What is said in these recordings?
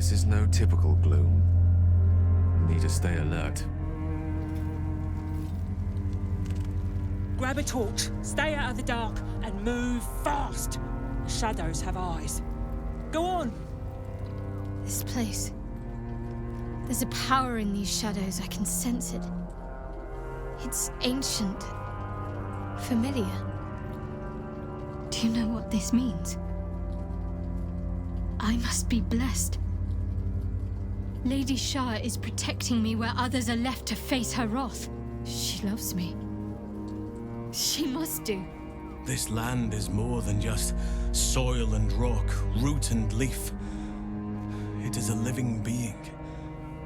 This is no typical gloom. Need to stay alert. Grab a torch, stay out of the dark, and move fast. The shadows have eyes. Go on! This place. There's a power in these shadows, I can sense it. It's ancient. Familiar. Do you know what this means? I must be blessed. Lady Shah is protecting me where others are left to face her wrath. She loves me. She must do. This land is more than just soil and rock, root and leaf. It is a living being,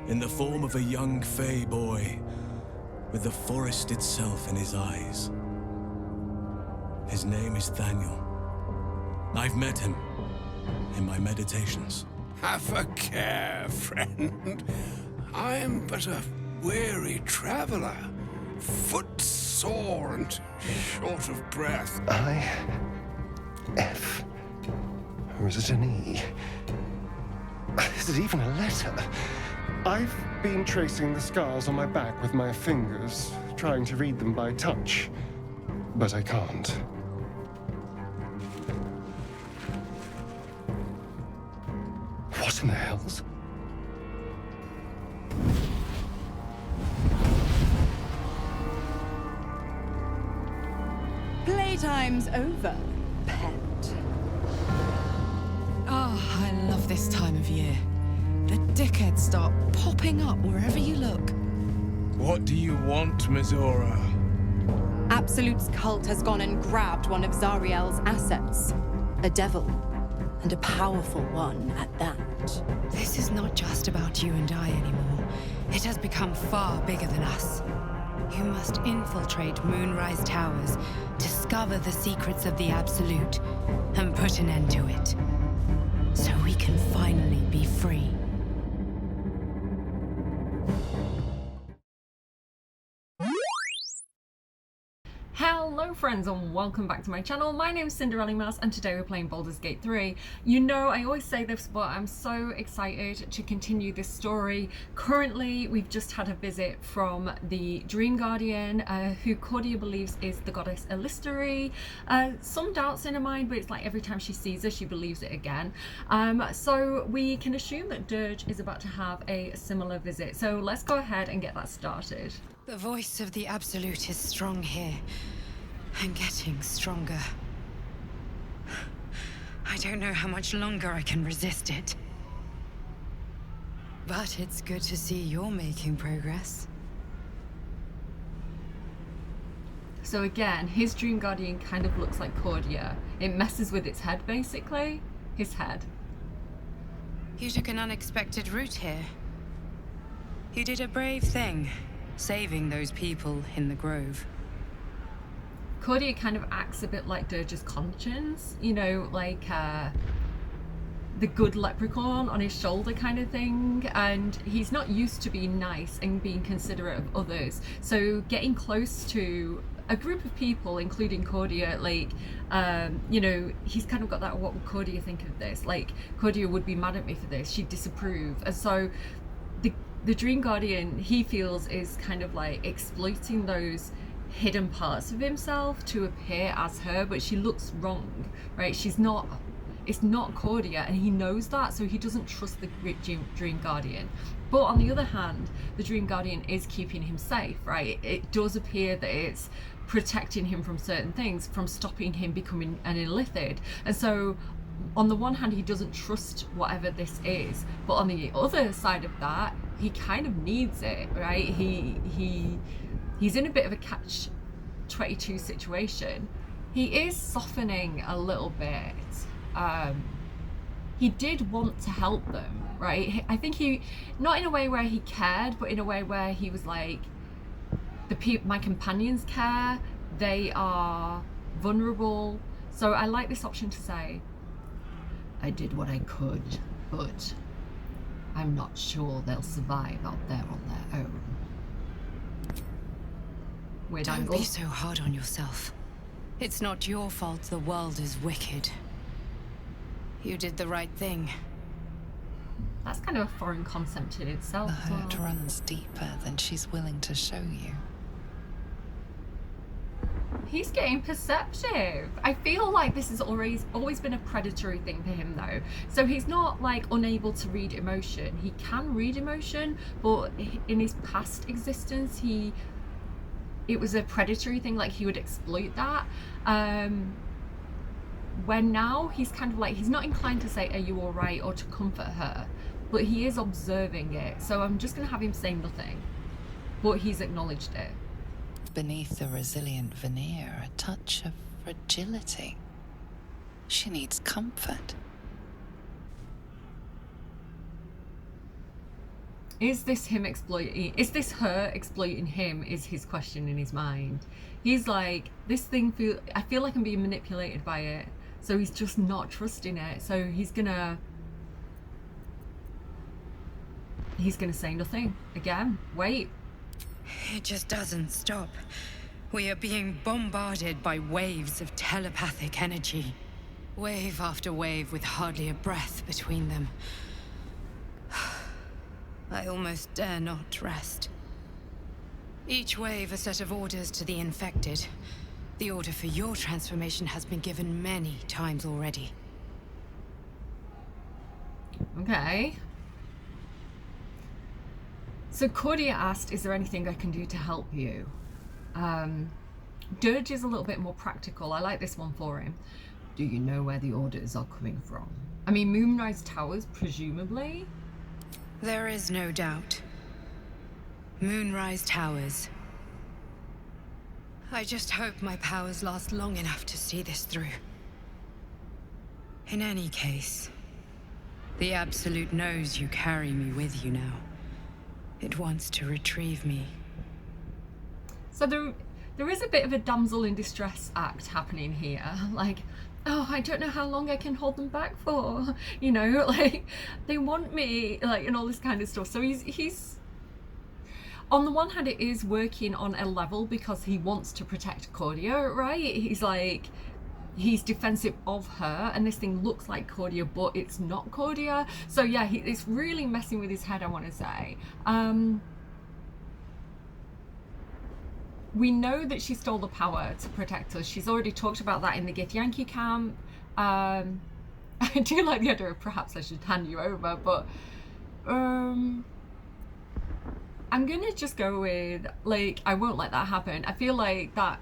in the form of a young Fae boy, with the forest itself in his eyes. His name is Thaniel. I've met him in my meditations. Have a care, friend. I am but a weary traveler, footsore and short of breath. I-F. Or is it an E? Is it even a letter? I've been tracing the scars on my back with my fingers, trying to read them by touch, but I can't. What in the hells? Playtime's over, pet. Oh, I love this time of year. The dickheads start popping up wherever you look. What do you want, Mizora? Absolute's cult has gone and grabbed one of Zariel's assets. A devil, and a powerful one at that. This is not just about you and I anymore. It has become far bigger than us. You must infiltrate Moonrise Towers, discover the secrets of the Absolute, and put an end to it. So we can finally be free. Hello friends and welcome back to my channel. My name is Cinderellimouse and today we're playing Baldur's Gate 3. You know I always say this, but I'm so excited to continue this story. Currently we've just had a visit from the Dream Guardian, who Cordia believes is the goddess Elistery. Some doubts in her mind, but it's like every time she sees her she believes it again. So we can assume that Dirge is about to have a similar visit. So let's go ahead and get that started. The voice of the Absolute is strong here, and getting stronger. I don't know how much longer I can resist it. But it's good to see you're making progress. So again, his Dream Guardian kind of looks like Cordia. It messes with its head, basically. His head. You took an unexpected route here. You did a brave thing, saving those people in the grove. Cordia kind of acts a bit like Dirge's conscience, you know, like the good leprechaun on his shoulder kind of thing, and he's not used to being nice and being considerate of others. So getting close to a group of people, including Cordia, like, you know, he's kind of got that, what would Cordia think of this? Like, Cordia would be mad at me for this, she'd disapprove. And so the Dream Guardian, he feels, is kind of like exploiting those hidden parts of himself to appear as her, but she looks wrong, right? She's not, it's not Cordia, and he knows that, so he doesn't trust the Dream Guardian. But on the other hand, the Dream Guardian is keeping him safe, right? It does appear that it's protecting him from certain things, from stopping him becoming an illithid. And so on the one hand, he doesn't trust whatever this is, but on the other side of that, he kind of needs it, right? He's in a bit of a catch-22 situation. He is softening a little bit. He did want to help them, right? I think he, not in a way where he cared, but in a way where he was like, my companions care, they are vulnerable. So I like this option to say, I did what I could, but I'm not sure they'll survive out there on their own. Weird Don't angle. be so hard on yourself. It's not your fault the world is wicked. You did the right thing. That's kind of a foreign concept in itself. The hurt runs deeper than she's willing to show you. He's getting perceptive. I feel like this has always been a predatory thing for him though. So he's not like unable to read emotion. He can read emotion, but in his past existence, it was a predatory thing, like he would exploit that. When now he's kind of like, he's not inclined to say, are you all right, or to comfort her, but he is observing it. So I'm just gonna have him say nothing, but he's acknowledged it. Beneath the resilient veneer, a touch of fragility. She needs comfort. Is this him exploiting? Is this her exploiting him? Is his question in his mind. He's like, this thing I feel like I'm being manipulated by it. So he's just not trusting it. So he's gonna say nothing again. Wait. It just doesn't stop. We are being bombarded by waves of telepathic energy. Wave after wave with hardly a breath between them. I almost dare not rest. Each wave a set of orders to the infected. The order for your transformation has been given many times already. Okay. So Cordia asked, is there anything I can do to help you? Dirge is a little bit more practical. I like this one for him. Do you know where the orders are coming from? I mean, Moonrise Towers, presumably? There is no doubt. Moonrise Towers. I just hope my powers last long enough to see this through. In any case, the Absolute knows you carry me with you now. It wants to retrieve me. So there is a bit of a damsel in distress act happening here. Like, oh, I don't know how long I can hold them back for. You know, like, they want me, like, and all this kind of stuff. So he's on the one hand, it is working on a level because he wants to protect Cordia, right? He's like, he's defensive of her, and this thing looks like Cordia, but it's not Cordia. So yeah, it's really messing with his head, I want to say. We know that she stole the power to protect us. She's already talked about that in the Githyanki camp. I do like the idea of perhaps I should hand you over, but I'm gonna just go with, like, I won't let that happen. I feel like that,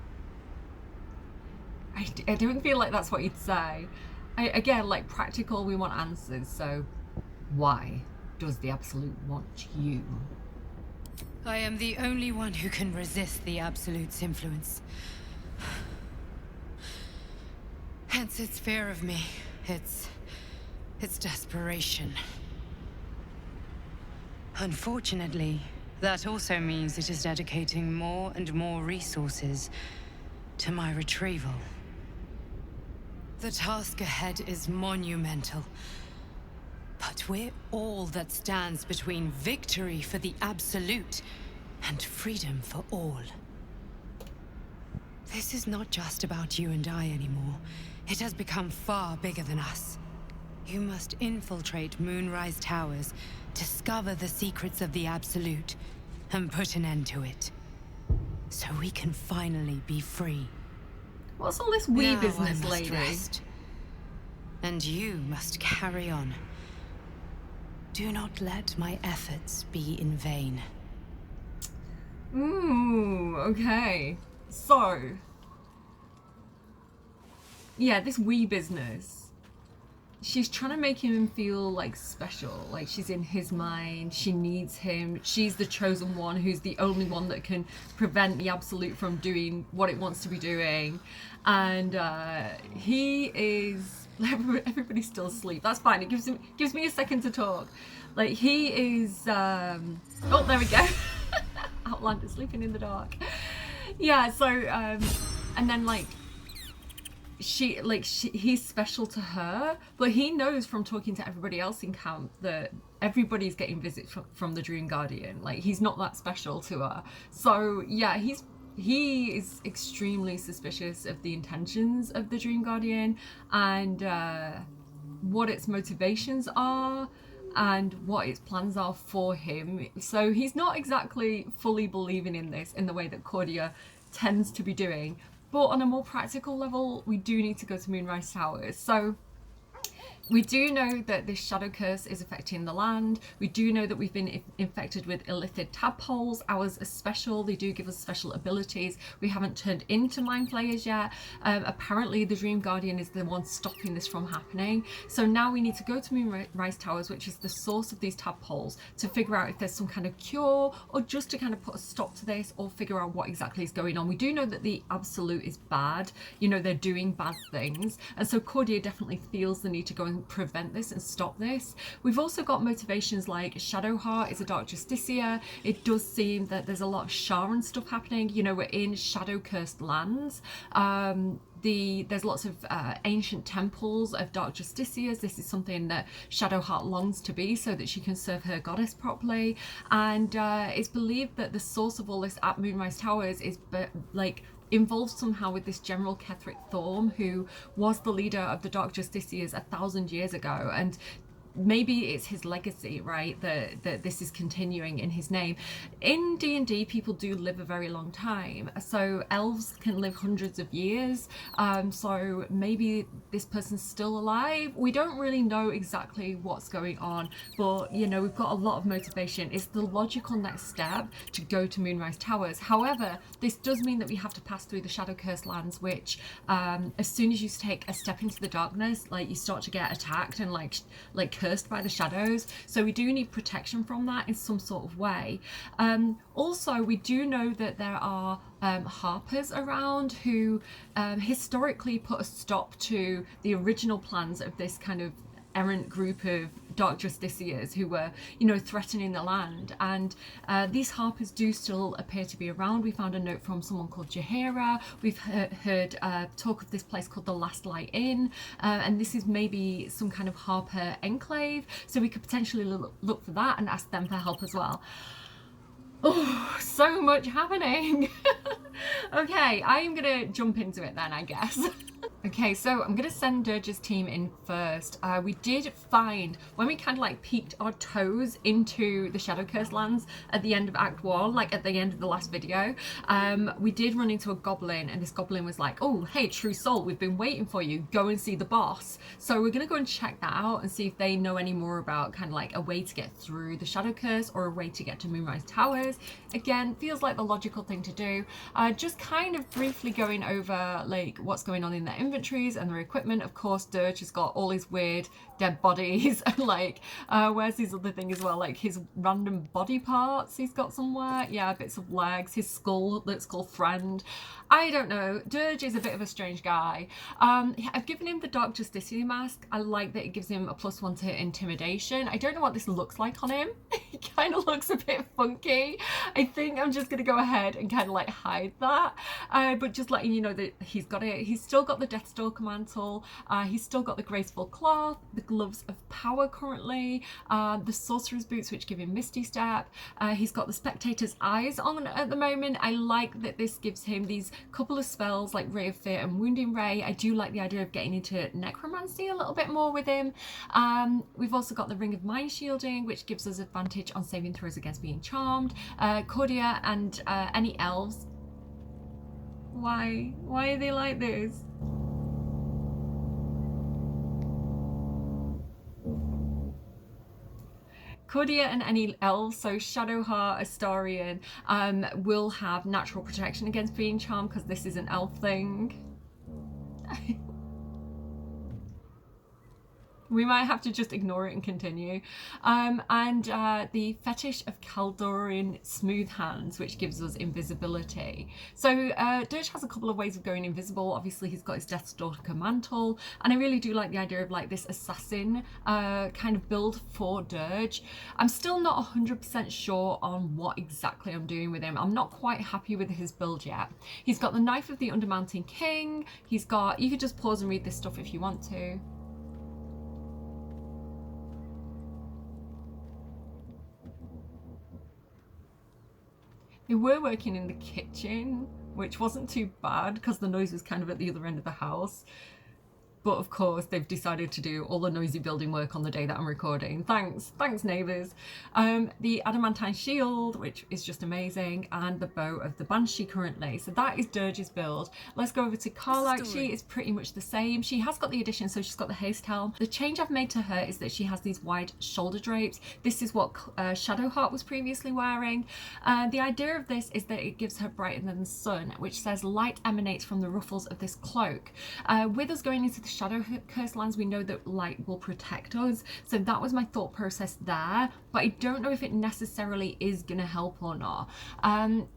I don't feel like that's what you'd say. Again, like, practical, we want answers, so why does the Absolute want you? I am the only one who can resist the Absolute's influence. Hence its fear of me, its desperation. Unfortunately, that also means it is dedicating more and more resources to my retrieval. The task ahead is monumental. But we're all that stands between victory for the Absolute and freedom for all. This is not just about you and I anymore. It has become far bigger than us. You must infiltrate Moonrise Towers, discover the secrets of the Absolute, and put an end to it. So we can finally be free. What's all this wee business, I must lady? rest. And you must carry on. Do not let my efforts be in vain. Ooh, okay. So, yeah, this wee business. She's trying to make him feel like special, like she's in his mind, she needs him, she's the chosen one who's the only one that can prevent the Absolute from doing what it wants to be doing. And he is, everybody's still asleep, that's fine, it gives me a second to talk. Like, he is, oh, there we go. Outlander sleeping in the dark. Yeah, so, and then, like, he's special to her, but he knows from talking to everybody else in camp that everybody's getting visits from the Dream Guardian. Like, he's not that special to her. So yeah, he is extremely suspicious of the intentions of the Dream Guardian and what its motivations are. and what its plans are for him. So he's not exactly fully believing in this in the way that Cordia tends to be doing. But on a more practical level, we do need to go to Moonrise Towers. So we do know that this shadow curse is affecting the land. We do know that we've been infected with illithid tadpoles. Ours are special. They do give us special abilities. We haven't turned into mind flayers yet. Apparently the Dream Guardian is the one stopping this from happening. So now we need to go to Moonrise Towers, which is the source of these tadpoles, to figure out if there's some kind of cure, or just to kind of put a stop to this, or figure out what exactly is going on. We do know that the Absolute is bad. You know, they're doing bad things. And so Cordia definitely feels the need to go and prevent this and stop this. We've also got motivations like Shadowheart is a Dark Justiciar. It does seem that there's a lot of Sharan stuff happening. You know, we're in shadow cursed lands. There's lots of ancient temples of Dark Justiciars. This is something that Shadowheart longs to be so that she can serve her goddess properly. And it's believed that the source of all this at Moonrise Towers is involved somehow with this General Ketheric Thorm, who was the leader of the Dark Justiciars 1,000 years ago, and maybe it's his legacy, right, that this is continuing in his name. In D&D, people do live a very long time, so elves can live hundreds of years, so maybe this person's still alive. We don't really know exactly what's going on, but you know, we've got a lot of motivation. It's the logical next step to go to Moonrise Towers. However, this does mean that we have to pass through the Shadow Curse lands, which as soon as you take a step into the darkness, like, you start to get attacked and like cursed by the shadows. So we do need protection from that in some sort of way. Also, we do know that there are Harpers around who historically put a stop to the original plans of this kind of errant group of Dark Justiciars who were, you know, threatening the land. And these Harpers do still appear to be around. We found a note from someone called Jaheira. We've heard talk of this place called the Last Light Inn, and this is maybe some kind of Harper enclave, so we could potentially look for that and ask them for help as well. Oh, so much happening. Okay, I'm gonna jump into it then, I guess. Okay, so I'm gonna send Dirge's team in first. We did find, when we kind of like peeked our toes into the Shadow Curse lands at the end of Act 1, like at the end of the last video, we did run into a goblin, and this goblin was like, oh, hey, True Soul, we've been waiting for you. Go and see the boss. So we're gonna go and check that out and see if they know any more about kind of like a way to get through the Shadow Curse or a way to get to Moonrise Towers. Again, feels like the logical thing to do. Just kind of briefly going over like what's going on in their inventories and their equipment. Of course, Dirge has got all his weird dead bodies and like where's his other thing as well, like his random body parts he's got somewhere. Yeah, bits of legs, his skull that's called Friend. I don't know. Dirge is a bit of a strange guy. I've given him the Dark Justiciar mask. I like that it gives him a +1 to intimidation. I don't know what this looks like on him. He kind of looks a bit funky. I think I'm just gonna go ahead and kind of like hide that, but just letting you know that he's got it. He's still got the Deathstalker mantle, he's still got the Graceful Cloth, the Gloves of Power currently, the Sorcerer's Boots which give him Misty Step, he's got the Spectator's Eyes on at the moment. I like that this gives him these couple of spells like Ray of Fear and Wounding Ray. I do like the idea of getting into Necromancy a little bit more with him. We've also got the Ring of Mind Shielding, which gives us advantage on saving throws against being charmed. Cordia and any elves. Why are they like this? Cordia and any elves, so Shadowheart, Astarion, will have natural protection against being charmed because this is an elf thing. We might have to just ignore it and continue. The Fetish of Caldoran Smooth Hands, which gives us invisibility. So Dirge has a couple of ways of going invisible. Obviously, he's got his Deathstalker mantle, and I really do like the idea of like this assassin kind of build for Dirge. I'm still not 100% sure on what exactly I'm doing with him. I'm not quite happy with his build yet. He's got the Knife of the Undermountain King. He's got, you could just pause and read this stuff if you want to. They were working in the kitchen, which wasn't too bad because the noise was kind of at the other end of the house. But of course, they've decided to do all the noisy building work on the day that I'm recording. Thanks neighbours. The adamantine shield, which is just amazing, and the bow of the Banshee currently. So that is Dirge's build. Let's go over to Carlac. She is pretty much the same. She has got the addition, so she's got the haste helm. The change I've made to her is that she has these wide shoulder drapes. This is what Shadowheart was previously wearing. The idea of this is that it gives her brighter than the sun, which says light emanates from the ruffles of this cloak. With us going into the Shadow Cursed Lands, we know that light will protect us, so that was my thought process there, but I don't know if it necessarily is going to help or not.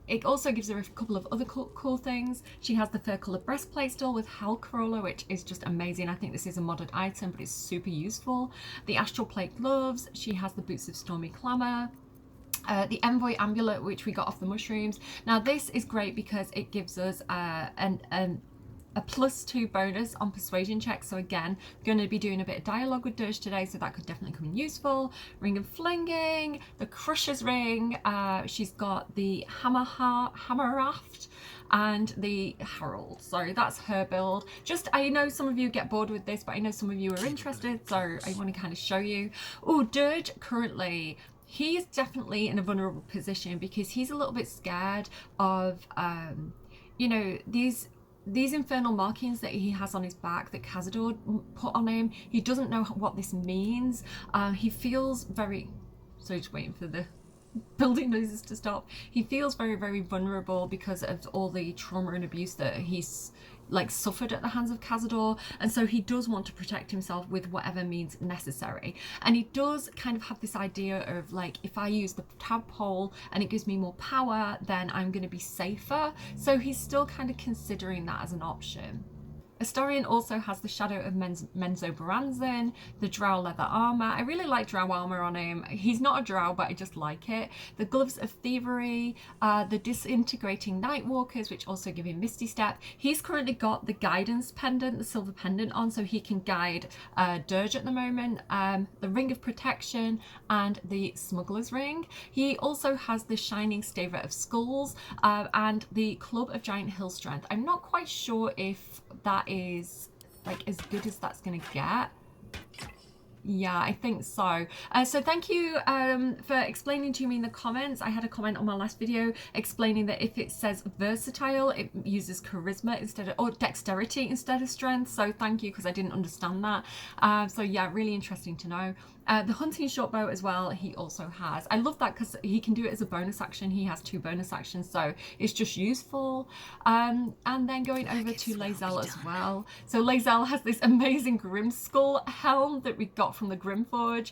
It also gives her a couple of other cool things. She has the fur colour breastplate still with Hellcrawler, which is just amazing. I think this is a modded item, but it's super useful. The Astral Plate gloves. She has the boots of Stormy Clamour. The Envoy amulet, which we got off the mushrooms. Now this is great because it gives us a +2 bonus on persuasion checks. So again, going to be doing a bit of dialogue with Dirge today, so that could definitely come in useful. Ring of Flinging, the Crusher's Ring. She's got the Hammerraft and the Herald. So that's her build. Just, I know some of you get bored with this, but I know some of you are interested, so I want to kind of show you. Oh, Dirge currently, he is definitely in a vulnerable position because he's a little bit scared of, you know, these infernal markings that he has on his back that Cazador put on him. He doesn't know what this means. He feels very... So just waiting for the building noises to stop. He feels very, very vulnerable because of all the trauma and abuse that he's like suffered at the hands of Cazador, and so he does want to protect himself with whatever means necessary. And he does kind of have this idea of like, if I use the tadpole and it gives me more power, then I'm going to be safer. So he's still kind of considering that as an option. Astarion also has the Shadow of Menzo Baranzin, the Drow leather armor. I really like Drow armor on him. He's not a Drow, but I just like it. The Gloves of Thievery, the Disintegrating Nightwalkers, which also give him Misty Step. He's currently got the Guidance Pendant, the silver pendant on, so he can guide Dirge at the moment. The Ring of Protection and the Smuggler's Ring. He also has the Shining Staver of Skulls and the Club of Giant Hill Strength. I'm not quite sure if that is like as good as that's gonna get. Yeah, I think so. So thank you for explaining to me in the comments. I had a comment on my last video explaining that if it says versatile, it uses charisma instead of, or dexterity instead of strength. So thank you, because I didn't understand that. So yeah, really interesting to know. The hunting short bow as well, he also has. I love that because he can do it as a bonus action. He has 2 bonus actions, so it's just useful. And then going over to Lae'zel as well. So Lae'zel has this amazing Grimskull helm that we got from the Grimforge,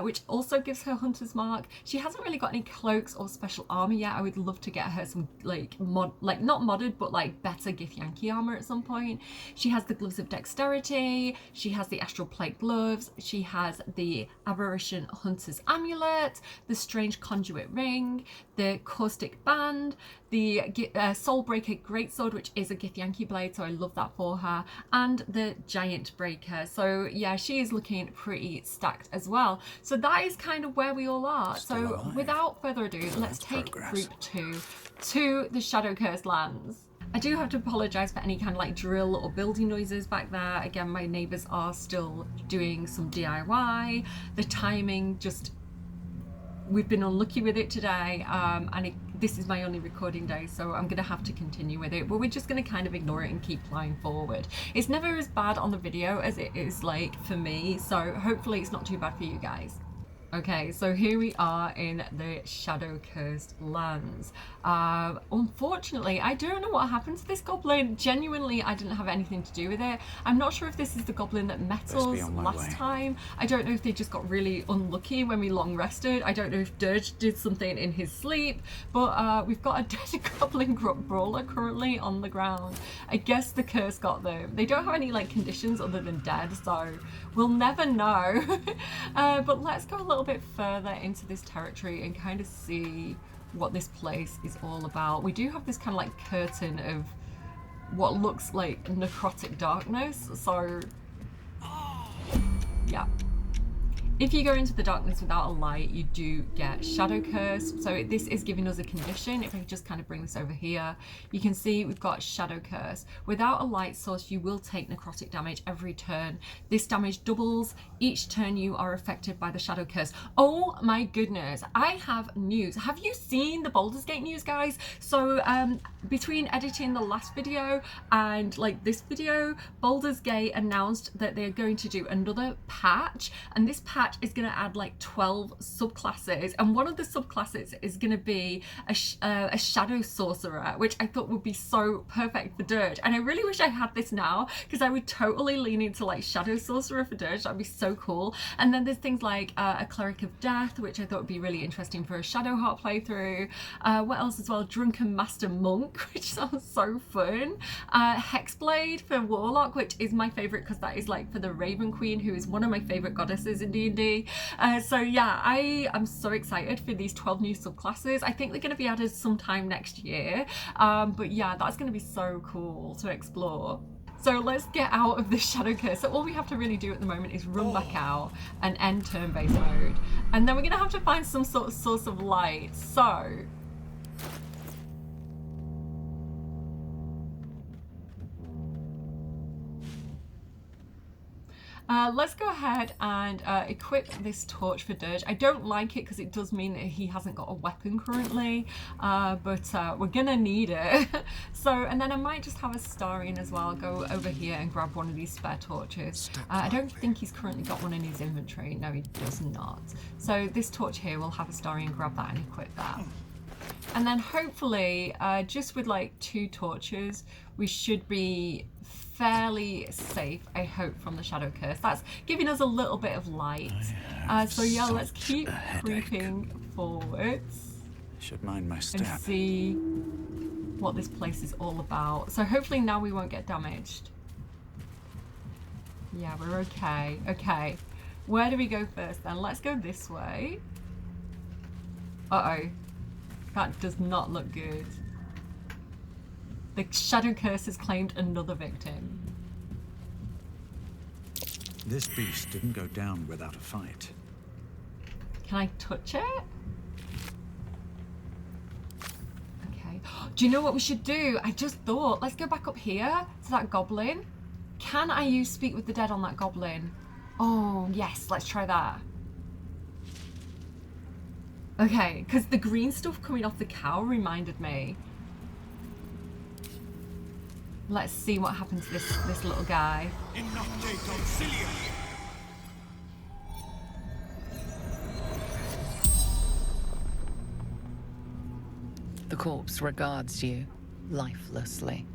which also gives her Hunter's Mark. She hasn't really got any cloaks or special armor yet. I would love to get her some like not modded, but like better Githyanki armor at some point. She has the Gloves of Dexterity. She has the Astral Plate gloves. She has the Aberration Hunter's Amulet, the Strange Conduit Ring, the Caustic Band, the Soulbreaker Greatsword, which is a Githyanki blade, so I love that for her, and the Giant Breaker. So yeah, she is looking pretty stacked as well. So that is kind of where we all are. So without further ado, let's take Group 2 to the Shadow Cursed Lands. I do have to apologise for any kind of like drill or building noises back there. Again, my neighbours are still doing some DIY. The timing just, we've been unlucky with it today, and this is my only recording day, so I'm going to have to continue with it, but we're just going to kind of ignore it and keep flying forward. It's never as bad on the video as it is like for me, so hopefully it's not too bad for you guys. Okay, so here we are in the Shadow Cursed Lands. Unfortunately, I don't know what happened to this goblin. Genuinely, I didn't have anything to do with it. I'm not sure if this is the goblin that met us last time. I don't know if they just got really unlucky when we long rested. I don't know if Dirge did something in his sleep, but we've got a dead goblin brawler currently on the ground. I guess the curse got them. They don't have any like conditions other than dead, so we'll never know. But let's go a little bit further into this territory and kind of see what this place is all about. We do have this kind of like curtain of what looks like necrotic darkness, so yeah, If you go into the darkness without a light, you do get shadow curse. So this is giving us a condition. If I could just kind of bring this over here, you can see we've got shadow curse. Without a light source, you will take necrotic damage every turn. This damage doubles each turn you are affected by the shadow curse. Oh my goodness, I have news. Have you seen the Baldur's Gate news, guys? So between editing the last video and like this video, Baldur's Gate announced that they're going to do another patch, and this patch is going to add like 12 subclasses, and one of the subclasses is going to be a shadow sorcerer, which I thought would be so perfect for Dirge. And I really wish I had this now, because I would totally lean into like shadow sorcerer for Dirge. That'd be so cool. And then there's things like a cleric of death, which I thought would be really interesting for a shadow heart playthrough. What else as well? Drunken master monk, which sounds so fun. Hexblade for warlock, which is my favorite because that is like for the Raven Queen, who is one of my favorite goddesses in D&D. So yeah, I am so excited for these 12 new subclasses. I think they're going to be added sometime next year, but yeah, that's going to be so cool to explore. So let's get out of this shadow curse. So all we have to really do at the moment is run back out and end turn-based mode, and then we're going to have to find some sort of source of light. So let's go ahead and equip this torch for Dirge. I don't like it because it does mean that he hasn't got a weapon currently, but we're gonna need it. So, and then I might just have a Starian as well. Go over here and grab one of these spare torches. I don't think he's currently got one in his inventory. No, he does not. So this torch here, we'll have a Starian grab that and equip that. And then hopefully, just with like 2 torches, we should be fairly safe, I hope, from the shadow curse. That's giving us a little bit of light. So yeah, let's keep creeping forwards. Should mind my step. And see what this place is all about. So hopefully now we won't get damaged. Yeah, we're okay. Okay, where do we go first then? Let's go this way. Uh-oh. That does not look good. The shadow curse has claimed another victim. This beast didn't go down without a fight. Can I touch it? Okay. Do you know what we should do? I just thought, let's go back up here to that goblin. Can I use Speak with the Dead on that goblin? Oh, yes, let's try that. Okay, because the green stuff coming off the cow reminded me. Let's see what happens to this little guy. The corpse regards you lifelessly.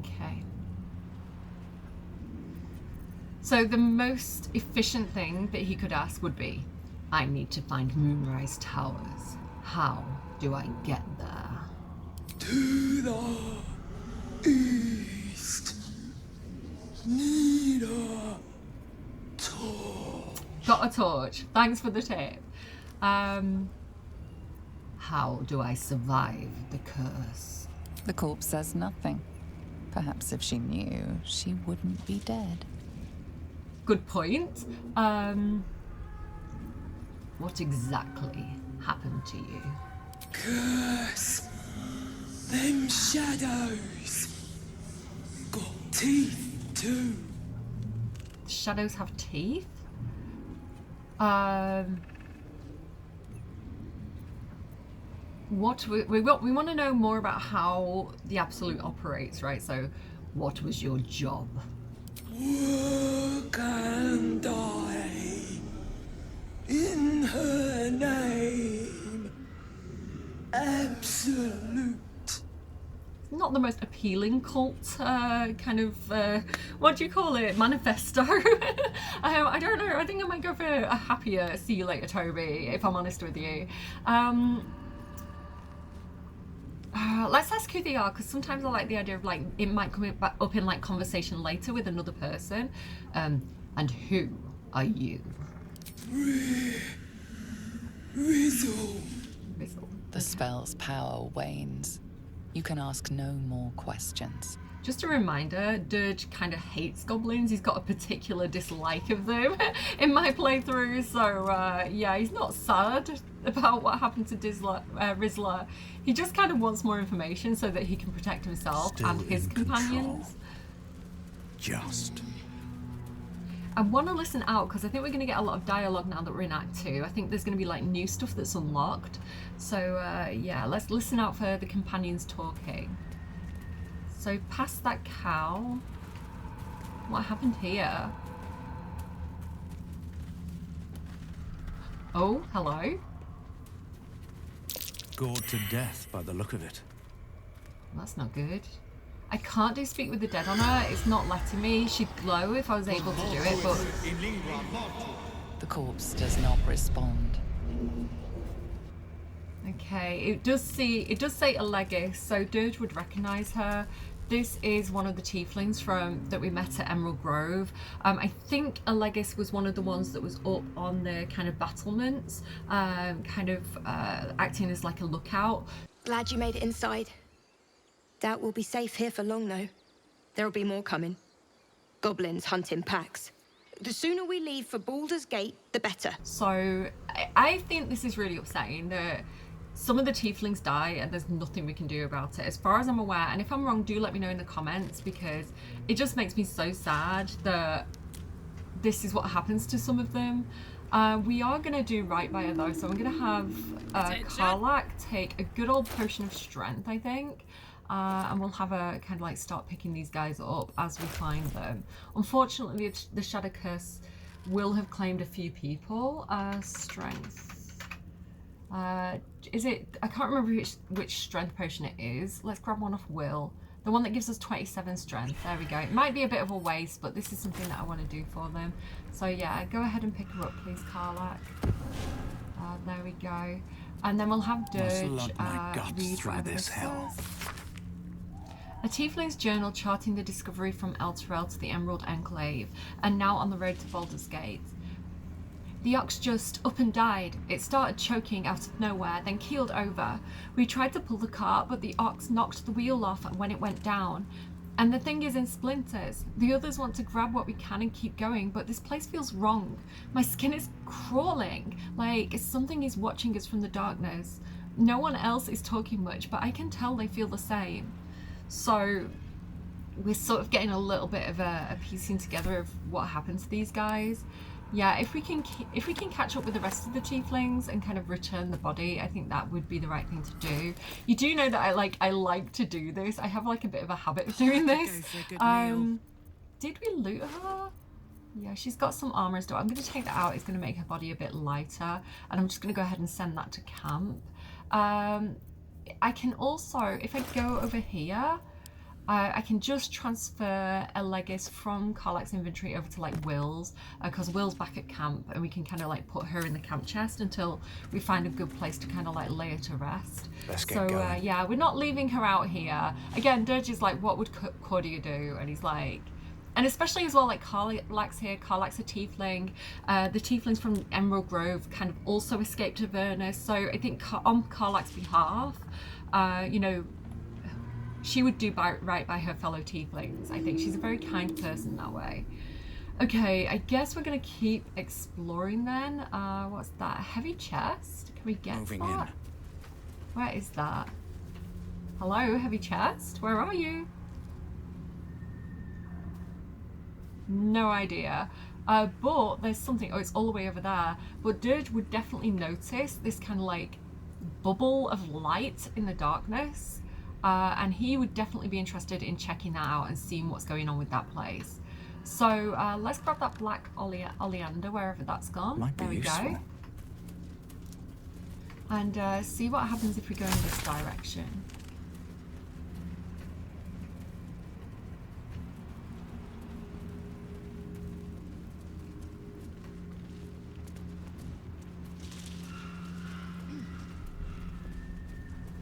Okay. So the most efficient thing that he could ask would be, I need to find Moonrise Towers. How do I get there? To the east. Need a torch. Got a torch. Thanks for the tip. How do I survive the curse? The corpse says nothing. Perhaps if she knew, she wouldn't be dead. Good point. What exactly happened to you? Curse. Them shadows. Got teeth too. Shadows have teeth? What we want to know more about how the Absolute operates, right? So, what was your job? Work and die in her name. Absolute. Not the most appealing cult kind of what do you call it, manifesto. I don't know. I think I might go for a happier see you later Toby, if I'm honest with you. Let's ask who they are, because sometimes I like the idea of like it might come up in like conversation later with another person. And who are you? Rizzle. The spell's power wanes. You can ask no more questions. Just a reminder, Dirge kind of hates goblins. He's got a particular dislike of them in my playthrough. So yeah, he's not sad about what happened to Rizla. He just kind of wants more information so that he can protect himself and his companions. Just. I want to listen out because I think we're going to get a lot of dialogue now that we're in Act 2. I think there's going to be like new stuff that's unlocked. So yeah, let's listen out for the companions talking. So past that cow, what happened here? Oh, hello. Gored to death by the look of it. That's not good. I can't do speak with the dead on her. It's not letting me. She'd glow if I was able to do it, but... The corpse does not respond. Okay, it does say Aloija, so Dirge would recognise her. This is one of the tieflings that we met at Emerald Grove. I think Aloija was one of the ones that was up on the kind of battlements, acting as like a lookout. Glad you made it inside. Doubt we'll be safe here for long, though. There'll be more coming. Goblins hunt in packs. The sooner we leave for Baldur's Gate, the better. So I think this is really upsetting that some of the tieflings die and there's nothing we can do about it, as far as I'm aware. And if I'm wrong, do let me know in the comments, because it just makes me so sad that this is what happens to some of them. We are going to do right by her though, so I'm going to have Karlach take a good old potion of strength, I think. And we'll have a kind of like start picking these guys up as we find them. Unfortunately, the Shadow Curse will have claimed a few people. Strength. Is it? I can't remember which strength potion it is. Let's grab one off Will. The one that gives us 27 strength. There we go. It might be a bit of a waste, but this is something that I want to do for them. So yeah, go ahead and pick her up, please, Karlach. There we go. And then we'll have Dirge read through this hell. A tiefling's journal charting the discovery from Elturel to the Emerald Enclave, and now on the road to Baldur's Gate. The ox just up and died. It started choking out of nowhere, then keeled over. We tried to pull the cart, but the ox knocked the wheel off when it went down. And the thing is in splinters. The others want to grab what we can and keep going, but this place feels wrong. My skin is crawling, like something is watching us from the darkness. No one else is talking much, but I can tell they feel the same. So we're sort of getting a little bit of a piecing together of what happened to these guys. Yeah, if we can catch up with the rest of the tieflings and kind of return the body, I think that would be the right thing to do. You do know that I like to do this. I have like a bit of a habit of doing this. Did we loot her? Yeah, she's got some armor and stuff. I'm going to take that out. It's going to make her body a bit lighter, and I'm just going to go ahead and send that to camp. I can also, if I go over here, I can just transfer Aloija from Karlach's inventory over to like Will's, because Will's back at camp, and we can kind of like put her in the camp chest until we find a good place to kind of like lay her to rest. Let's get going. Yeah, we're not leaving her out here. Again, Dirge is like, what would Cordia do? And he's like, and especially as well, like Karlach's here. Karlach's a tiefling. The tieflings from Emerald Grove kind of also escaped Avernus. So I think on Karlach's behalf, you know, she would do right by her fellow tieflings. I think she's a very kind person that way. Okay, I guess we're gonna keep exploring then. What's that? A heavy chest? Can we get that? Where is that? Hello, heavy chest? Where are you? No idea. But there's something. Oh, it's all the way over there. But Dirge would definitely notice this kind of like bubble of light in the darkness. And he would definitely be interested in checking that out and seeing what's going on with that place. So let's grab that black oleander, wherever that's gone. There we go. And see what happens if we go in this direction.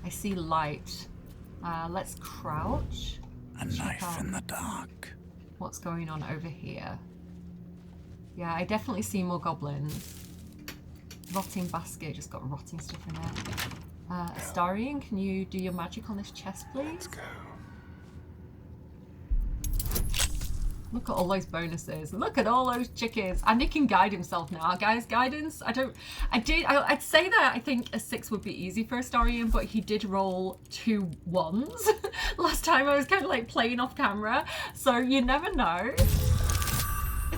I see light. Let's crouch. A knife in the dark. What's going on over here? Yeah, I definitely see more goblins. Rotting basket, just got rotting stuff in there. Astarion, can you do your magic on this chest, please? Let's go. Look at all those bonuses. Look at all those chickens. And he can guide himself now, guys. Guidance. I'd say that I think a 6 would be easy for Astarion, but he did roll 2 1s last time. I was kind of like playing off camera, so you never know.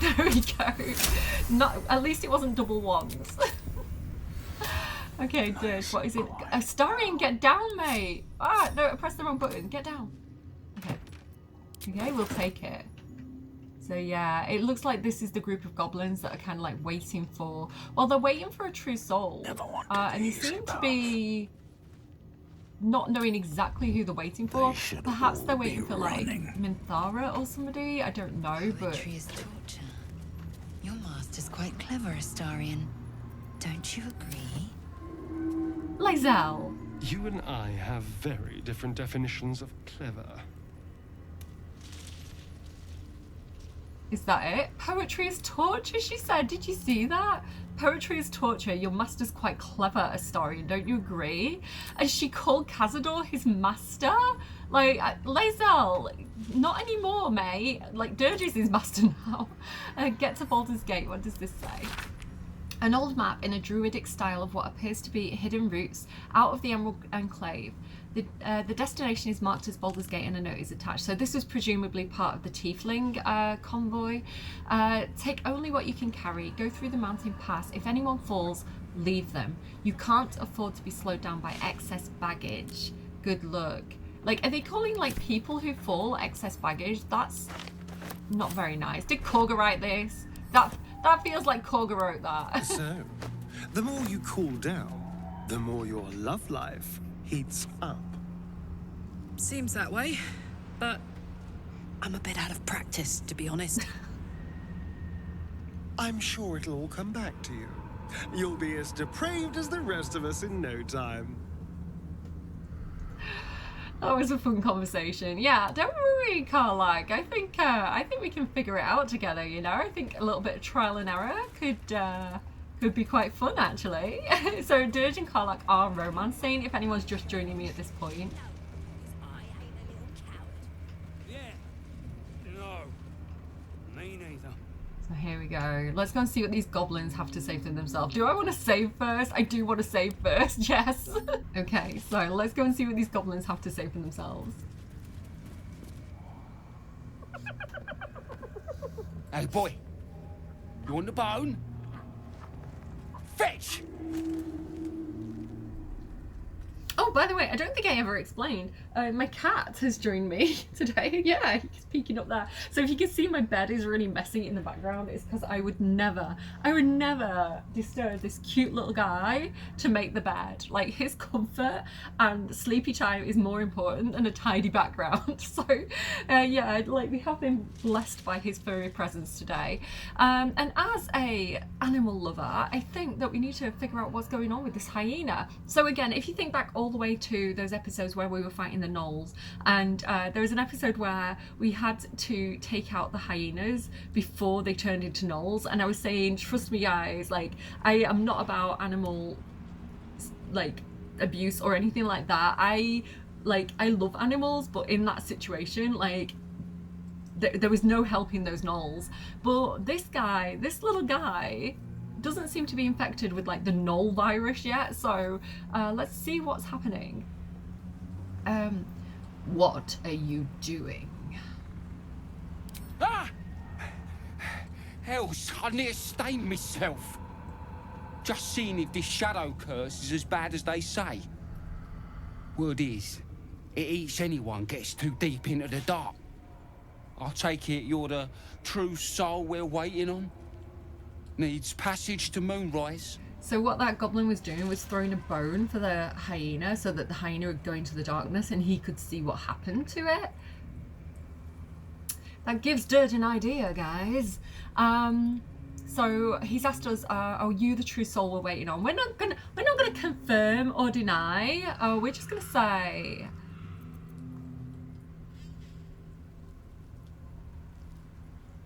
There we go. At least it wasn't double 1s. Okay, dude, what is it? Astarion, get down, mate. Ah, no, I pressed the wrong button. Get down. Okay. Okay, we'll take it. So yeah, it looks like this is the group of goblins that are kind of like waiting for, well, they're waiting for a true soul. And they seem to be not knowing exactly who they're waiting for. Perhaps they're waiting for like Minthara or somebody, I don't know, but... Poetry is torture. Your master's quite clever, Astarion. Don't you agree? Lae'zel. You and I have very different definitions of clever. Is that it? Poetry is torture, she said. Did you see that? Poetry is torture. Your master's quite clever, Astarion. Don't you agree? And she called Cazador his master? Like, Lae'zel, not anymore, mate. Like, Dirge is his master now. Get to Baldur's Gate. What does this say? An old map in a druidic style of what appears to be hidden routes out of the Emerald Enclave. The destination is marked as Baldur's Gate and a note is attached. So this was presumably part of the Tiefling convoy. Take only what you can carry. Go through the mountain pass. If anyone falls, leave them. You can't afford to be slowed down by excess baggage. Good luck. Like, are they calling like people who fall excess baggage? That's not very nice. Did Korga write this? That feels like Korga wrote that. So, the more you cool down, the more your love life heats up. Seems that way, but I'm a bit out of practice, to be honest. I'm sure it'll all come back to you. You'll be as depraved as the rest of us in no time. That was a fun conversation. Yeah, don't worry, Karlach. I think we can figure it out together, you know? I think a little bit of trial and error could be quite fun, actually. So Dirge and Karlach are romancing, if anyone's just joining me at this point. Yeah. No. Me neither. So here we go. Let's go and see what these goblins have to say for themselves. Do I want to save first? I do want to save first, yes. Okay, so let's go and see what these goblins have to say for themselves. Hey, boy. You want the bone? Fetch! Oh, by the way, I don't think I ever explained. My cat has joined me today. Yeah, he's peeking up there. So if you can see my bed is really messy in the background, it's because I would never disturb this cute little guy to make the bed. Like, his comfort and sleepy time is more important than a tidy background. So yeah, like, we have been blessed by his furry presence today. And as a animal lover, I think that we need to figure out what's going on with this hyena. So again, if you think back all the way to those episodes where we were fighting the gnolls, and there was an episode where we had to take out the hyenas before they turned into gnolls, and I was saying, trust me guys, like, I am not about animal like abuse or anything like that. I love animals, but in that situation, like, there was no helping those gnolls. But this little guy doesn't seem to be infected with like the gnoll virus yet, so let's see what's happening. What are you doing? Ah! Else, I near stained myself. Just seeing if this shadow curse is as bad as they say. Word is, it eats anyone gets too deep into the dark. I take it you're the true soul we're waiting on? Needs passage to Moonrise. So what that goblin was doing was throwing a bone for the hyena so that the hyena would go into the darkness and he could see what happened to it. That gives Dirge an idea, guys. So he's asked us, are you the true soul we're waiting on? We're not gonna confirm or deny. We're just gonna say,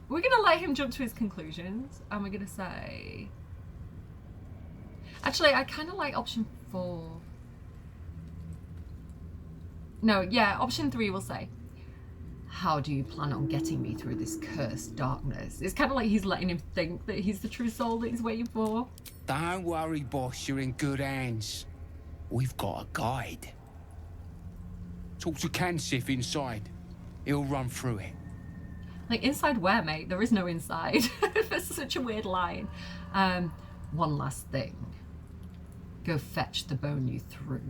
we're gonna let him jump to his conclusions, and we're gonna say, actually, I kind of like option 4. No, yeah, option 3 we'll say. How do you plan on getting me through this cursed darkness? It's kind of like he's letting him think that he's the true soul that he's waiting for. Don't worry, boss, you're in good hands. We've got a guide. Talk to Kansif inside. He'll run through it. Like, inside where, mate? There is no inside. That's such a weird line. One last thing. Go fetch the bone you threw.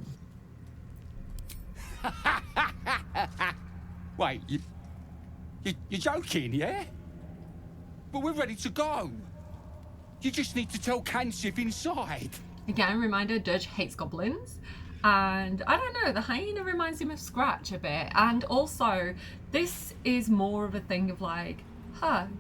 Wait, you're joking, yeah? But we're ready to go. You just need to tell Kansif inside. Again, reminder, Dirge hates goblins. And I don't know, the hyena reminds him of Scratch a bit. And also, this is more of a thing of like,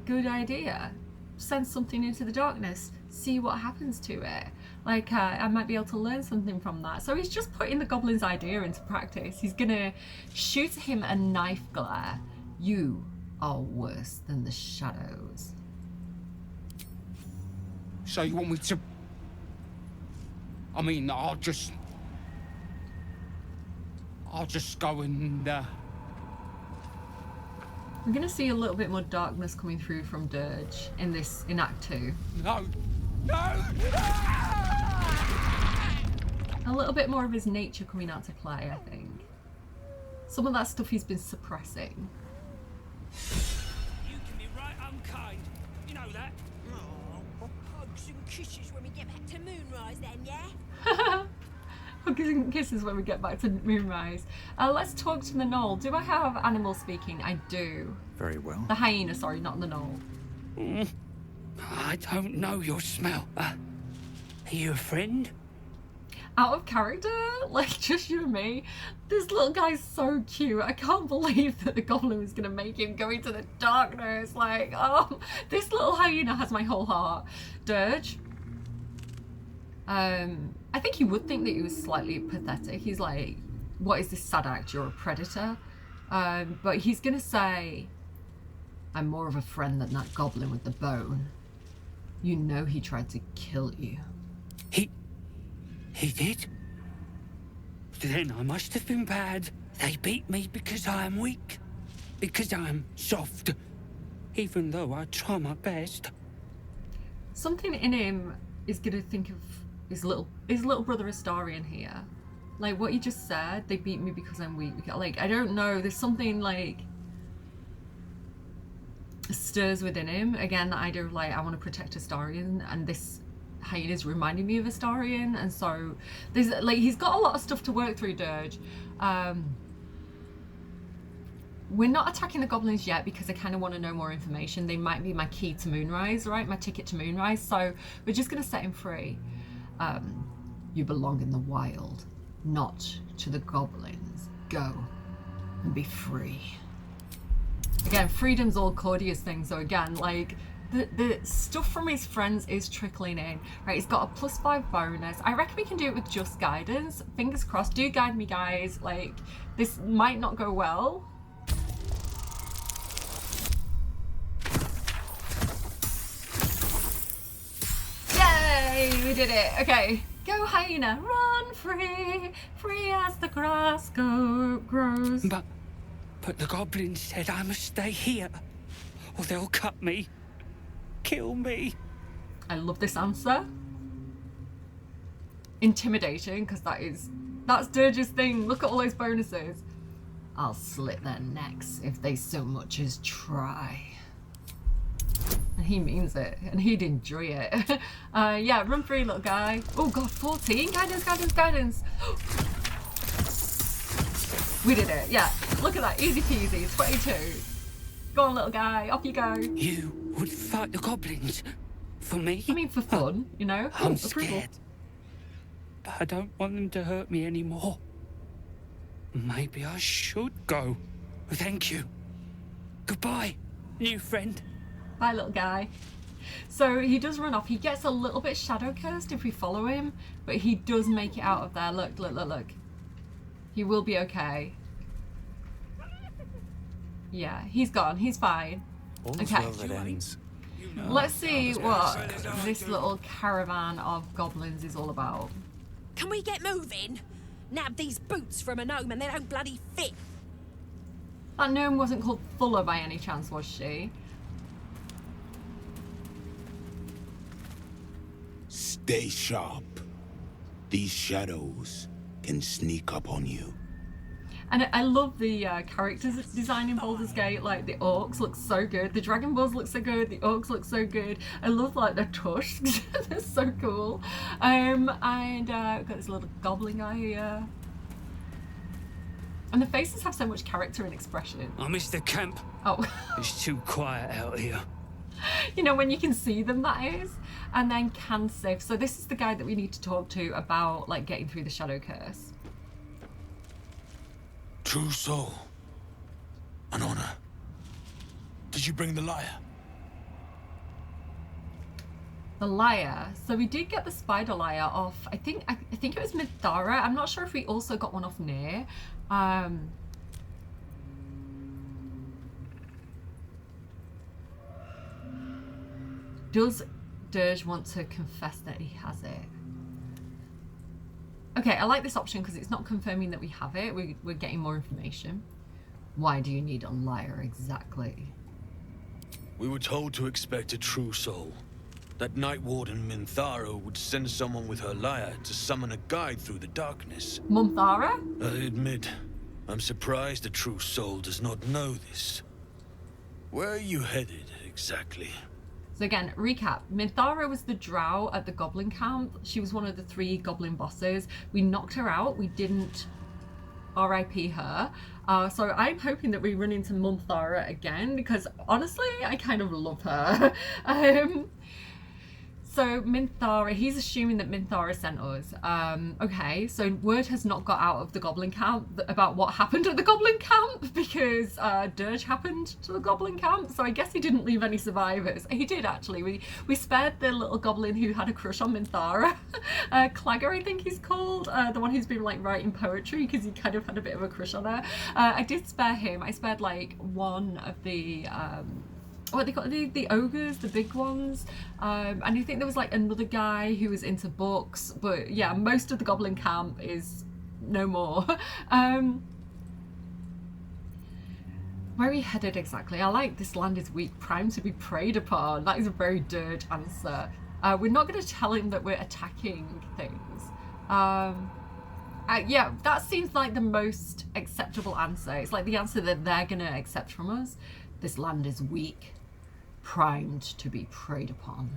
good idea. Send something into the darkness, see what happens to it. Like, I might be able to learn something from that. So he's just putting the goblin's idea into practice. He's gonna shoot him a knife glare. You are worse than the shadows. So you want me to... I mean, I'll just go and, We're gonna see a little bit more darkness coming through from Dirge in Act 2. No! No! A little bit more of his nature coming out to play, I think. Some of that stuff he's been suppressing. You can be right unkind. You know that. Oh, hugs and kisses when we get back to Moonrise then, yeah? Hugs and kisses when we get back to Moonrise. Let's talk to the knoll. Do I have animals speaking? I do. Very well. The hyena, sorry, not the knoll. I don't know your smell. Are you a friend? Out of character, like just you and me. This little guy's so cute. I can't believe that the goblin was gonna make him go into the darkness. Like, oh, this little hyena has my whole heart. Dirge. I think he would think that he was slightly pathetic. He's like, what is this sad act? You're a predator. But he's gonna say, I'm more of a friend than that goblin with the bone. You know he tried to kill you. He did? Then I must have been bad. They beat me because I am weak. Because I am soft. Even though I try my best. Something in him is gonna think of his little brother Astarion here. Like what he just said, they beat me because I'm weak. Like, I don't know, there's something like stirs within him. Again, the idea of like, I want to protect Astarion, and this hyena's reminding me of Astarion, and so there's like, he's got a lot of stuff to work through, Dirge. We're not attacking the goblins yet because I kind of want to know more information. They might be my key to Moonrise, right? My ticket to Moonrise. So we're just going to set him free. You belong in the wild, not to the goblins. Go and be free. Again, freedom's all Cordia's thing. So again, like, the stuff from his friends is trickling in, right? He's got a +5 bonus. I reckon we can do it with just guidance. Fingers crossed. Do guide me, guys. Like, this might not go well. Yay! We did it. Okay. Go, hyena. Run free. Free as the grass grows. But the goblin said I must stay here, or they'll cut me. Kill me. I love this answer. Intimidating, because that's Dirge's thing. Look at all those bonuses. I'll slit their necks if they so much as try. And he means it, and he'd enjoy it. Yeah, run free, little guy. Oh god, 14. Guidance. We did it. Yeah, look at that. Easy peasy. 22. Go on, little guy. Off you go. You would fight the goblins for me? I mean, for fun, you know. I'm scared. But I don't want them to hurt me anymore. Maybe I should go. Thank you. Goodbye, new friend. Bye, little guy. So he does run off. He gets a little bit shadow cursed if we follow him, but he does make it out of there. Look. He will be okay. Yeah, he's gone. He's fine. Okay. Let's see what this little caravan of goblins is all about. Can we get moving? Nab these boots from a gnome and they don't bloody fit. That gnome wasn't called Fuller by any chance, was she? Stay sharp. These shadows can sneak up on you. And I love the characters design in Baldur's Gate. Like, the orcs look so good, the dragon balls look so good, the orcs look so good. I love, like, their tusks. They're so cool. And got this little goblin guy here. And the faces have so much character and expression. I missed the camp. Oh. It's too quiet out here. You know, when you can see them, that is. And then Cansif. So this is the guy that we need to talk to about, like, getting through the Shadow Curse. True soul. An honor. Did you bring the lyre? The lyre. So we did get the spider lyre off. I think it was Mithara. I'm not sure if we also got one off Nair. Does Dirge want to confess that he has it? Okay, I like this option because it's not confirming that we have it. We're getting more information. Why do you need a lyre exactly? We were told to expect a true soul. That Night Warden Minthara would send someone with her lyre to summon a guide through the darkness. Minthara? I admit, I'm surprised a true soul does not know this. Where are you headed, exactly? So again, recap. Minthara was the drow at the goblin camp. She was one of the 3 goblin bosses. We knocked her out. We didn't RIP her. So I'm hoping that we run into Minthara again because honestly, I kind of love her. So Minthara, he's assuming that Minthara sent us. Okay, so word has not got out of the goblin camp about what happened at the goblin camp because Dirge happened to the goblin camp. So I guess he didn't leave any survivors. He did actually. We spared the little goblin who had a crush on Minthara. Clagger, I think he's called. The one who's been like writing poetry because he kind of had a bit of a crush on her. I did spare him. I spared like one of the what they got, the ogres, the big ones, and I think there was like another guy who was into books, but yeah, most of the goblin camp is no more. Where are we headed exactly? I like this land is weak, primed to be preyed upon. That is a very Dirge answer. We're not going to tell him that we're attacking things. Yeah, that seems like the most acceptable answer. It's like the answer that they're going to accept from us. This land is weak, primed to be preyed upon.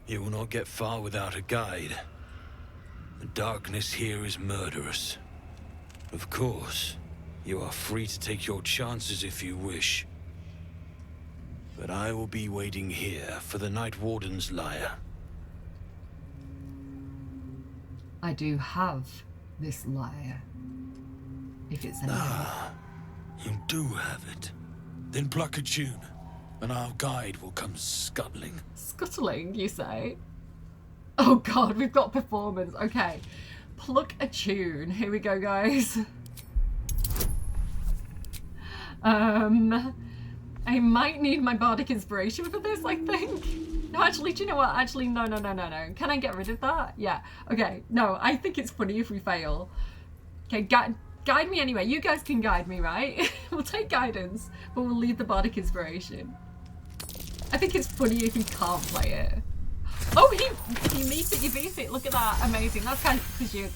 You will not get far without a guide. The darkness here is murderous. Of course, you are free to take your chances if you wish. But I will be waiting here for the Night Warden's lyre. I do have this lyre. If it's any You do have it. Then pluck a tune, and our guide will come scuttling. Scuttling, you say? Oh god, we've got performance. Okay. Pluck a tune. Here we go, guys. I might need my bardic inspiration for this, I think. No, actually, do you know what? Actually, no. Can I get rid of that? Yeah. Okay. No, I think it's funny if we fail. Okay, guide me anyway. You guys can guide me, right? We'll take guidance, but we'll leave the bardic inspiration. I think it's funny if you can't play it. Oh, you meet it, you beat it. Look at that, amazing. That's kind of because you.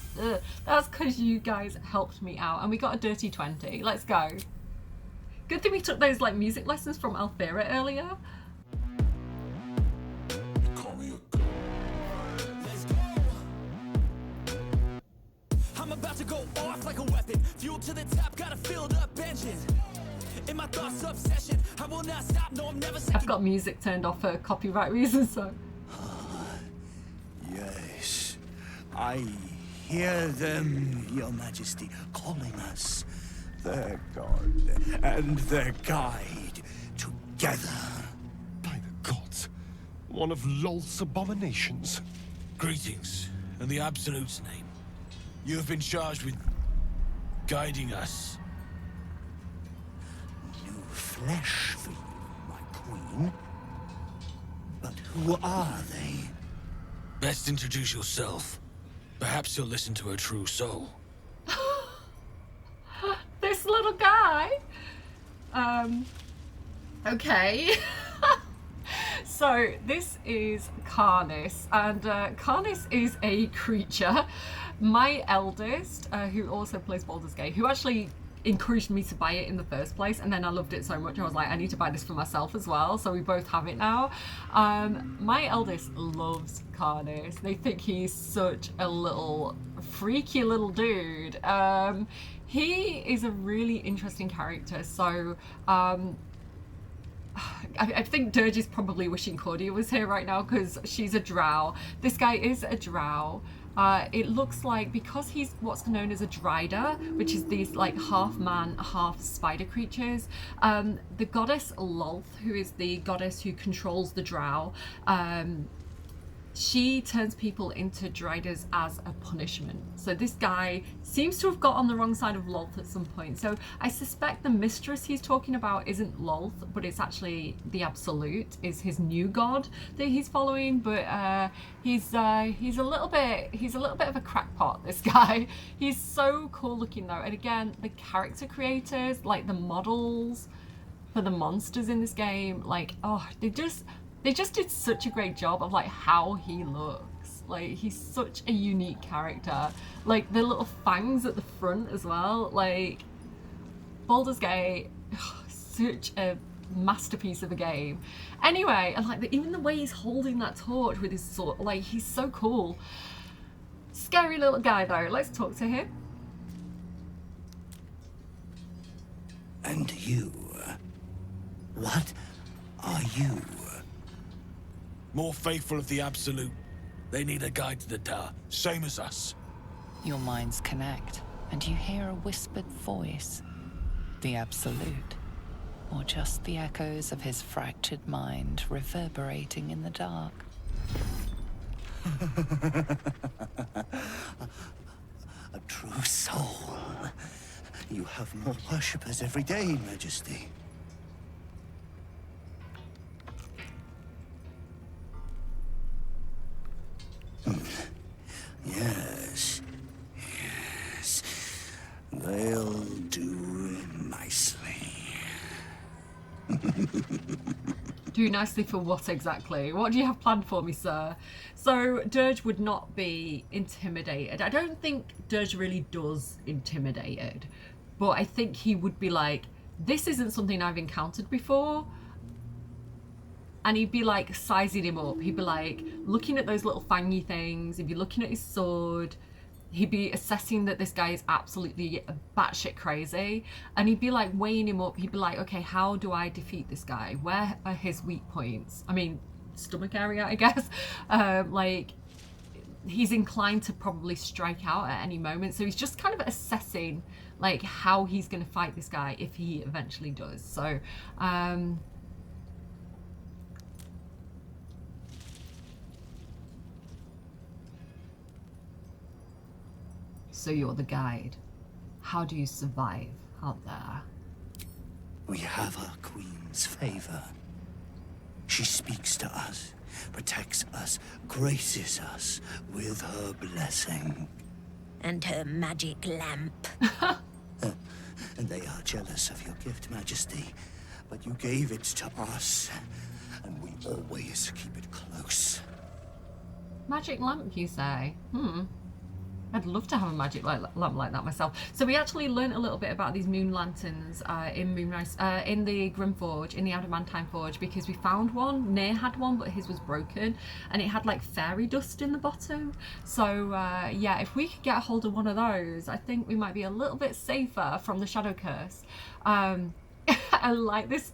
That's because you guys helped me out, and we got a dirty 20. Let's go. Good thing we took those like music lessons from Althera earlier. I'm about to go off like a weapon. Fuel to the top, got a filled up engine. In my thoughts, obsession. I will not stop, no, I'm never second. I've got music turned off for copyright reasons, so. Yes, I hear them, Your Majesty, calling us. Their god and their guide together. By the gods, one of Lolth's abominations. Greetings, in the Absolute's name. You have been charged with guiding us. New flesh for you, my queen. But who are they? Best introduce yourself. Perhaps you'll listen to a true soul. This little guy. Okay. So this is Karnis, and Karnis is a creature. My eldest, who also plays Baldur's Gate, who actually encouraged me to buy it in the first place, and then I loved it so much I was like, I need to buy this for myself as well, so we both have it now. My eldest loves Karnis. They think he's such a little freaky little dude. He is a really interesting character, so I think Dirge is probably wishing Cordia was here right now because she's a drow. This guy is a drow. It looks like, because he's what's known as a drider, which is these like half man, half spider creatures, the goddess Lolth, who is the goddess who controls the drow, she turns people into driders as a punishment. So this guy seems to have got on the wrong side of Lolth at some point. So I suspect the mistress he's talking about isn't Lolth, but it's actually the Absolute, is his new god that he's following. But he's a little bit of a crackpot, this guy. He's so cool looking though. And again, the character creators, like the models for the monsters in this game, like, oh, they just did such a great job of like how he looks. Like, he's such a unique character. Like the little fangs at the front as well. Like, Baldur's Gate, such a masterpiece of a game. Anyway, and like even the way he's holding that torch with his sword, like, he's so cool. Scary little guy though. Let's talk to him. And you, what are you? More faithful of the Absolute. They need a guide to the tower, same as us. Your minds connect, and you hear a whispered voice. The Absolute, or just the echoes of his fractured mind reverberating in the dark. A true soul. You have more worshippers every day, Majesty. Yes. They'll do nicely. Do nicely for what exactly? What do you have planned for me, sir? So Dirge would not be intimidated. I don't think Dirge really does intimidated, but I think he would be like, this isn't something I've encountered before. And he'd be like sizing him up. He'd be like looking at those little fangy things. He'd be looking at his sword. He'd be assessing that this guy is absolutely batshit crazy. And he'd be like weighing him up. He'd be like, okay, how do I defeat this guy? Where are his weak points? I mean, stomach area, I guess. Like, he's inclined to probably strike out at any moment. So he's just kind of assessing like how he's going to fight this guy if he eventually does. So, so you're the guide. How do you survive out there? We have our queen's favor. She speaks to us, protects us, graces us with her blessing. And her magic lamp. And they are jealous of your gift, Majesty. But you gave it to us, and we always keep it close. Magic lamp, you say? I'd love to have a magic lamp like that myself. So we actually learned a little bit about these moon lanterns in Moonrise, in the Grimforge, in the Adamantine Forge, because we found one. Nair had one, but his was broken, and it had like fairy dust in the bottom. So yeah, if we could get a hold of one of those, I think we might be a little bit safer from the Shadow Curse. I like this.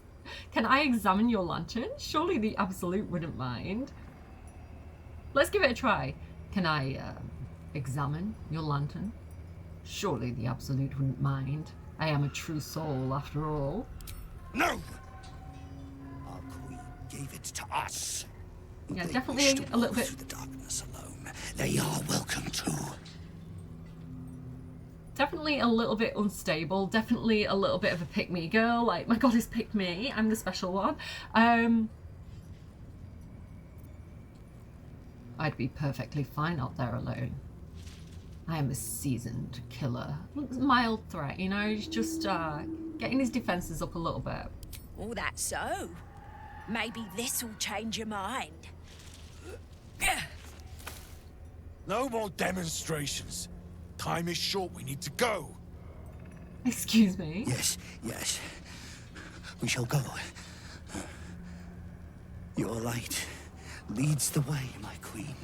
Can I examine your lantern? Surely the Absolute wouldn't mind. Let's give it a try. Can I examine your lantern? Surely the Absolute wouldn't mind. I am a true soul after all. No! Our queen gave it to us. Yeah, They definitely wish to a little walk bit. through the darkness alone. They are welcome to. Definitely a little bit unstable. Definitely a little bit of a pick-me girl. Like, my goddess picked me. I'm the special one. I'd be perfectly fine out there alone. I am a seasoned killer. Mild threat, you know, he's just getting his defenses up a little bit. Oh, that's so. Maybe this'll change your mind. No more demonstrations. Time is short, we need to go. Excuse me? Yes, yes. We shall go. Your light leads the way, my queen.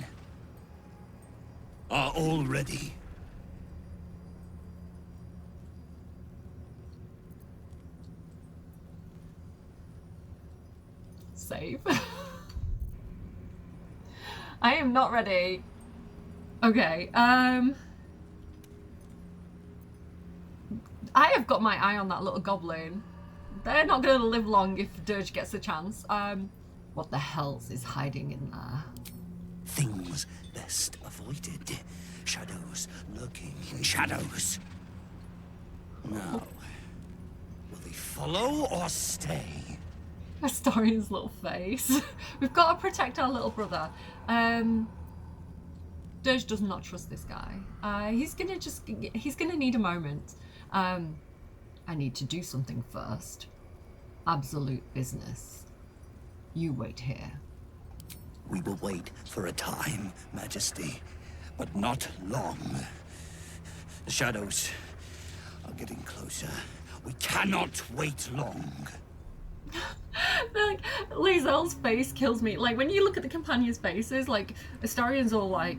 Are all ready? Save. I am not ready. Okay, I have got my eye on that little goblin. They're not going to live long if Dirge gets a chance. What the hell is hiding in there? Things best avoided. Shadows lurking in shadows. Now, will they follow or stay? Astarion's little face. We've got to protect our little brother. Dirge does not trust this guy. He's gonna need a moment. I need to do something first. Absolute business. You wait here. We will wait for a time, Majesty, but not long. The shadows are getting closer. We cannot wait long. Like, Lae'zel's face kills me. Like, when you look at the companions' faces, like, Astarion's all like...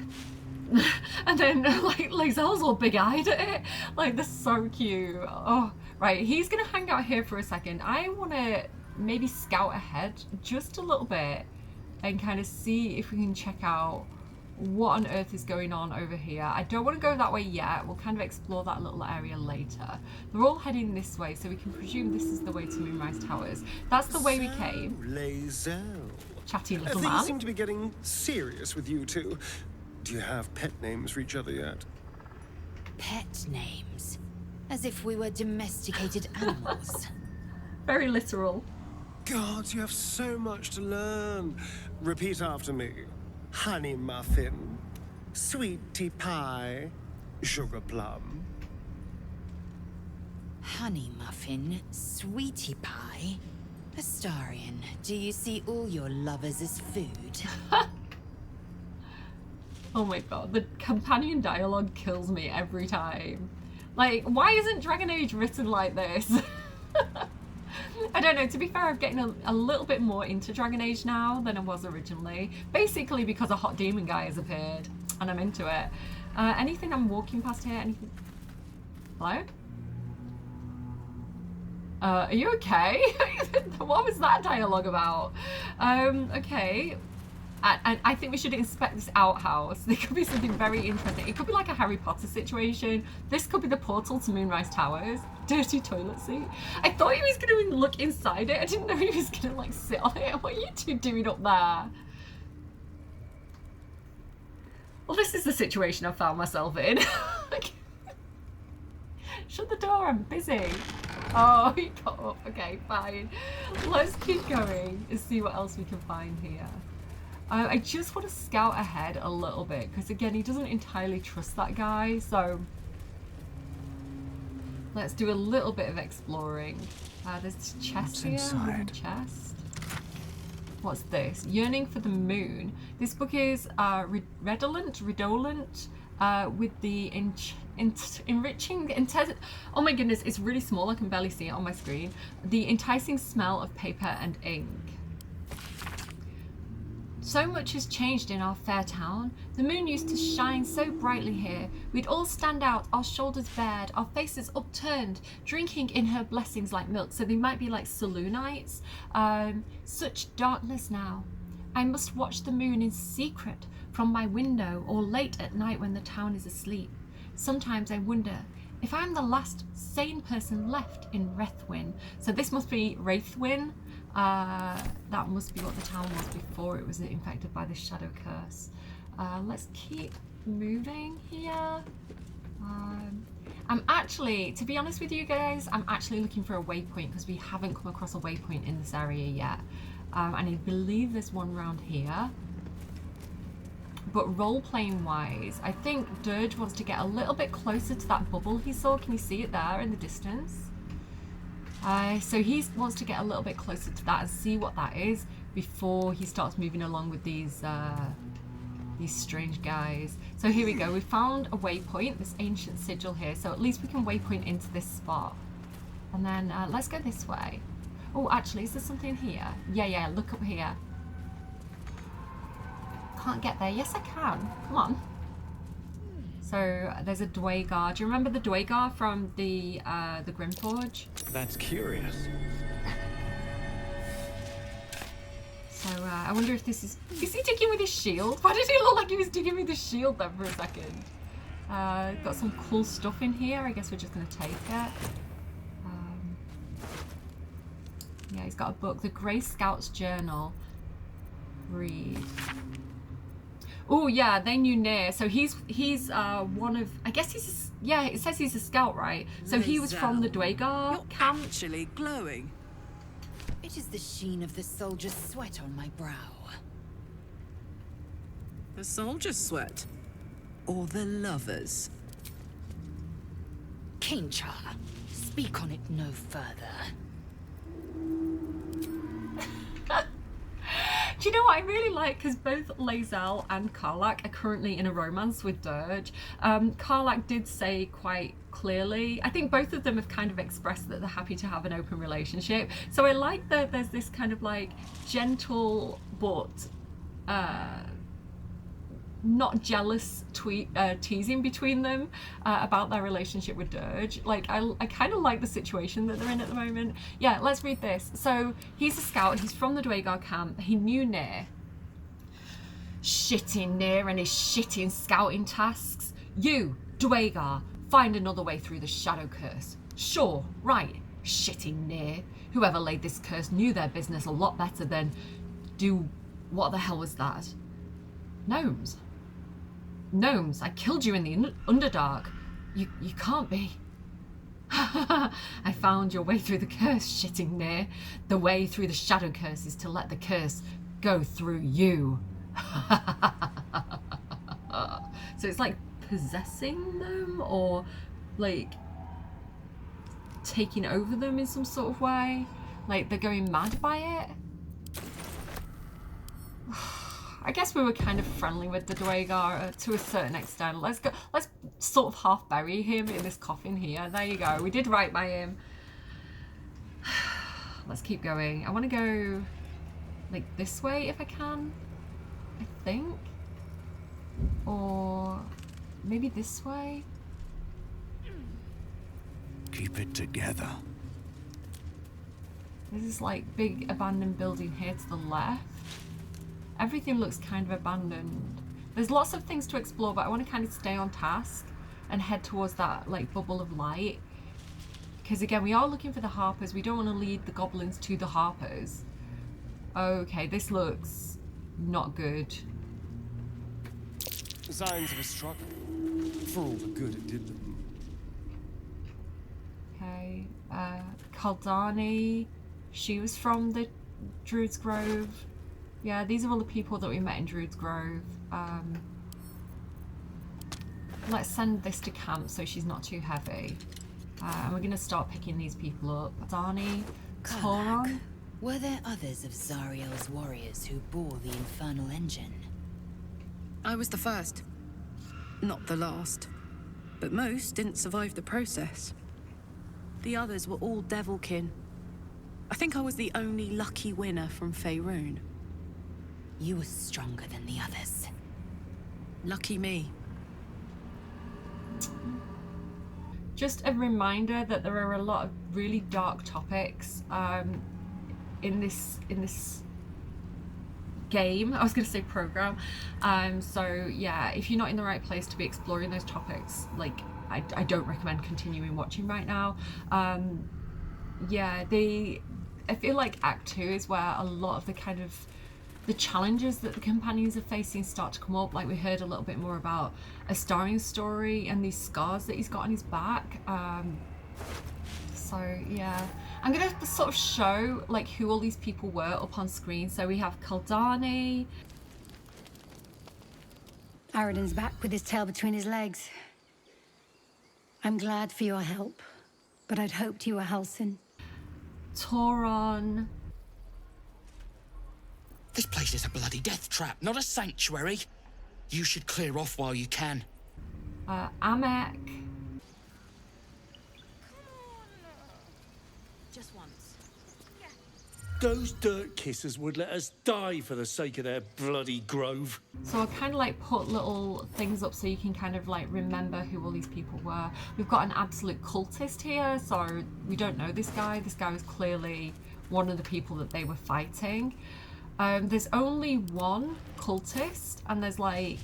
and then, like, Lae'zel's all big-eyed at it. Like, they're so cute. Oh, right, he's gonna hang out here for a second. I want to maybe scout ahead just a little bit and kind of see if we can check out what on earth is going on over here. I don't want to go that way yet. We'll kind of explore that little area later. They're all heading this way, so we can presume this is the way to Moonrise Towers. That's the way we came. Lae'zel. Chatty little Things man. seem to be getting serious with you two. Do you have pet names for each other yet? Pet names? As if we were domesticated animals. Very literal. God, you have so much to learn. Repeat after me. Honey muffin, sweetie pie, sugar plum. Honey muffin, sweetie pie. Astarion, do you see all your lovers as food? Oh my god, the companion dialogue kills me every time. Like, why isn't Dragon Age written like this? I don't know, to be fair, I'm getting a little bit more into Dragon Age now than I was originally. Basically because a hot demon guy has appeared, and I'm into it. Anything I'm walking past here? Anything? Hello? Are you okay? What was that dialogue about? Okay. And I think we should inspect this outhouse. There could be something very interesting. It could be like a Harry Potter situation. This could be the portal to Moonrise Towers. Dirty toilet seat. I thought he was going to look inside it. I didn't know he was going to like sit on it. What are you two doing up there? Well, this is the situation I found myself in. Shut the door, I'm busy. Oh, he got up. Okay, fine. Let's keep going and see what else we can find here. I just want to scout ahead a little bit because again he doesn't entirely trust that guy, so let's do a little bit of exploring. There's chest here, wooden chest. What's this? Yearning for the Moon. This book is redolent with the enriching oh my goodness, it's really small, I can barely see it on my screen. The enticing smell of paper and ink. So much has changed in our fair town. The moon used to shine so brightly here. We'd all stand out, our shoulders bared, our faces upturned, drinking in her blessings like milk. So they might be like saloonites. Such darkness now. I must watch the moon in secret from my window or late at night when the town is asleep. Sometimes I wonder if I'm the last sane person left in Rethwin. So this must be Wraithwin. That must be what the town was before it was infected by the shadow curse. Let's keep moving here. I'm actually, to be honest with you guys, I'm actually looking for a waypoint because we haven't come across a waypoint in this area yet. And I believe there's one around here. but role-playing wise, I think Dirge wants to get a little bit closer to that bubble he saw. Can you see it there in the distance? So he wants to get a little bit closer to that and see what that is before he starts moving along with these strange guys. So here we go. We found a waypoint, this ancient sigil here. So at least we can waypoint into this spot. And then let's go this way. Oh, actually, is there something here? Yeah, look up here. Can't get there. Yes, I can. Come on. So there's a Dwagar. Do you remember the Dwagar from the Grimforge? That's curious. So I wonder if this is he digging with his shield? Why did he look like he was digging with his shield then for a second? Got some cool stuff in here. I guess we're just going to take it. Yeah, he's got a book, The Grey Scout's Journal. Read. Oh yeah, they knew Nair. So he's one of, I guess he's yeah, it says he's a scout, right? So he was from the Dwagar camp. Actually glowing. It is the sheen of the soldier's sweat on my brow. The soldier's sweat? Or the lover's? Kincha, speak on it no further. Do you know what I really like? Because both Lae'zel and Karlach are currently in a romance with Dirge. Karlach did say quite clearly, I think both of them have kind of expressed that they're happy to have an open relationship. So I like that there's this kind of like gentle but not jealous teasing between them about their relationship with Dirge. Like I kind of like the situation that they're in at the moment. Yeah, let's read this. So he's a scout, he's from the Dwagar camp, he knew Nair. Shitting Nair and his shitting scouting tasks. You, Dwagar, find another way through the shadow curse. Sure, right, shitting Nair. Whoever laid this curse knew their business a lot better than do. What the hell was that? Gnomes. Gnomes, I killed you in the Underdark. You can't be. I found your way through the curse, shitting Nair. The way through the shadow curse is to let the curse go through you. So it's like possessing them or like taking over them in some sort of way. Like they're going mad by it. I guess we were kind of friendly with the Dwagar to a certain extent. Let's sort of half bury him in this coffin here. There you go. We did right by him. Let's keep going. I want to go like this way if I can, I think. Or maybe this way. Keep it together. This is like big abandoned building here to the left. Everything looks kind of abandoned. There's lots of things to explore, but I want to kind of stay on task and head towards that like bubble of light. Because again, we are looking for the Harpers. We don't want to lead the goblins to the Harpers. Okay, this looks not good. Signs of a struggle, for all the good it did them. Okay, Kaldani, she was from the Druid's Grove. Yeah, these are all the people that we met in Druid's Grove. Let's send this to camp so she's not too heavy. And we're going to start picking these people up. Dani, Toarie. Were there others of Zariel's warriors who bore the infernal engine? I was the first. Not the last. But most didn't survive the process. The others were all devilkin. I think I was the only lucky winner from Faerun. You were stronger than the others. Lucky me. Just a reminder that there are a lot of really dark topics in this game. I was going to say program. So yeah, if you're not in the right place to be exploring those topics, like I don't recommend continuing watching right now. Yeah, I feel like Act 2 is where a lot of the kind of the challenges that the companions are facing start to come up. Like we heard a little bit more about Astarian's story and these scars that he's got on his back. So yeah, I'm gonna sort of show like who all these people were up on screen. So we have Kaldani. Aradin's back with his tail between his legs. I'm glad for your help, but I'd hoped you were Halsin. Tauron. This place is a bloody death trap, not a sanctuary. You should clear off while you can. Amek. Just once. Those dirt kissers would let us die for the sake of their bloody grove. So I'll kind of like put little things up so you can kind of like remember who all these people were. We've got an absolute cultist here, so we don't know this guy. This guy was clearly one of the people that they were fighting. There's only one cultist, and there's like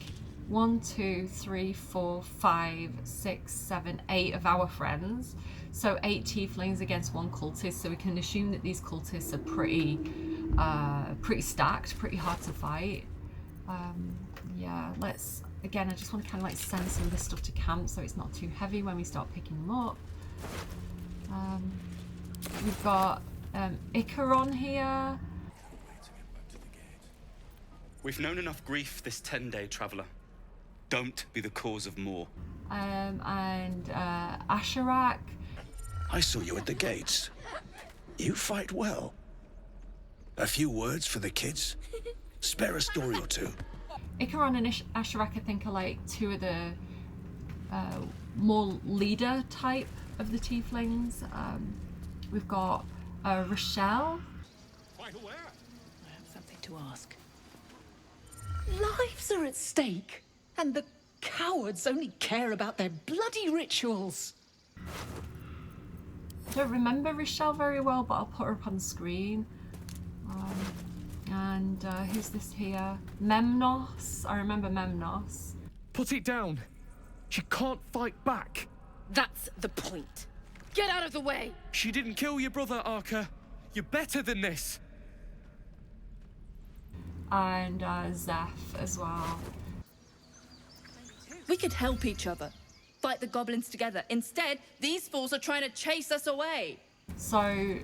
1, 2, 3, 4, 5, 6, 7, 8 of our friends. So 8 tieflings against 1 cultist. So we can assume that these cultists are pretty stacked, pretty hard to fight. Yeah, let's, again, I just want to kind of like send some of this stuff to camp so it's not too heavy when we start picking them up. We've got Icaron here. We've known enough grief this 10-day traveller. Don't be the cause of more. And Asherak. I saw you at the gates. You fight well. A few words for the kids? Spare a story or two. Icaron and Asherak, I think, are like 2 of the more leader type of the tieflings. We've got Rochelle. Quite aware. I have something to ask. Lives are at stake, and the cowards only care about their bloody rituals. I don't remember Rochelle very well, but I'll put her up on the screen. And who's this here? Memnos. I remember Memnos. Put it down. She can't fight back. That's the point. Get out of the way! She didn't kill your brother, Arca. You're better than this. And Zeph as well. We could help each other. Fight the goblins together. Instead, these fools are trying to chase us away. So,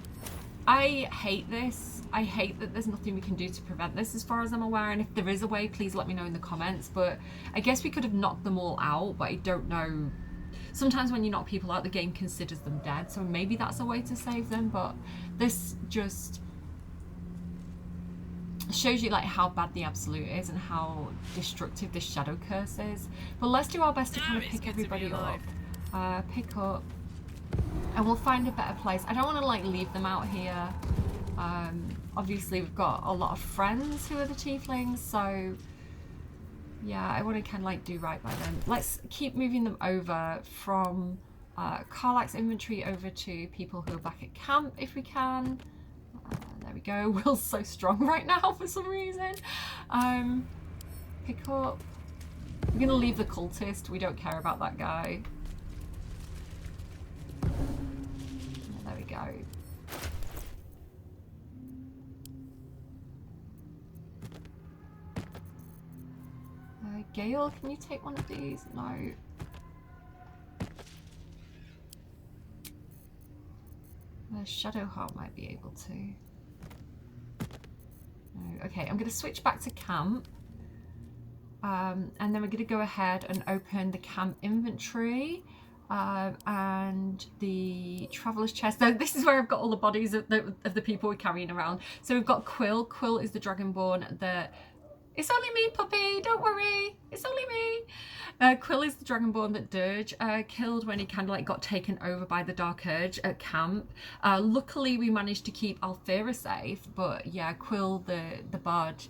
I hate this. I hate that there's nothing we can do to prevent this as far as I'm aware, and if there is a way, please let me know in the comments. But I guess we could have knocked them all out, but I don't know. Sometimes when you knock people out, the game considers them dead, so maybe that's a way to save them, but this just shows you like how bad the Absolute is and how destructive this Shadow Curse is. But let's do our best to kind of pick everybody up. Pick up, and we'll find a better place. I don't want to like leave them out here. Obviously we've got a lot of friends who are the tieflings, so yeah, I want to kind of like do right by them. Let's keep moving them over from Karlach's inventory over to people who are back at camp if we can. There we go. Will's so strong right now for some reason. Pick up. We're going to leave the cultist. We don't care about that guy. There we go. Gale, can you take one of these? No. Shadowheart might be able to. No. Okay, I'm going to switch back to camp. And then we're going to go ahead and open the camp inventory. And the traveler's chest. So this is where I've got all the bodies of the people we're carrying around. So we've got Quill. Quill is the Dragonborn that... It's only me, puppy, don't worry. It's only me. Quill is the Dragonborn that Dirge killed when he kind of like got taken over by the Dark Urge at camp. Luckily, we managed to keep Alfira safe, but yeah, Quill, the bard,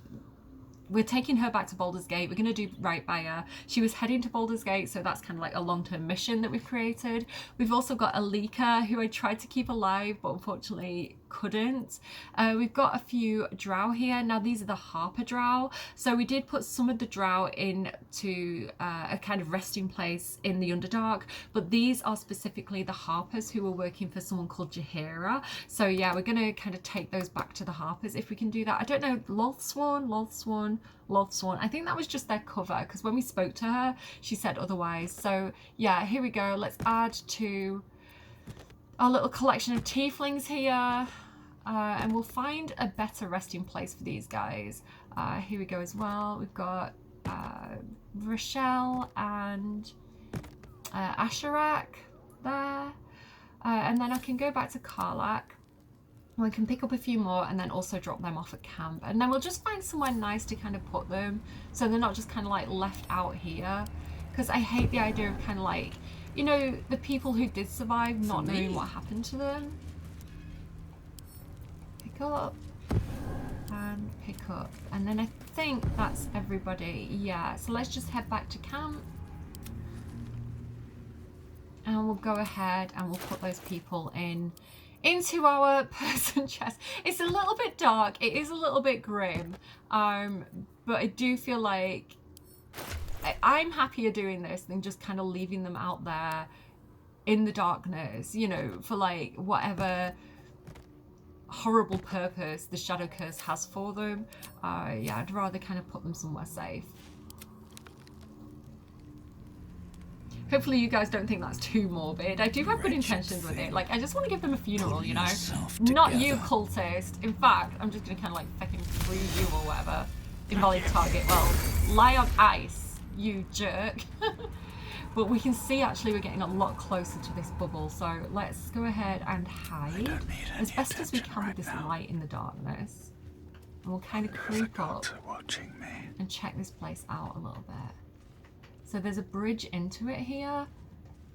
we're taking her back to Baldur's Gate. We're going to do right by her. She was heading to Baldur's Gate, so that's kind of like a long-term mission that we've created. We've also got Alika, who I tried to keep alive, but unfortunately couldn't. We've got a few drow here. Now these are the Harper drow. So we did put some of the drow into a kind of resting place in the Underdark, but these are specifically the Harpers who were working for someone called Jaheira. So yeah, we're going to kind of take those back to the Harpers if we can do that. I don't know, Lothsworn. I think that was just their cover, because when we spoke to her, she said otherwise. So yeah, here we go. Let's add to our little collection of tieflings here, and we'll find a better resting place for these guys. Here we go as well. We've got Rochelle and Asherak there. And then I can go back to Karlach. We can pick up a few more and then also drop them off at camp. And then we'll just find somewhere nice to kind of put them so they're not just kind of like left out here. Because I hate the idea of kind of like, you know, the people who did survive not knowing what happened to them. Pick up and pick up. And then I think that's everybody. Yeah, so let's just head back to camp. And we'll go ahead and we'll put those people into our person chest. It's a little bit dark, it is a little bit grim, but I do feel like I'm happier doing this than just kind of leaving them out there in the darkness, you know, for like whatever horrible purpose the shadow curse has for them. Yeah, I'd rather kind of put them somewhere safe. Hopefully you guys don't think that's too morbid. I do have good intentions with it. Like, I just want to give them a funeral, you know? Not you, cultist. In fact, I'm just going to kind of like fucking free you or whatever. Invalid target. Well, lie on ice, you jerk. But we can see actually we're getting a lot closer to this bubble. So let's go ahead and hide as best as we can with this light in the darkness. And we'll kind of creep up and check this place out a little bit. So there's a bridge into it here.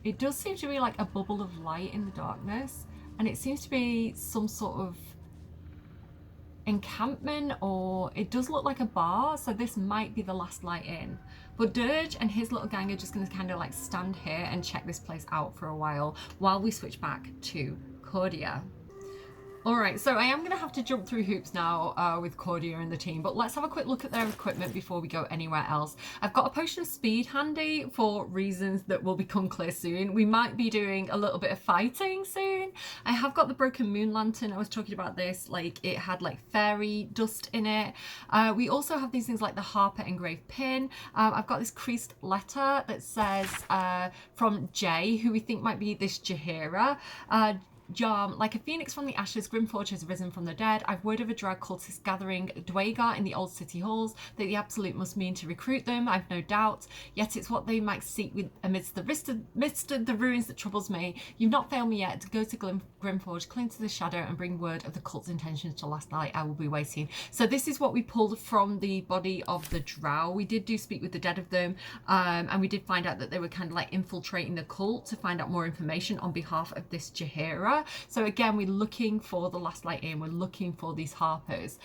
It does seem to be like a bubble of light in the darkness, and it seems to be some sort of encampment, or it does look like a bar, so this might be the last light in. But Dirge and his little gang are just going to kind of like stand here and check this place out for a while we switch back to Cordia. Alright, so I am going to have to jump through hoops now with Cordia and the team, but let's have a quick look at their equipment before we go anywhere else. I've got a potion of speed handy for reasons that will become clear soon. We might be doing a little bit of fighting soon. I have got the broken moon lantern. I was talking about this, like it had like fairy dust in it. We also have these things like the Harper engraved pin. I've got this creased letter that says from Jay, who we think might be this Jaheira. Jarm, like a phoenix from the ashes, Grimforge has risen from the dead. I've word of a drag cultist gathering Dwagar in the old city halls, that the absolute must mean to recruit them, I've no doubt. Yet it's what they might seek amidst the ruins that troubles me. You've not failed me yet. Go to Grimforge, cling to the shadow, and bring word of the cult's intentions to last night. I will be waiting. So this is what we pulled from the body of the drow. We did speak with the dead of them, and we did find out that they were kind of like infiltrating the cult to find out more information on behalf of this Jaheira. So again, we're looking for the last light in. We're looking for these Harpers.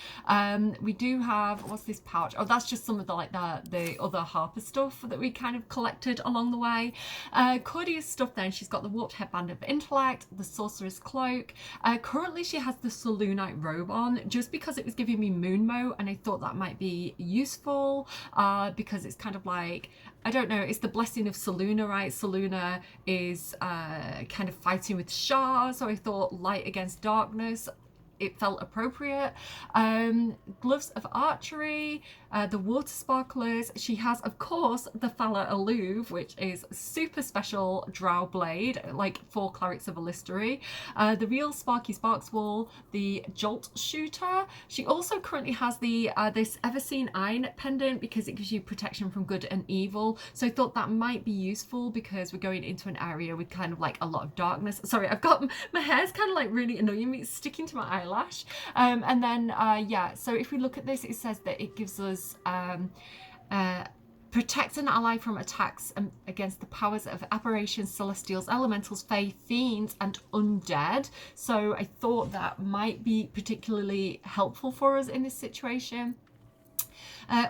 We do have, what's this pouch? Oh, that's just some of the like the other Harper stuff that we kind of collected along the way. Cordia's stuff then, she's got the warped headband of intellect, the sorcerer's cloak. Currently she has the Selûnite robe on, just because it was giving me Moonmo, and I thought that might be useful because it's kind of like, I don't know, it's the blessing of Selûna, right? Selûna is kind of fighting with Shah, so I thought light against darkness, it felt appropriate. Gloves of archery, the water sparklers. She has, of course, the Fala Aluv, which is super special drow blade, like 4 clerics of Alistery. The real Sparky Sparks wall, the Jolt shooter. She also currently has the this Everseen Iron pendant because it gives you protection from good and evil. So I thought that might be useful because we're going into an area with kind of like a lot of darkness. Sorry, I've got my hair's kind of like really annoying me. It's sticking to my eyelash. And then yeah, so if we look at this, it says that it gives us protect an ally from attacks against the powers of aberrations, celestials, elementals, fae, fiends, and undead. So I thought that might be particularly helpful for us in this situation.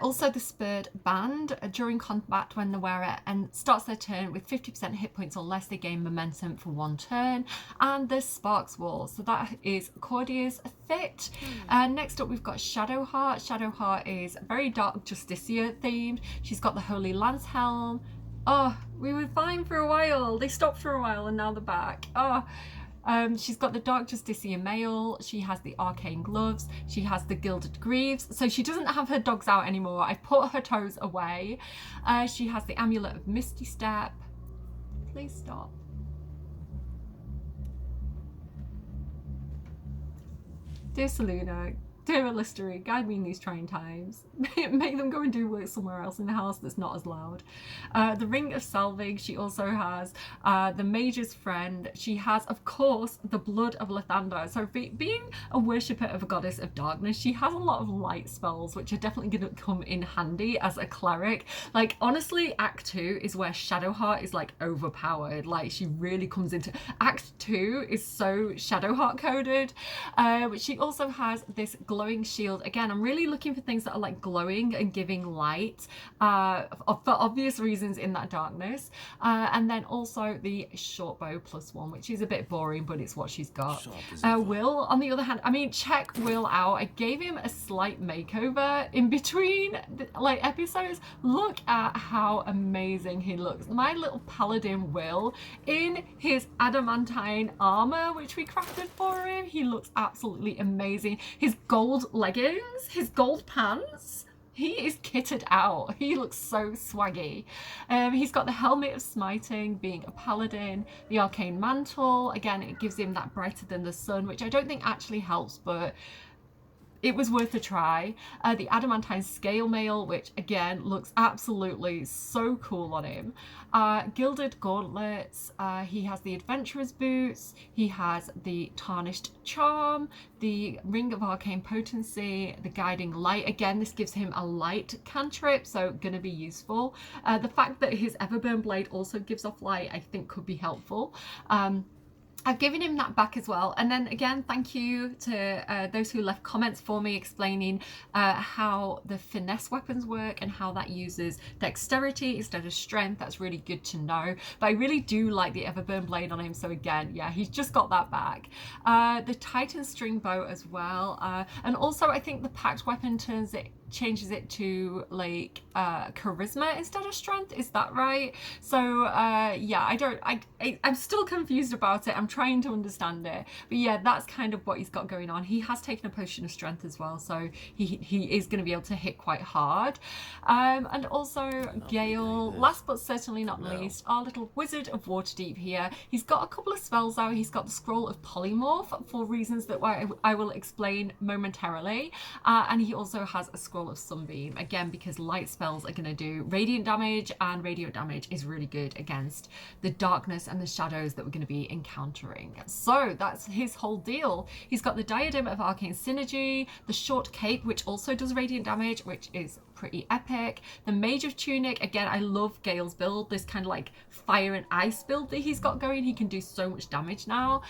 Also the Spurred Band. During combat, when the wearer starts their turn with 50% hit points or less, they gain momentum for 1 turn. And the Sparks Wall. So that is Cordia's fit. Next up we've got Shadowheart. Shadowheart is very Dark Justicia themed. She's got the Holy Lance Helm. Oh, we were fine for a while. They stopped for a while and now they're back. Oh. She's got the Dark Justicia mail, she has the arcane gloves, she has the gilded greaves, so she doesn't have her dogs out anymore. I've put her toes away. She has the amulet of Misty Step. Please stop. Dear Selûna, Dear Alistair, guide me in these trying times. Make them go and do work somewhere else in the house that's not as loud. The Ring of Salvig, she also has. The Mage's Friend. She has, of course, the Blood of Lathander. So being a worshipper of a goddess of darkness, she has a lot of light spells, which are definitely going to come in handy as a cleric. Like, honestly, Act 2 is where Shadowheart is, like, overpowered. Like, she really comes into... Act 2 is so Shadowheart coded. But she also has this glowing shield. Again, I'm really looking for things that are like glowing and giving light for obvious reasons in that darkness. And then also the short bow +1, which is a bit boring, but it's what she's got. Will, on the other hand, I mean, check Will out. I gave him a slight makeover in between like episodes. Look at how amazing he looks. My little paladin Will in his adamantine armor, which we crafted for him. He looks absolutely amazing. His gold leggings, his gold pants, he is kitted out. He looks so swaggy. He's got the Helmet of Smiting, being a paladin, the Arcane Mantle. Again, it gives him that brighter than the sun, which I don't think actually helps, but it was worth a try. The Adamantine Scale Mail, which again looks absolutely so cool on him. Gilded Gauntlets, he has the Adventurer's Boots, he has the Tarnished Charm, the Ring of Arcane Potency, the Guiding Light. Again, this gives him a light cantrip, so gonna be useful. The fact that his Everburn Blade also gives off light, I think could be helpful. I've given him that back as well. And then again, thank you to those who left comments for me explaining how the finesse weapons work and how that uses dexterity instead of strength. That's really good to know. But I really do like the Everburn Blade on him. So again, yeah, he's just got that back. The Titan String Bow as well. And also I think the packed weapon changes it to like charisma instead of strength. Is that right? So yeah, I'm still confused about it. I'm trying to understand it, but yeah, that's kind of what he's got going on. He has taken a potion of strength as well, so he is going to be able to hit quite hard. And also Gale, last but certainly not least, our little Wizard of Waterdeep here. He's got a couple of spells out. He's got the Scroll of Polymorph for reasons that I will explain momentarily, and he also has a Scroll of Sunbeam, again because light spells are going to do radiant damage, and radiant damage is really good against the darkness and the shadows that we're going to be encountering. So that's his whole deal. He's got the Diadem of Arcane Synergy, the Short Cape, which also does radiant damage, which is pretty epic. The Mage of Tunic, again, I love Gale's build, this kind of like fire and ice build that he's got going. He can do so much damage now.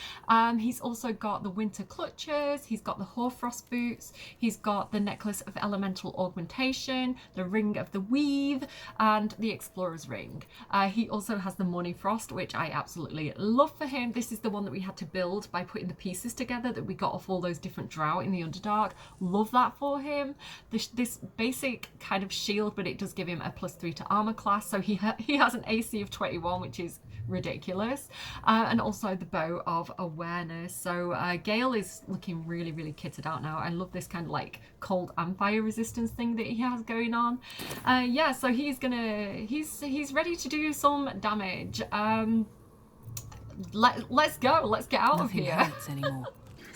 He's also got the Winter Clutches, he's got the Hoarfrost Boots, he's got the Necklace of Elemental Augmentation, the Ring of the Weave, and the Explorer's Ring. He also has the Morning Frost, which I absolutely love for him. This is the one that we had to build by putting the pieces together that we got off all those different drow in the Underdark. Love that for him. This basic kind of shield, but it does give him a +3 to armor class, so he has an AC of 21, which is ridiculous. And also the Bow of Awareness. So Gale is looking really, really kitted out now. I love this kind of like cold and fire resistance thing that he has going on. Yeah, so he's ready to do some damage. Let's go. Let's get out of here. Hurts anymore.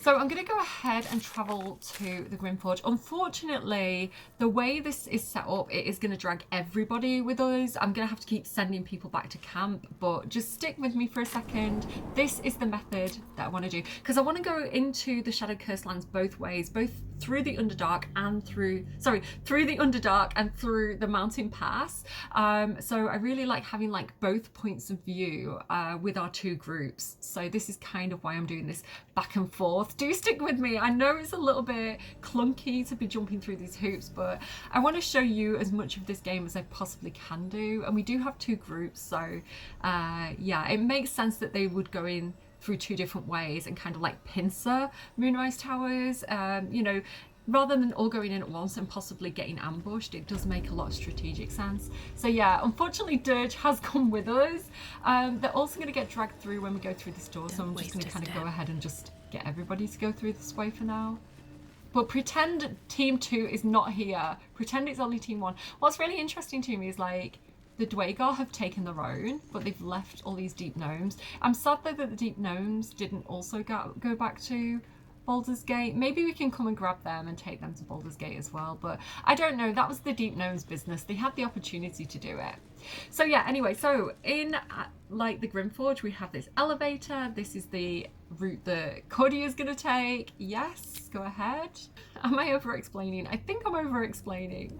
So I'm going to go ahead and travel to the Grimforge. Unfortunately, the way this is set up, it is going to drag everybody with us. I'm going to have to keep sending people back to camp, but just stick with me for a second. This is the method that I want to do, because I want to go into the Shadow Cursed Lands both ways, both through the Underdark and through the Underdark and through the Mountain Pass. So I really like having like both points of view with our two groups. So this is kind of why I'm doing this back and forth. Do stick with me. I know it's a little bit clunky to be jumping through these hoops, but I want to show you as much of this game as I possibly can do. And we do have two groups, so yeah, it makes sense that they would go in through two different ways and kind of like pincer Moonrise Towers, you know, rather than all going in at once and possibly getting ambushed. It does make a lot of strategic sense. So yeah, unfortunately Dirge has come with us. They're also going to get dragged through when we go through this door, so I'm just going to kind of go ahead and just get everybody to go through this way for now. But pretend Team 2 is not here. Pretend it's only Team 1. What's really interesting to me is like the Dwagar have taken their own, but they've left all these deep gnomes. I'm sad though that the deep gnomes didn't also go back to Baldur's Gate. Maybe we can come and grab them and take them to Baldur's Gate as well, but I don't know. That was the Deep Gnome's business. They had the opportunity to do it. So yeah, anyway, so in like the Grimforge, we have this elevator. This is the route that Cody is going to take. Yes, go ahead. Am I over-explaining? I think I'm over-explaining.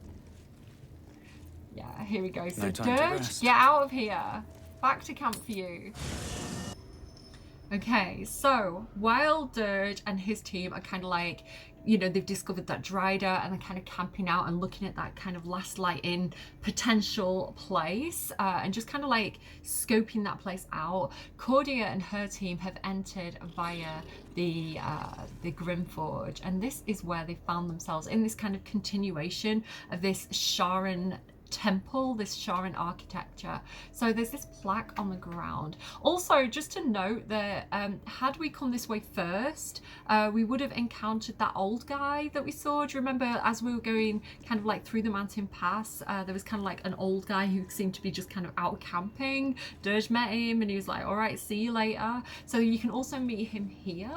Yeah, here we go. So Dirge, get out of here. Back to camp for you. Okay, so while Dirge and his team are kind of like, you know, they've discovered that Dryder and they're kind of camping out and looking at that kind of last light in potential place and just kind of like scoping that place out, Cordia and her team have entered via the Grimforge, and this is where they found themselves in this kind of continuation of this Sharan temple, this Sharan architecture. So there's this plaque on the ground. Also, just to note that had we come this way first, we would have encountered that old guy that we saw. Do you remember as we were going kind of like through the mountain pass, there was kind of like an old guy who seemed to be just kind of out camping. Dirge met him and he was like, all right, see you later. So you can also meet him here.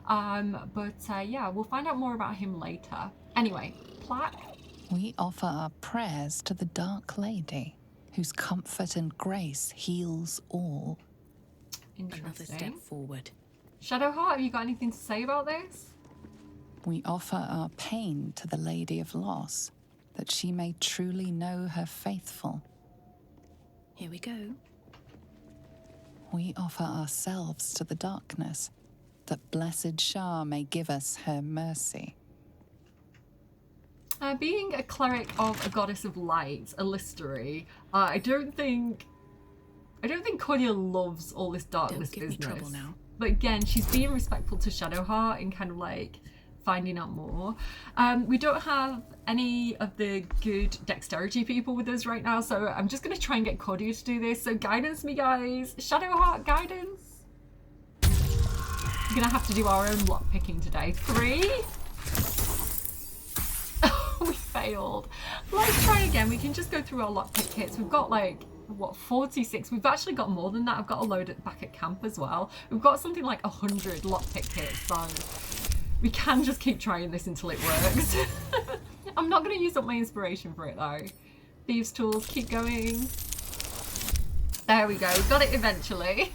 Yeah, we'll find out more about him later. Anyway, plaque. We offer our prayers to the Dark Lady, whose comfort and grace heals all. Another step forward. Shadowheart, have you got anything to say about this? We offer our pain to the Lady of Loss, that she may truly know her faithful. Here we go. We offer ourselves to the darkness, that blessed Shah may give us her mercy. Being a cleric of a goddess of light, a Listery, I don't think Cordia loves all this darkness business. Don't give me trouble now. But again, she's being respectful to Shadowheart and kind of like finding out more. We don't have any of the good dexterity people with us right now, so I'm just going to try and get Cordia to do this. So guidance me, guys. Shadowheart, guidance. We're going to have to do our own lock picking today. 3. We failed. Let's try again. We can just go through our lockpick kits. We've got like, what, 46? We've actually got more than that. I've got a load back at camp as well. We've got something like 100 lockpick kits, so we can just keep trying this until it works. I'm not going to use up my inspiration for it though. Thieves' tools, keep going. There we go. We got it eventually.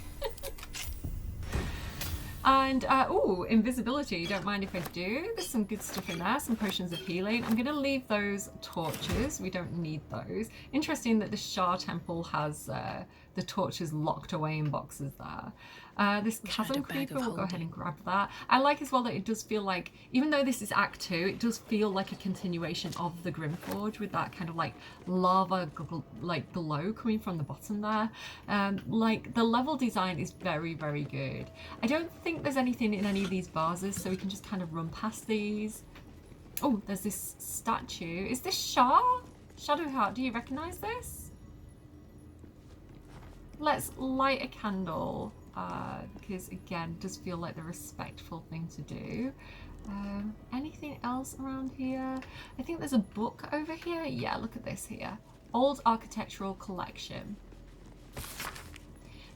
And, oh, invisibility, don't mind if I do. There's some good stuff in there, some potions of healing. I'm going to leave those torches. We don't need those. Interesting that the Shah Temple has the torches locked away in boxes there. This Chasm Creeper, we'll go ahead and grab that. I like as well that it does feel like, even though this is Act 2, it does feel like a continuation of the Grimforge with that kind of like lava like glow coming from the bottom there. Like the level design is very, very good. I don't think there's anything in any of these vases, so we can just kind of run past these. Oh, there's this statue. Is this Shah? Shadowheart, do you recognize this? Let's light a candle. Because again, it does feel like the respectful thing to do. Anything else around here? I think there's a book over here. Yeah, look at this here. Old Architectural Collection.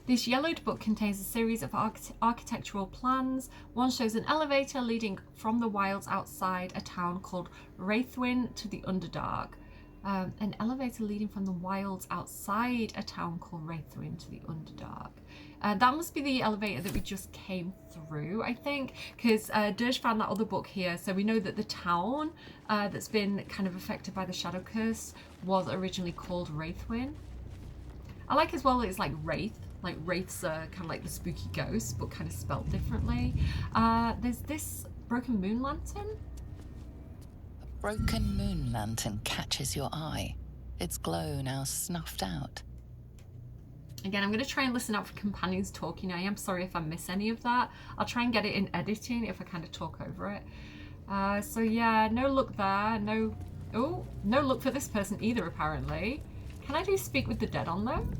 This yellowed book contains a series of architectural plans. One shows an elevator leading from the wilds outside a town called Wraithwin to the Underdark. An elevator leading from the wilds outside a town called Wraithwin to the Underdark. That must be the elevator that we just came through, I think, because Dirge found that other book here, so we know that the town that's been kind of affected by the Shadow Curse was originally called Wraithwin. I like as well that it's like Wraith, like Wraiths are kind of like the spooky ghosts, but kind of spelled differently. There's this broken moon lantern. A broken moon lantern catches your eye, its glow now snuffed out. Again, I'm going to try and listen out for companions talking. I am sorry if I miss any of that. I'll try and get it in editing if I kind of talk over it. So yeah, no look there. No, oh, no look for this person either, apparently. Can I do speak with the dead on them?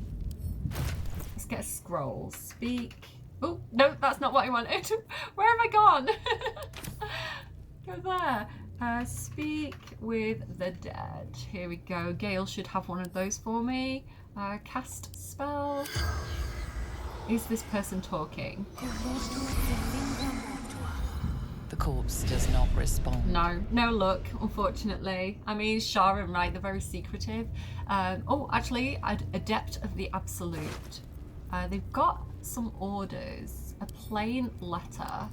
Let's get a scroll. Speak. Oh, no, that's not what I wanted. Where have I gone? Go there. Speak with the dead. Here we go. Gale should have one of those for me. Cast spell. Is this person talking? The corpse does not respond. No luck, unfortunately. I mean, Shah and Rai, they're very secretive. Oh, actually, Adept of the Absolute. They've got some orders. A plain letter.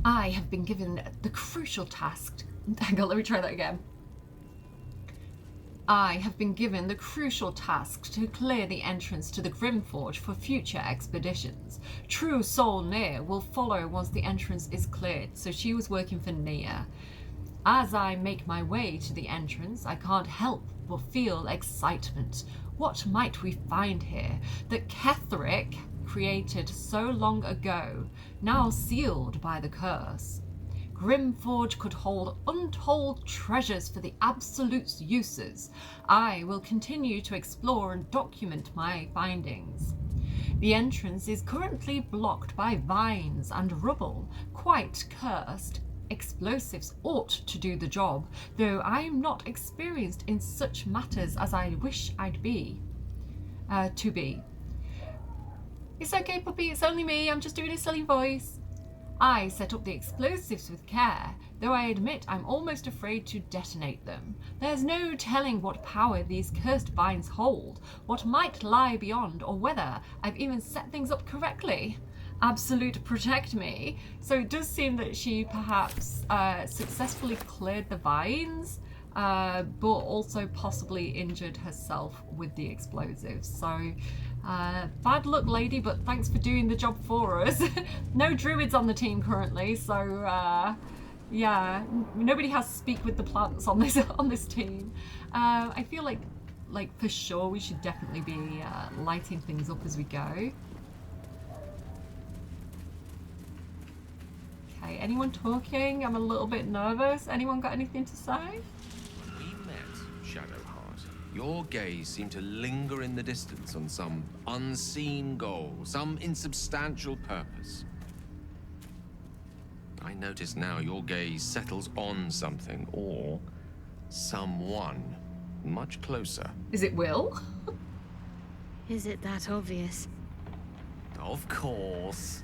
I have been given the crucial task. Hang on, let me try that again. I have been given the crucial task to clear the entrance to the Grimforge for future expeditions. True Soul Near will follow once the entrance is cleared, so she was working for Near. As I make my way to the entrance, I can't help but feel excitement. What might we find here that Ketheric created so long ago, now sealed by the curse? Grimforge could hold untold treasures for the Absolute's uses. I will continue to explore and document my findings. The entrance is currently blocked by vines and rubble, quite cursed. Explosives ought to do the job, though I am not experienced in such matters as I wish I'd be. To be. It's okay, puppy, it's only me, I'm just doing a silly voice. I set up the explosives with care, though I admit I'm almost afraid to detonate them. There's no telling what power these cursed vines hold, what might lie beyond, or whether I've even set things up correctly. Absolute protect me. So it does seem that she perhaps successfully cleared the vines, but also possibly injured herself with the explosives. So bad luck, lady, but thanks for doing the job for us. No druids on the team currently, so yeah, nobody has speak with the plants on this team. I feel like for sure we should definitely be lighting things up as we go. Okay, anyone talking? I'm a little bit nervous. Anyone got anything to say? When we met, Shadowheart, your gaze seemed to linger in the distance on some unseen goal, some insubstantial purpose. I notice now your gaze settles on something or someone much closer. Is it Will? Is it that obvious? Of course.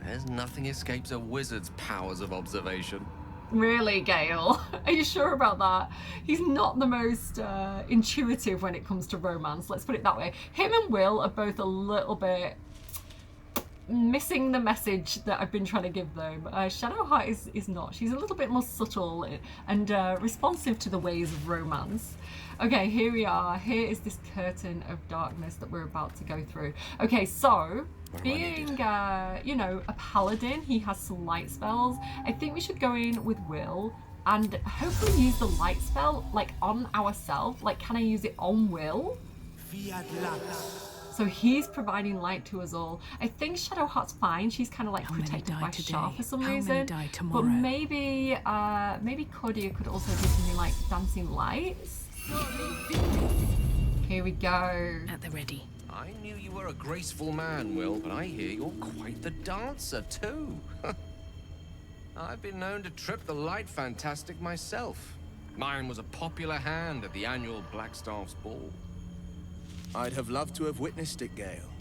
There's nothing escapes a wizard's powers of observation. Really, Gale? Are you sure about that? He's not the most intuitive when it comes to romance, let's put it that way. Him and Will are both a little bit missing the message that I've been trying to give them. Shadowheart is not. She's a little bit more subtle and responsive to the ways of romance. Okay, here we are. Here is this curtain of darkness that we're about to go through. Okay, so being, you know, a paladin, he has some light spells. I think we should go in with Will and hopefully use the light spell, like, on ourselves. Like, can I use it on Will? So he's providing light to us all. I think Shadowheart's fine. She's kind of like protected by Shah for some reason. But maybe, maybe Cordia could also do something like dancing lights. Here we go. At the ready. I knew you were a graceful man, Will, but I hear you're quite the dancer, too. I've been known to trip the light fantastic myself. Mine was a popular hand at the annual Blackstaff's ball. I'd have loved to have witnessed it, Gale.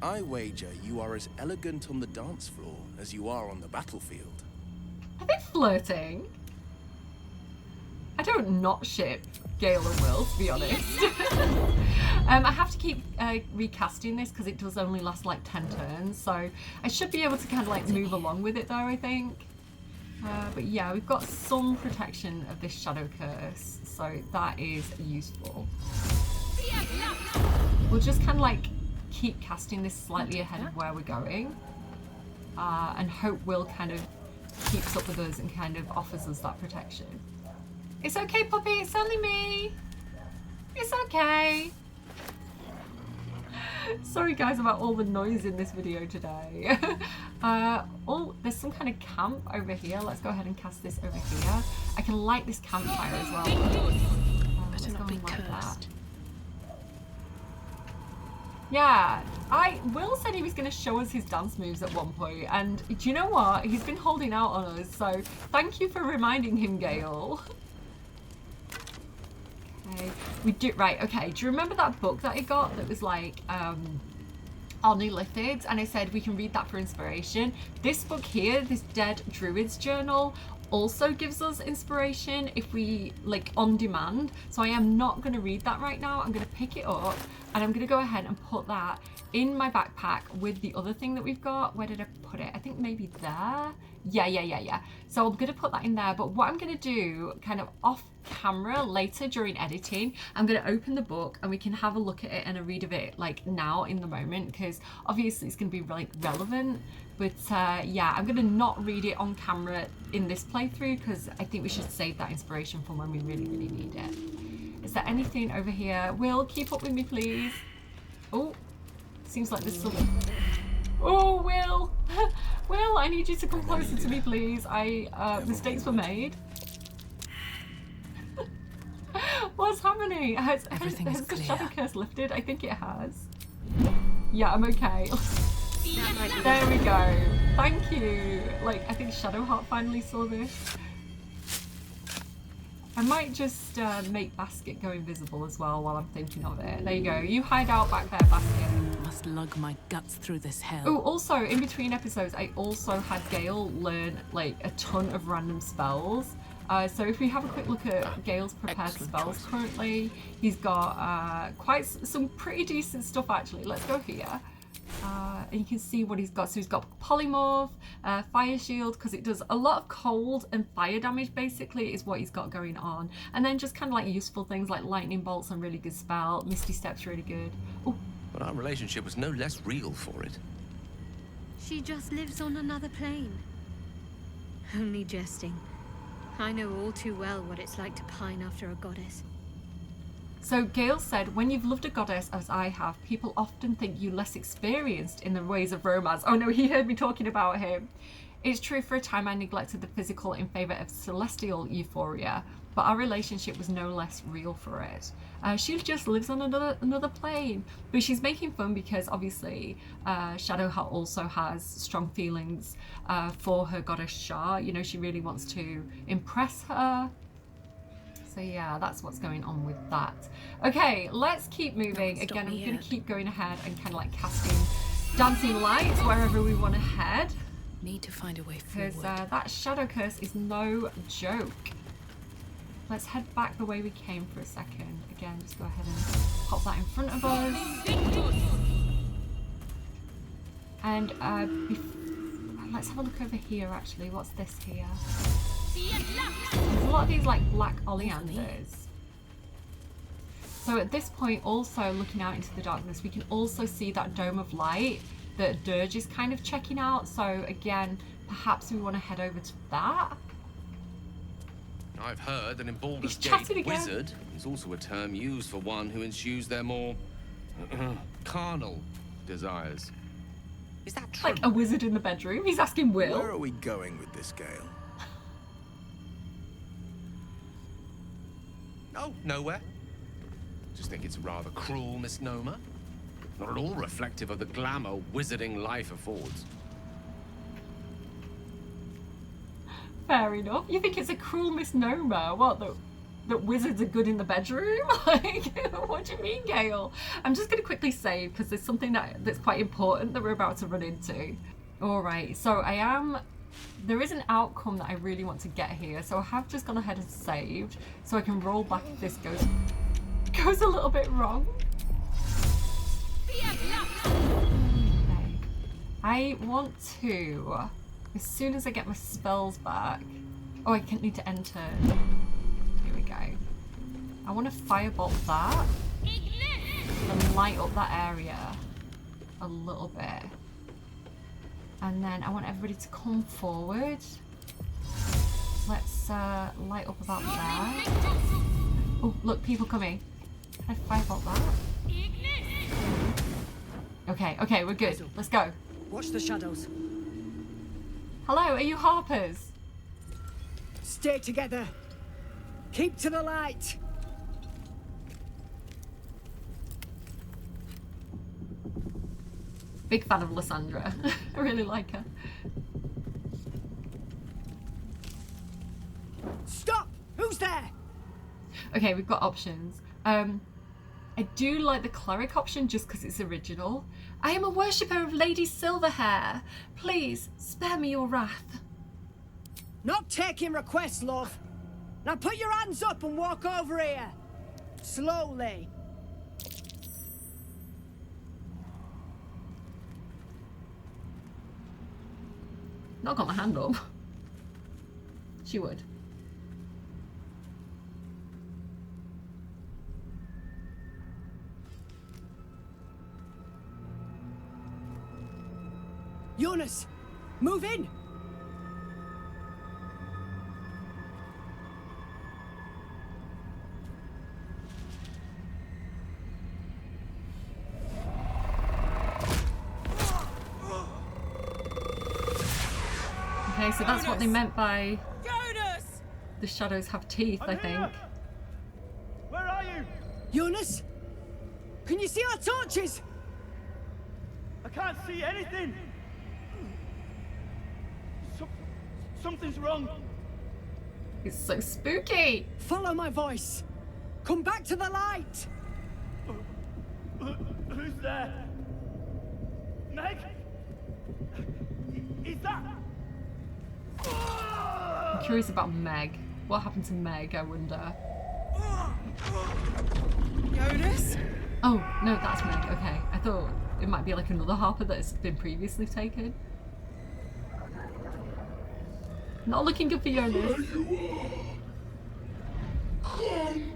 I wager you are as elegant on the dance floor as you are on the battlefield. Are they flirting? I don't not ship Gale and Will, to be honest. I have to keep recasting this because it does only last like 10 turns, so I should be able to kind of like move along with it though, I think. But yeah, we've got some protection of this shadow curse, so that is useful. We'll just kind of like keep casting this slightly ahead of where we're going, and hope Will kind of keeps up with us and kind of offers us that protection. It's okay, puppy, it's only me. It's okay. Sorry guys about all the noise in this video today. Oh, there's some kind of camp over here. Let's go ahead and cast this over here. I can light this campfire as well. Let's go and light that. Yeah, Will said he was going to show us his dance moves at one point, and do you know what? He's been holding out on us, so thank you for reminding him, Gale. Okay, we do, right, okay, do you remember that book that he got that was like, our new lithids, and I said we can read that for inspiration. This book here, this Dead Druid's Journal, also gives us inspiration if we, like, on demand. So I am not going to read that right now. I'm going to pick it up and I'm going to go ahead and put that in my backpack with the other thing that we've got. Where did I put it? I think maybe there. Yeah. So I'm going to put that in there. But what I'm going to do kind of off camera later during editing, I'm going to open the book and we can have a look at it and a read of it like now in the moment, because obviously it's going to be like relevant. But yeah, I'm going to not read it on camera in this playthrough because I think we should save that inspiration for when we really need it. Is there anything over here? Will, keep up with me, please. Oh, seems like there's something. Oh, Will! Will, I need you to come closer to me, please. Mistakes were made. What's happening? Has the shadow curse lifted? I think it has. Yeah, I'm okay. There we go. Thank you. Like, I think Shadowheart finally saw this. I might just make Basket go invisible as well while I'm thinking of it. There you go. You hide out back there, Basket. Must lug my guts through this hell. Oh, also, in between episodes, I also had Gale learn, like, a ton of random spells. So if we have a quick look at Gale's prepared spells currently, he's got quite some pretty decent stuff, actually. Let's go here. And you can see what he's got. So he's got Polymorph, Fire Shield, because it does a lot of cold and fire damage, basically, is what he's got going on. And then just kind of like useful things like Lightning Bolt's a really good spell. Misty Step's really good. Ooh. But our relationship was no less real for it. She just lives on another plane. Only jesting. I know all too well what it's like to pine after a goddess. So Gale said, when you've loved a goddess as I have, people often think you less experienced in the ways of romance. Oh no, he heard me talking about him. It's true, for a time I neglected the physical in favour of celestial euphoria, but our relationship was no less real for it. She just lives on another plane. But she's making fun because obviously Shadowheart also has strong feelings for her goddess Shah. You know, she really wants to impress her. So yeah, that's what's going on with that. Okay, let's keep moving. Again, I'm going to keep going ahead and kind of like casting dancing lights wherever we want to head. Need to find a way forward. Because that shadow curse is no joke. Let's head back the way we came for a second. Again, just go ahead and pop that in front of us. And let's have a look over here actually. What's this here? There's a lot of these like black oleanders. So at this point, also looking out into the darkness, we can also see that dome of light that Dirge is kind of checking out. So again, perhaps we want to head over to that. I've heard that in Baldur's Gate, wizard is also a term used for one who ensues their more carnal desires. Is that true? Like a wizard in the bedroom? He's asking Will. Where are we going with this, Gale? Oh, nowhere. Just think it's a rather cruel misnomer. Not at all reflective of the glamour wizarding life affords. Fair enough. You think it's a cruel misnomer? What, that wizards are good in the bedroom? Like, what do you mean, Gale? I'm just going to quickly save because there's something that's quite important that we're about to run into. All right, so there is an outcome that I really want to get here, so I have just gone ahead and saved so I can roll back if this goes a little bit wrong. Okay. I want to, as soon as I get my spells back, oh, I need to enter. Here we go. I want to firebolt that and light up that area a little bit. And then I want everybody to come forward. Let's light up about there. Oh, look, people coming. Can I firebolt that? Okay, we're good. Let's go. Watch the shadows. Hello, are you Harpers? Stay together. Keep to the light. Big fan of Lysandra. I really like her. Stop! Who's there? Okay, we've got options. I do like the cleric option just because it's original. I am a worshipper of Lady Silverhair. Please, spare me your wrath. Not taking requests, love. Now put your hands up and walk over here. Slowly. Not got my hand up. She would. Yonas, move in. Okay, so that's what they meant by Yonas! the shadows have teeth, I think. Where are you? Yonas? Can you see our torches? I can't see anything. Something's wrong. It's so spooky. Follow my voice. Come back to the light. Who's there? Meg? Is that? I'm curious about Meg. What happened to Meg, I wonder. Yonas? Oh, no, that's Meg. Okay. I thought it might be like another Harper that's been previously taken. Not looking good for Yonas. Come.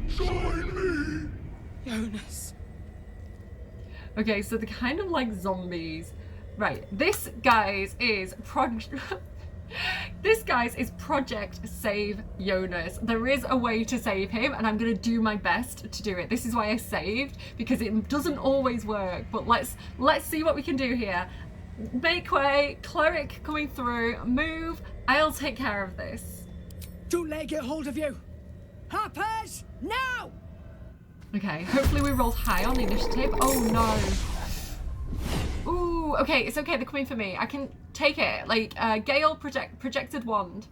Join me. Yonas. Okay, so they're kind of like zombies. Right, this, guys, is this, guys, is Project Save Yonas. There is a way to save him, and I'm going to do my best to do it. This is why I saved, because it doesn't always work. But let's see what we can do here. Make way, cleric coming through, move. I'll take care of this. Don't let it get hold of you. Harpers, now! Okay, hopefully we rolled high on the initiative. Oh no. Ooh, okay, it's okay, they're coming for me. I can take it. Like, Gale, projected wand.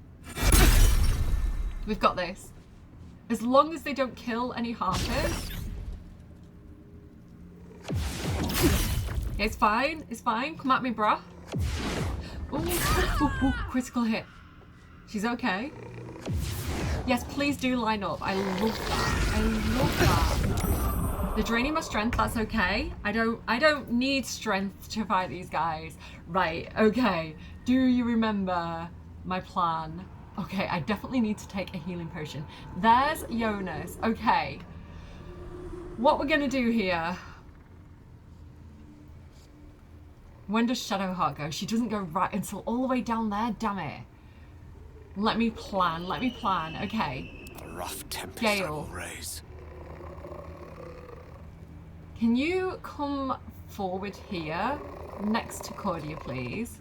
We've got this. As long as they don't kill any Harpers. It's fine, it's fine. Come at me, bruh. Ooh, critical hit. She's okay. Yes, please do line up. I love that. I love that. They're draining my strength, that's okay. I don't need strength to fight these guys. Right, okay. Do you remember my plan? Okay, I definitely need to take a healing potion. There's Yonas. Okay. What we're gonna do here. When does Shadowheart go? She doesn't go right until all the way down there, damn it. Let me plan, okay. A rough tempest I will raise. Can you come forward here, next to Cordia, please?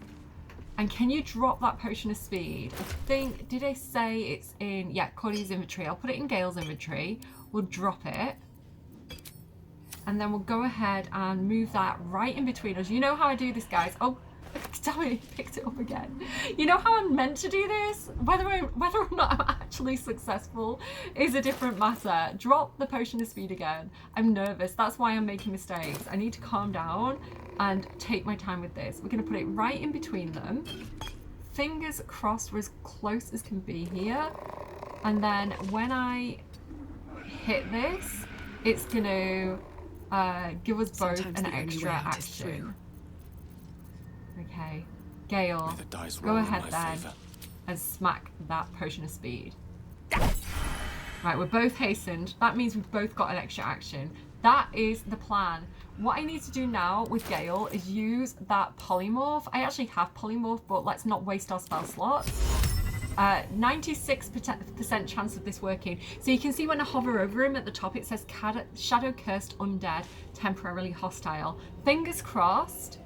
And can you drop that potion of speed? I think, did I say it's in, yeah, Cordia's inventory. I'll put it in Gale's inventory. We'll drop it. And then we'll go ahead and move that right in between us. You know how I do this, guys. Oh, damn it, he picked it up again. You know how I'm meant to do this? Whether or not I'm actually successful is a different matter. Drop the potion of speed again. I'm nervous. That's why I'm making mistakes. I need to calm down and take my time with this. We're going to put it right in between them. Fingers crossed we're as close as can be here. And then when I hit this, it's going to give us both an extra action. Okay, Gale, go ahead then and smack that potion of speed. Right, we're both hastened. That means we've both got an extra action. That is the plan. What I need to do now with Gale is use that polymorph. I actually have polymorph, but let's not waste our spell slots. 96% chance of this working. So you can see when I hover over him at the top, it says Shadow Cursed Undead, temporarily hostile. Fingers crossed.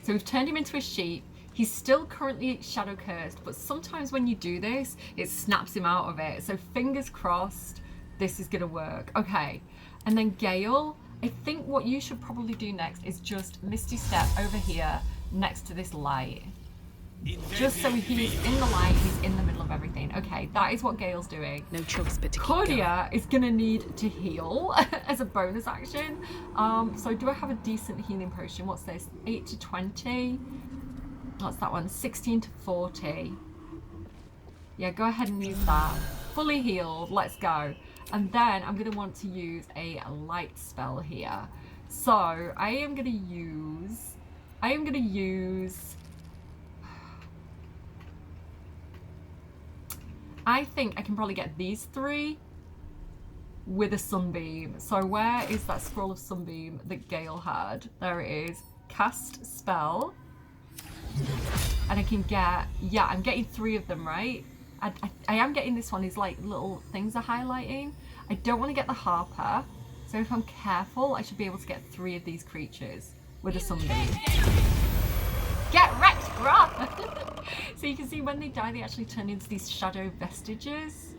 So we've turned him into a sheep. He's still currently Shadow Cursed, but sometimes when you do this, it snaps him out of it. So fingers crossed, this is gonna work. Okay, and then Gale, I think what you should probably do next is just Misty Step over here next to this light. Just so he's in the light, he's in the middle of everything. Okay, that is what Gale's doing. No choice but to keep Cordia is gonna need to heal as a bonus action. So do I have a decent healing potion? What's this? 8 to 20. What's that one? 16 to 40. Yeah, go ahead and use that. Fully healed, let's go. And then I'm gonna want to use a light spell here. So I am gonna use I think I can probably get these 3 with a sunbeam. So where is that scroll of sunbeam that Gale had? There it is. Cast spell. And I can get, yeah, I'm getting 3 of them, right? I am getting this one, these like little things are highlighting. I don't want to get the Harper. So if I'm careful, I should be able to get 3 of these creatures with a sunbeam. Get wrecked, bruh! So you can see when they die, they actually turn into these shadow vestiges.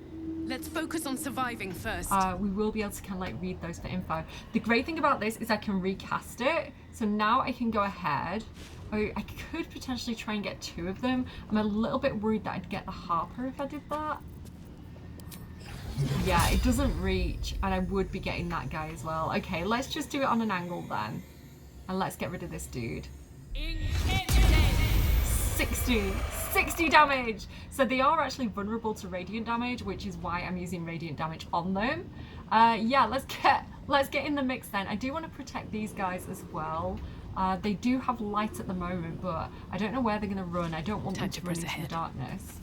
Let's focus on surviving first. We will be able to kind of like read those for info. The great thing about this is I can recast it. So now I can go ahead. Oh, I could potentially try and get 2 of them. I'm a little bit worried that I'd get the Harper if I did that. Yeah, it doesn't reach, and I would be getting that guy as well. Okay, let's just do it on an angle then. And let's get rid of this dude. 60 damage. So they are actually vulnerable to radiant damage, which is why I'm using radiant damage on them. Yeah, let's get in the mix then. I do want to protect these guys as well. They do have light at the moment, but I don't know where they're going to run. I don't want them to run into the darkness.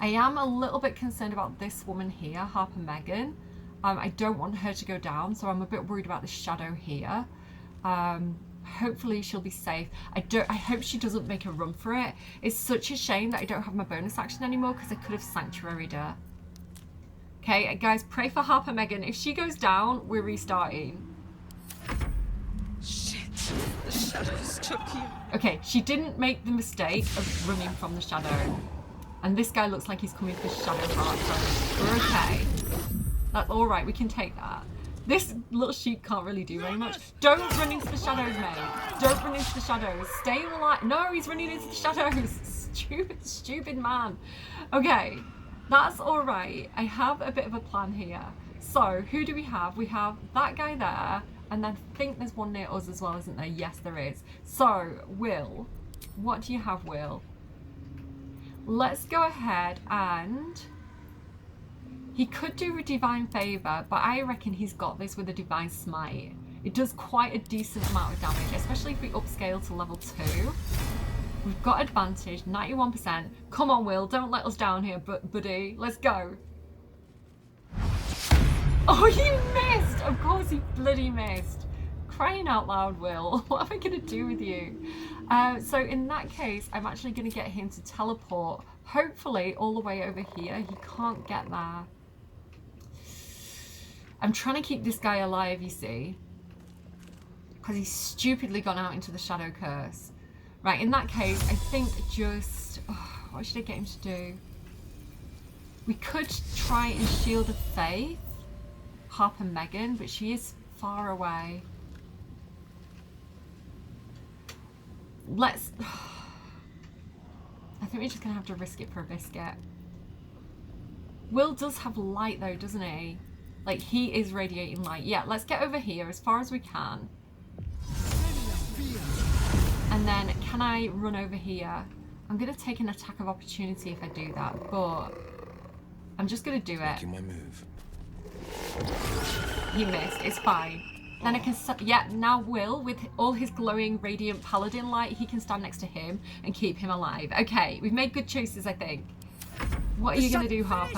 I am a little bit concerned about this woman here, Harper Megan. I don't want her to go down, so I'm a bit worried about the shadow here. Hopefully she'll be safe. I hope she doesn't make a run for it. It's such a shame that I don't have my bonus action anymore because I could have sanctuaried her. Okay, guys, pray for Harper Megan. If she goes down, we're restarting. Shit, the shadows took you. Okay, she didn't make the mistake of running from the shadow. And this guy looks like he's coming for shadow heart, so we're okay. That's all right, we can take that. This little sheep can't really do very much. Don't run into the shadows, mate. Don't run into the shadows. Stay in the light. No, he's running into the shadows. Stupid man. Okay, that's all right. I have a bit of a plan here. So, who do we have? We have that guy there, and then I think there's one near us as well, isn't there? Yes, there is. So, Will, what do you have, Will? Let's go ahead and... He could do a Divine Favour, but I reckon he's got this with a Divine Smite. It does quite a decent amount of damage, especially if we upscale to level 2. We've got advantage, 91%. Come on, Will, don't let us down here, buddy. Let's go. Oh, you missed! Of course he bloody missed. Crying out loud, Will. What am I going to do with you? So in that case, I'm actually going to get him to teleport, hopefully all the way over here. He can't get there. I'm trying to keep this guy alive, you see, because he's stupidly gone out into the Shadow Curse. Right, in that case, I think just... Oh, what should I get him to do? We could try and Shield of Faith, Harper Megan, but she is far away. Let's... I think we're just going to have to risk it for a biscuit. Will does have light though, doesn't he? Like, he is radiating light. Yeah, let's get over here as far as we can. And then, can I run over here? I'm going to take an attack of opportunity if I do that, but I'm just going to do it. Making my move. He missed. It's fine. Then I can... Yeah, now Will, with all his glowing radiant paladin light, he can stand next to him and keep him alive. Okay, we've made good choices, I think. What are you going to do, Harper?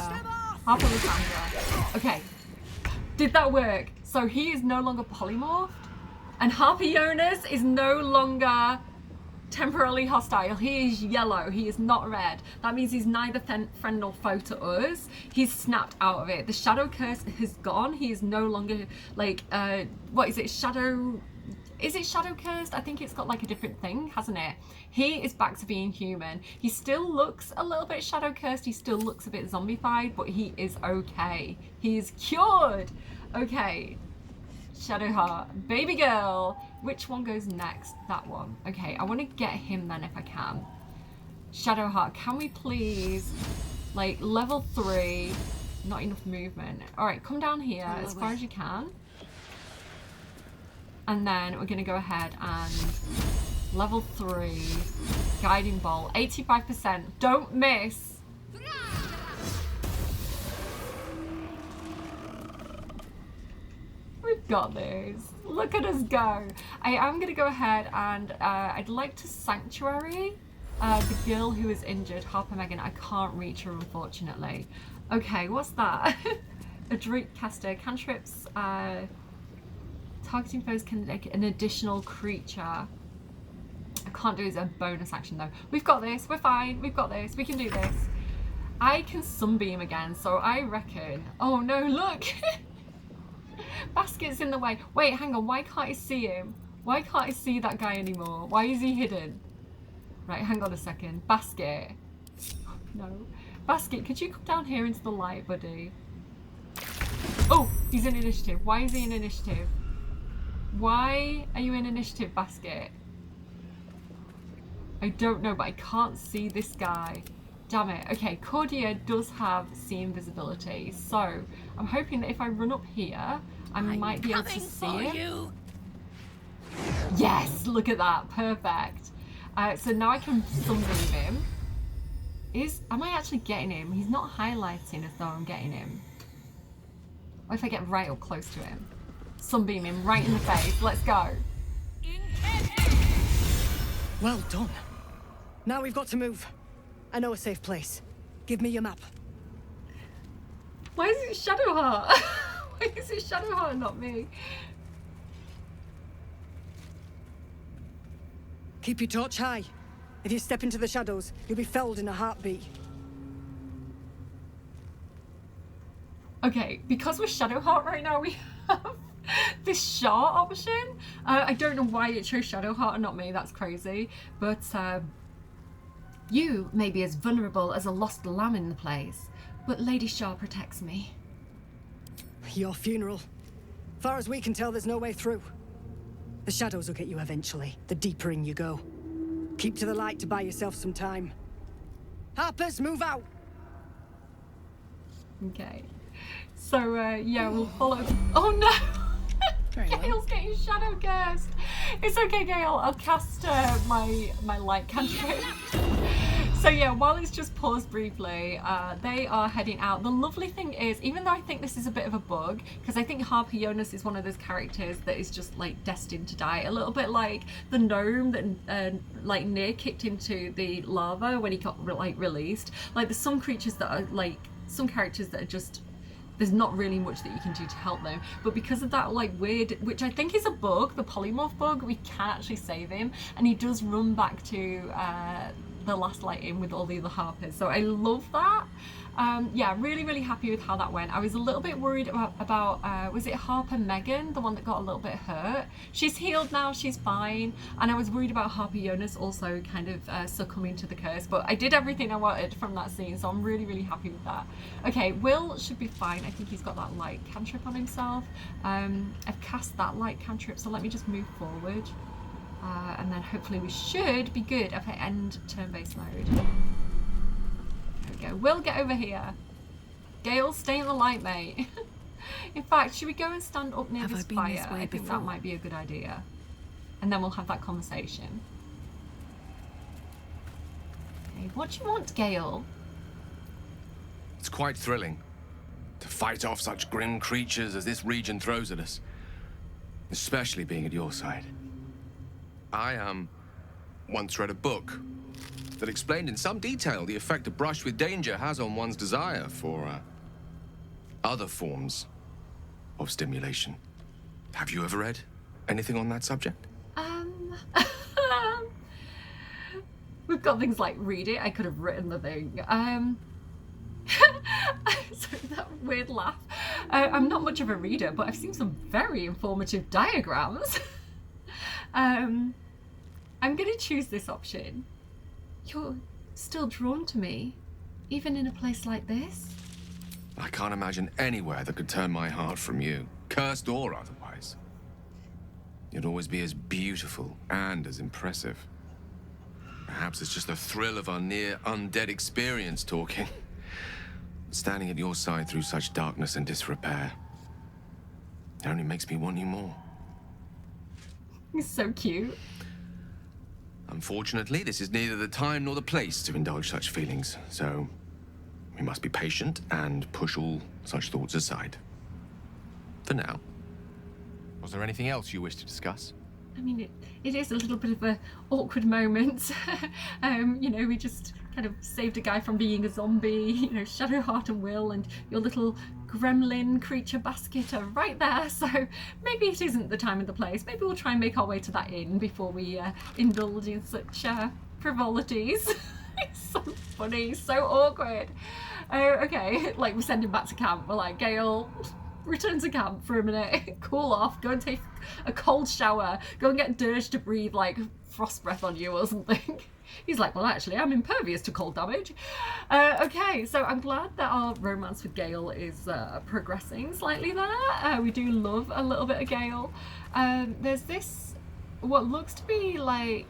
Harper Lysandra. Okay. Did that work? So he is no longer polymorphed, and Harper Yonas is no longer temporarily hostile. He is yellow. He is not red. That means he's neither friend nor foe to us. He's snapped out of it. The Shadow Curse has gone. He is no longer like what is it? Shadow... Is it Shadow Cursed? I think it's got like a different thing, hasn't it? He is back to being human. He still looks a little bit Shadow Cursed. He still looks a bit zombified, but he is okay. He is cured. Okay. Shadowheart. Baby girl. Which one goes next? That one. Okay, I want to get him then if I can. Shadowheart, can we please, like, level 3, not enough movement. All right, come down here as far as you can. And then we're gonna go ahead and level 3, guiding bolt, 85%, don't miss. We've got this. Look at us go. I am going to go ahead and I'd like to sanctuary the girl who is injured, Harper Megan. I can't reach her, unfortunately. Okay, what's that? A Drake caster. Cantrips targeting foes can make an additional creature. I can't do it as a bonus action though. We've got this. We're fine. We've got this. We can do this. I can sunbeam again, so I reckon... Oh no, look! Basket's in the way. Wait, hang on. Why can't I see him? Why can't I see that guy anymore? Why is he hidden? Right, hang on a second. Basket. No. Basket, could you come down here into the light, buddy? Oh, he's in initiative. Why is he in initiative? Why are you in initiative, Basket? I don't know, but I can't see this guy. Damn it. Okay, Cordia does have see invisibility, so I'm hoping that if I run up here, I might be able to see him. Yes, look at that. Perfect. So now I can sunbeam him. Am I actually getting him? He's not highlighting as though I'm getting him. What if I get right up close to him? Sunbeam him right in the face. Let's go. Well done. Now we've got to move. I know a safe place. Give me your map. Why is it Shadowheart? Why is it Shadowheart and not me? Keep your torch high. If you step into the shadows, you'll be felled in a heartbeat. Okay, because we're Shadowheart right now, we have this shot option. I don't know why it chose Shadowheart and not me. That's crazy. But you may be as vulnerable as a lost lamb in the place, but Lady Shaw protects me. Your funeral. Far as we can tell, there's no way through. The shadows will get you eventually, the deeper in you go. Keep to the light to buy yourself some time. Harpers, move out! Okay. So, yeah, we'll follow... Oh, no! Gale's getting shadow cursed. It's okay, Gale. I'll cast my light cantrip. So yeah, while it's just paused briefly, they are heading out. The lovely thing is, even though I think this is a bit of a bug, because I think Harper Yonas is one of those characters that is just like destined to die, a little bit like the gnome that like Nick kicked into the lava when he got like released. Like there's some creatures that are like, some characters that are just, there's not really much that you can do to help them, but because of that like weird, which I think is a bug, the polymorph bug, we can actually save him, and he does run back to the last light in with all the other Harpers, so I love that. Yeah, really happy with how that went. I was a little bit worried about was it Harper Megan, the one that got a little bit hurt? She's healed now, she's fine, and I was worried about Harper Yonas also kind of succumbing to the curse, but I did everything I wanted from that scene, so I'm really happy with that. Okay, Will should be fine. I think he's got that light cantrip on himself. I've cast that light cantrip, so let me just move forward, and then hopefully we should be good if I end turn-based mode. There we go. Will, get over here. Gale, stay in the light, mate. In fact, should we go and stand up near this fire? I think that might be a good idea. And then we'll have that conversation. Okay, what do you want, Gale? It's quite thrilling to fight off such grim creatures as this region throws at us. Especially being at your side. I once read a book that explained in some detail the effect a brush with danger has on one's desire for other forms of stimulation. Have you ever read anything on that subject? We've got things like read it. I could have written the thing. Sorry, that weird laugh. I'm not much of a reader, but I've seen some very informative diagrams. I'm gonna choose this option. You're still drawn to me, even in a place like this? I can't imagine anywhere that could turn my heart from you, cursed or otherwise. You'd always be as beautiful and as impressive. Perhaps it's just the thrill of our near undead experience talking. Standing at your side through such darkness and disrepair. It only makes me want you more. He's so cute. Unfortunately, this is neither the time nor the place to indulge such feelings, so we must be patient and push all such thoughts aside. For now. Was there anything else you wish to discuss? I mean, it is a little bit of an awkward moment. You know, we just kind of saved a guy from being a zombie. You know, Shadowheart and Will and your little gremlin creature basket are right there. So maybe it isn't the time and the place. Maybe we'll try and make our way to that inn before we indulge in such frivolities. It's so funny, so awkward. Okay, like we send him back to camp. We're like, Gale, return to camp for a minute, cool off, go and take a cold shower, go and get Dirge to breathe like frost breath on you or something. He's like, well, actually, I'm impervious to cold damage. Okay, so I'm glad that our romance with Gale is progressing slightly there. We do love a little bit of Gale. There's this, what looks to be like,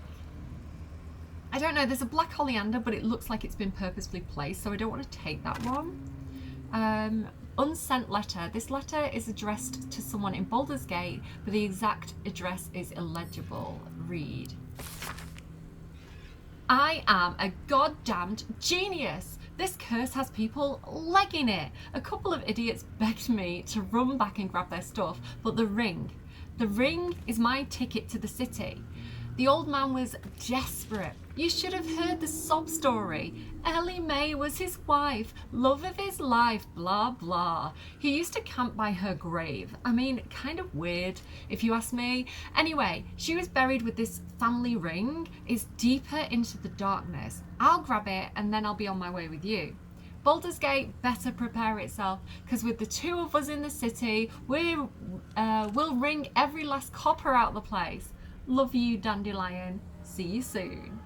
I don't know, there's a black oleander, but it looks like it's been purposefully placed, so I don't want to take that one. Unsent letter. This letter is addressed to someone in Baldur's Gate, but the exact address is illegible. Read. I am a goddamned genius. This curse has people legging it. A couple of idiots begged me to run back and grab their stuff, but the ring is my ticket to the city. The old man was desperate. You should have heard the sob story. Ellie May was his wife, love of his life, blah, blah. He used to camp by her grave. I mean, kind of weird, if you ask me. Anyway, she was buried with this family ring. It's deeper into the darkness. I'll grab it and then I'll be on my way with you. Baldur's Gate better prepare itself, because with the two of us in the city, we'll wring every last copper out the place. Love you, Dandelion. See you soon.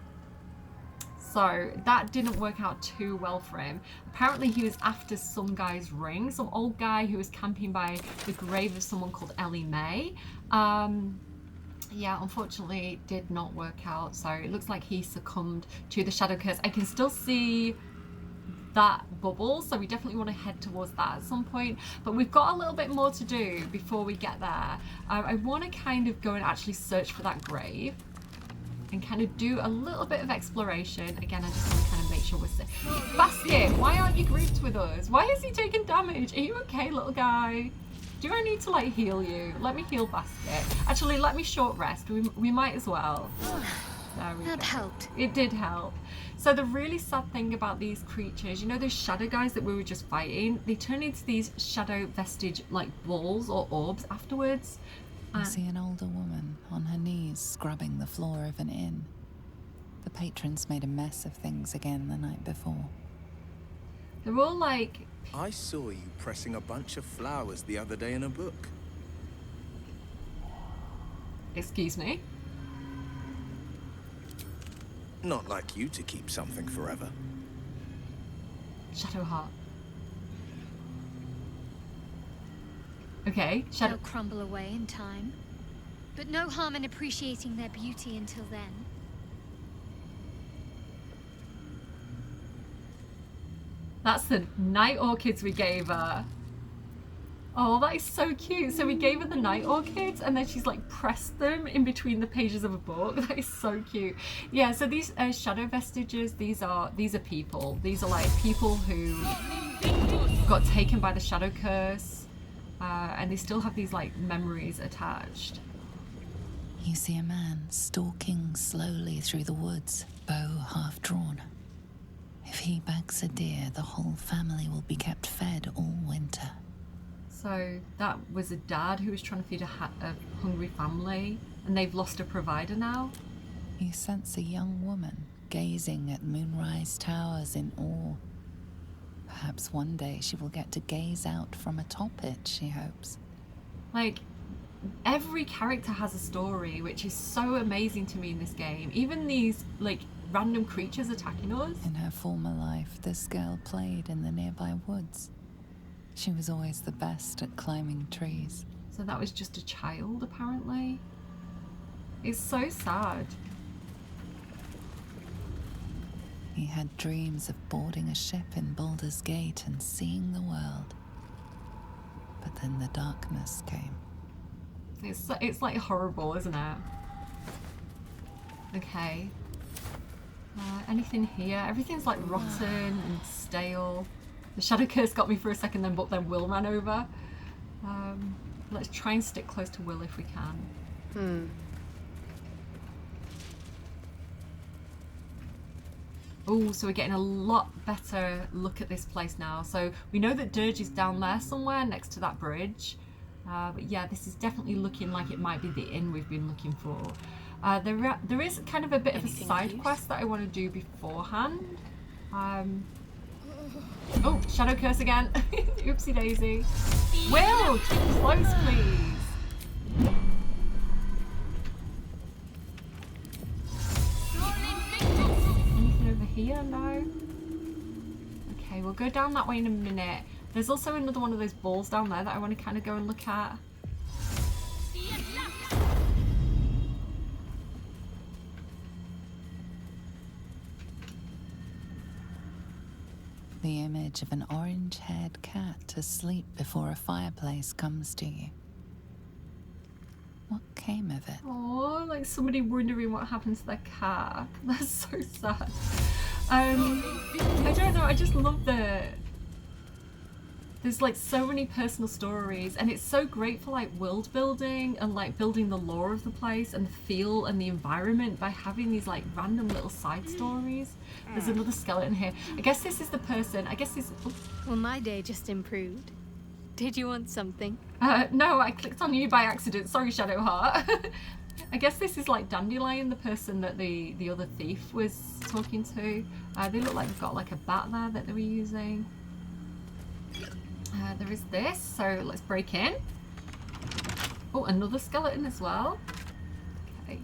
So that didn't work out too well for him. Apparently he was after some guy's ring, some old guy who was camping by the grave of someone called Ellie May. Yeah, unfortunately it did not work out. So it looks like he succumbed to the shadow curse. I can still see that bubble, so we definitely want to head towards that at some point, but we've got a little bit more to do before we get there. I want to kind of go and actually search for that grave and kind of do a little bit of exploration. Again, I just want to kind of make sure we're safe. Basket, why aren't you grouped with us? Why is he taking damage? Are you okay, little guy? Do I need to like heal you? Let me heal Basket. Actually, let me short rest. We might as well. That helped. It did help. So the really sad thing about these creatures, you know those shadow guys that we were just fighting? They turn into these shadow vestige like balls or orbs afterwards. I see an older woman on her knees scrubbing the floor of an inn. The patrons made a mess of things again the night before. They're all like... I saw you pressing a bunch of flowers the other day in a book. Excuse me? Not like you to keep something forever. Shadowheart. Okay, They'll crumble away in time, but no harm in appreciating their beauty until then. That's the night orchids we gave her. Oh, that is so cute. So we gave her the night orchids and then she's like pressed them in between the pages of a book. That is so cute. Yeah, so these shadow vestiges, these are people. These are like people who got taken by the shadow curse, and they still have these like memories attached. You see a man stalking slowly through the woods, bow half drawn. If he bags a deer, the whole family will be kept fed all winter. So that was a dad who was trying to feed a hungry family, and they've lost a provider now. You sense a young woman gazing at moonrise towers in awe. Perhaps one day she will get to gaze out from atop it, she hopes. Like, every character has a story, which is so amazing to me in this game. Even these, like, random creatures attacking us. In her former life, this girl played in the nearby woods. She was always the best at climbing trees. So that was just a child, apparently. It's so sad. He had dreams of boarding a ship in Baldur's Gate and seeing the world. But then the darkness came. It's like horrible, isn't it? Okay. Anything here? Everything's like rotten and stale. The Shadow Curse got me for a second then, but then Will ran over. Let's try and stick close to Will if we can. Oh, so we're getting a lot better look at this place now. So we know that Dirge is down there somewhere next to that bridge. But yeah, this is definitely looking like it might be the inn we've been looking for. There is kind of a bit of a side quest that I want to do beforehand. Oh, Shadow Curse again. Oopsie daisy. Will, keep close, please. Anything over here? No. Okay, we'll go down that way in a minute. There's also another one of those balls down there that I want to kind of go and look at. The image of an orange-haired cat asleep before a fireplace comes to you. What came of it? Oh, like somebody wondering what happened to their cat. That's so sad. I don't know, I just love there's like so many personal stories, and it's so great for like world building and like building the lore of the place and the feel and the environment by having these like random little side stories. There's another skeleton here. I guess this is the person. I guess this. Well, my day just improved. Did you want something? No, I clicked on you by accident. Sorry, Shadowheart. I guess this is like Dandelion, the person that the other thief was talking to. They look like they've got like a bat there that they were using. There is this, so let's break in. Oh, another skeleton as well. Okay.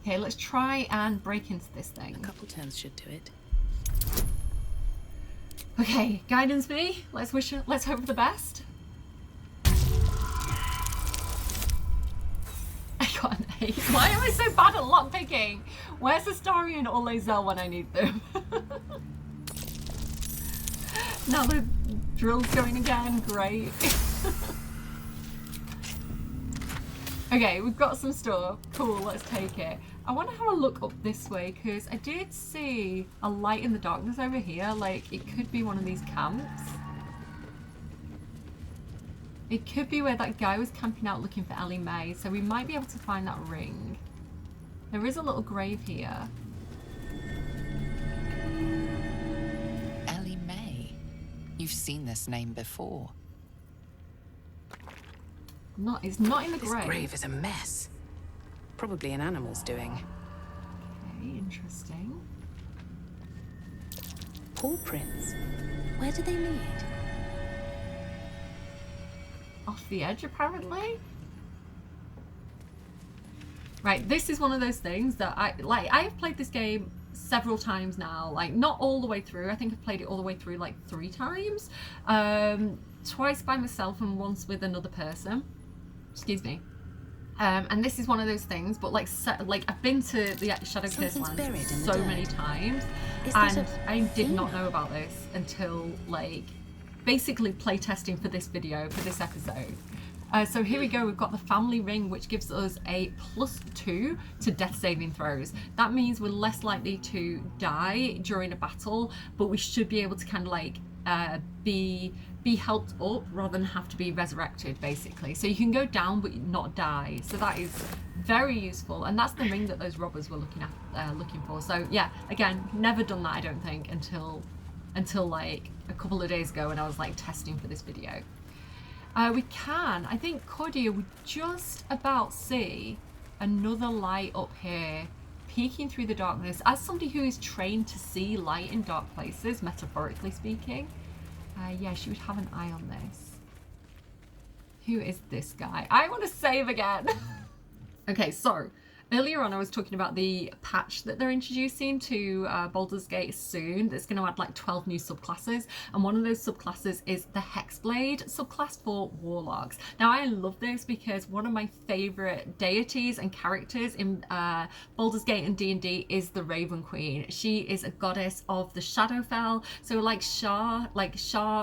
Okay, let's try and break into this thing. A couple turns should do it. Okay, guidance me. Let's hope for the best. I got an 8. Why am I so bad at lockpicking? Where's Astarion or Lae'zel when I need them? Now the drill's going again. Great. Okay, we've got some stuff. Cool, let's take it. I want to have a look up this way because I did see a light in the darkness over here. Like, it could be one of these camps. It could be where that guy was camping out looking for Ellie Mae, so we might be able to find that ring. There is a little grave here. Ellie Mae. You've seen this name before. It's not in the grave. This grave is a mess. Probably an animal's doing. Okay, interesting. Paw prints. Where do they lead? Off the edge, apparently. Right, this is one of those things that I have played this game several times now, like not all the way through. I think I've played it all the way through like 3 times. Twice by myself and once with another person. Excuse me. And this is one of those things, but like I've been to the Shadow Curse Lands so many times, and I did not know about this until like basically playtesting for this video, for this episode. So here we go, we've got the family ring, which gives us a +2 to death saving throws. That means we're less likely to die during a battle, but we should be able to kind of like be helped up rather than have to be resurrected, basically. So you can go down but not die. So that is very useful, and that's the ring that those robbers were looking for. So yeah, again, never done that I don't think until like a couple of days ago when I was like testing for this video. We can, I think, Cordia, we just about see another light up here peeking through the darkness. As somebody who is trained to see light in dark places, metaphorically speaking, yeah, she would have an eye on this. Who is this guy? I want to save again. Okay, so Earlier on, I was talking about the patch that they're introducing to Baldur's Gate soon. That's going to add like 12 new subclasses, and one of those subclasses is the Hexblade subclass for Warlocks. Now, I love this because one of my favorite deities and characters in Baldur's Gate and D&D is the Raven Queen. She is a goddess of the Shadowfell. So like Shar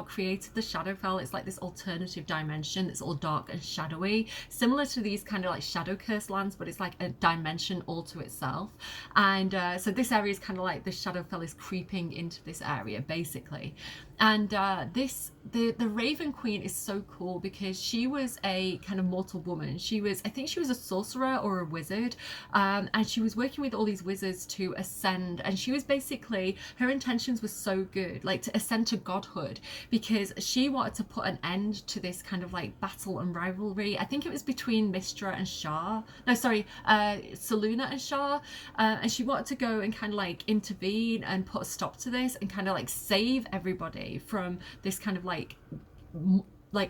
created the Shadowfell. It's like this alternative dimension that's all dark and shadowy, similar to these kind of like Shadow Curse lands, but it's like a dimension all to itself. And so this area is kind of like the Shadowfell is creeping into this area basically. And the Raven Queen is so cool because she was a kind of mortal woman. I think she was a sorcerer or a wizard, and she was working with all these wizards to ascend, and she was basically, her intentions were so good, like to ascend to godhood, because she wanted to put an end to this kind of like battle and rivalry. I think it was between Mistra and Shar. No, sorry, Selûne and Shar, and she wanted to go and kind of like intervene and put a stop to this and kind of like save everybody from this kind of like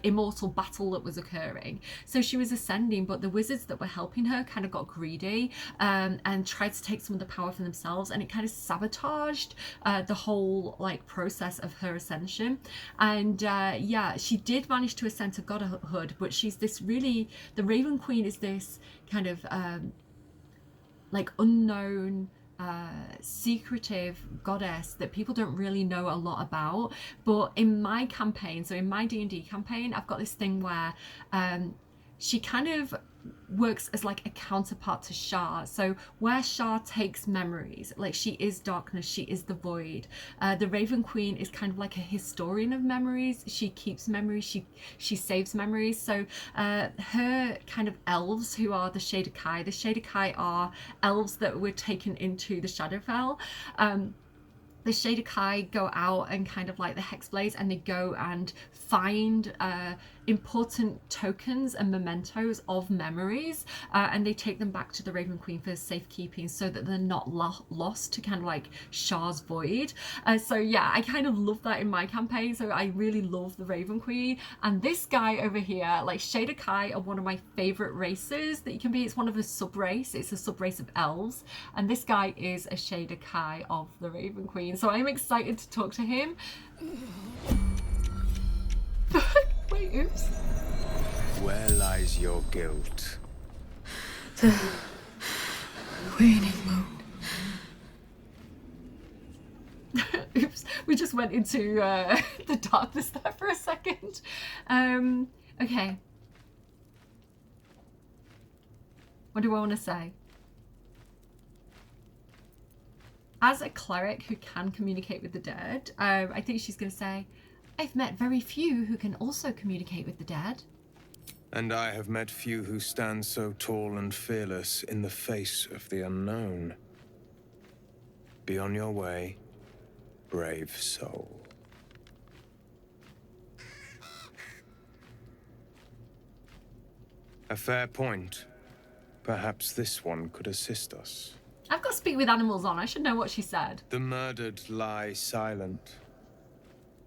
immortal battle that was occurring. So she was ascending, but the wizards that were helping her kind of got greedy and tried to take some of the power for themselves, and it kind of sabotaged the whole like process of her ascension. And yeah, she did manage to ascend to godhood, but she's this really, the Raven Queen is this kind of like unknown secretive goddess that people don't really know a lot about. But in my campaign, so in my D&D campaign, I've got this thing where she kind of works as like a counterpart to Shar. So where Shar takes memories, like she is darkness, she is the void, the Raven Queen is kind of like a historian of memories. She keeps memories, she saves memories. So her kind of elves, who are the Shadowkai are elves that were taken into the Shadowfell. The Shadowkai go out and kind of like the Hexblades, and they go and find important tokens and mementos of memories, and they take them back to the Raven Queen for safekeeping so that they're not lost to kind of like Shar's void. So yeah, I kind of love that in my campaign. So I really love the Raven Queen. And this guy over here, like Shadowkai are one of my favorite races that you can be. It's one of the sub-race. It's a sub-race of elves, and this guy is a Shadowkai of the Raven Queen. So I'm excited to talk to him. Wait, oops. Where lies your guilt? The waning moon. Oops, we just went into the darkness there for a second. Okay. What do I want to say? As a cleric who can communicate with the dead, I think she's going to say, I've met very few who can also communicate with the dead. And I have met few who stand so tall and fearless in the face of the unknown. Be on your way, brave soul. A fair point. Perhaps this one could assist us. I've got Speak with Animals on. I should know what she said. The murdered lie silent.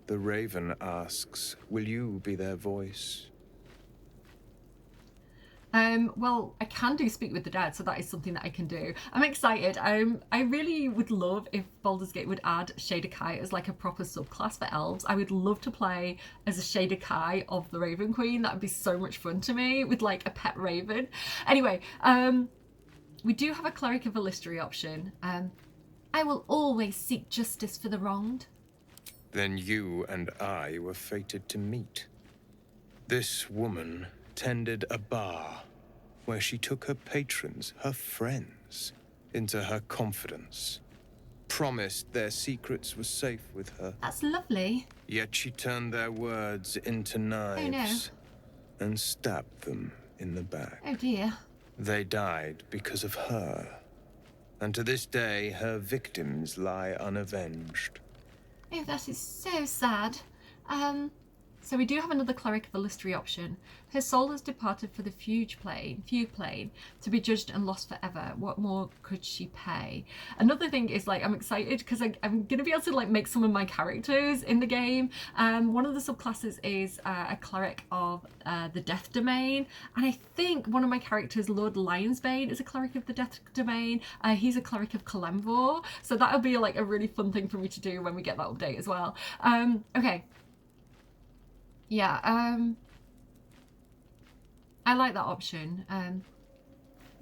The raven asks, will you be their voice? Well, I can do Speak with the Dead, so that is something that I can do. I'm excited. I really would love if Baldur's Gate would add Shadowkai as like a proper subclass for elves. I would love to play as a Shadowkai of the Raven Queen. That would be so much fun to me, with like a pet raven. Anyway, we do have a Cleric of Illustory option. I will always seek justice for the wronged. Then you and I were fated to meet. This woman tended a bar where she took her patrons, her friends, into her confidence. Promised their secrets were safe with her. That's lovely. Yet she turned their words into knives and stabbed them in the back. Oh dear. They died because of her. And to this day, her victims lie unavenged. Oh, that is so sad. So we do have another cleric of Illustri option. Her soul has departed for the fugue plane, to be judged and lost forever. What more could she pay? Another thing is, like, I'm excited because I'm gonna be able to like make some of my characters in the game. One of the subclasses is a cleric of the Death Domain, and I think one of my characters, Lord Lionsbane, is a cleric of the Death Domain. He's a cleric of Kalemvor, so that'll be like a really fun thing for me to do when we get that update as well. Okay. Yeah, I like that option.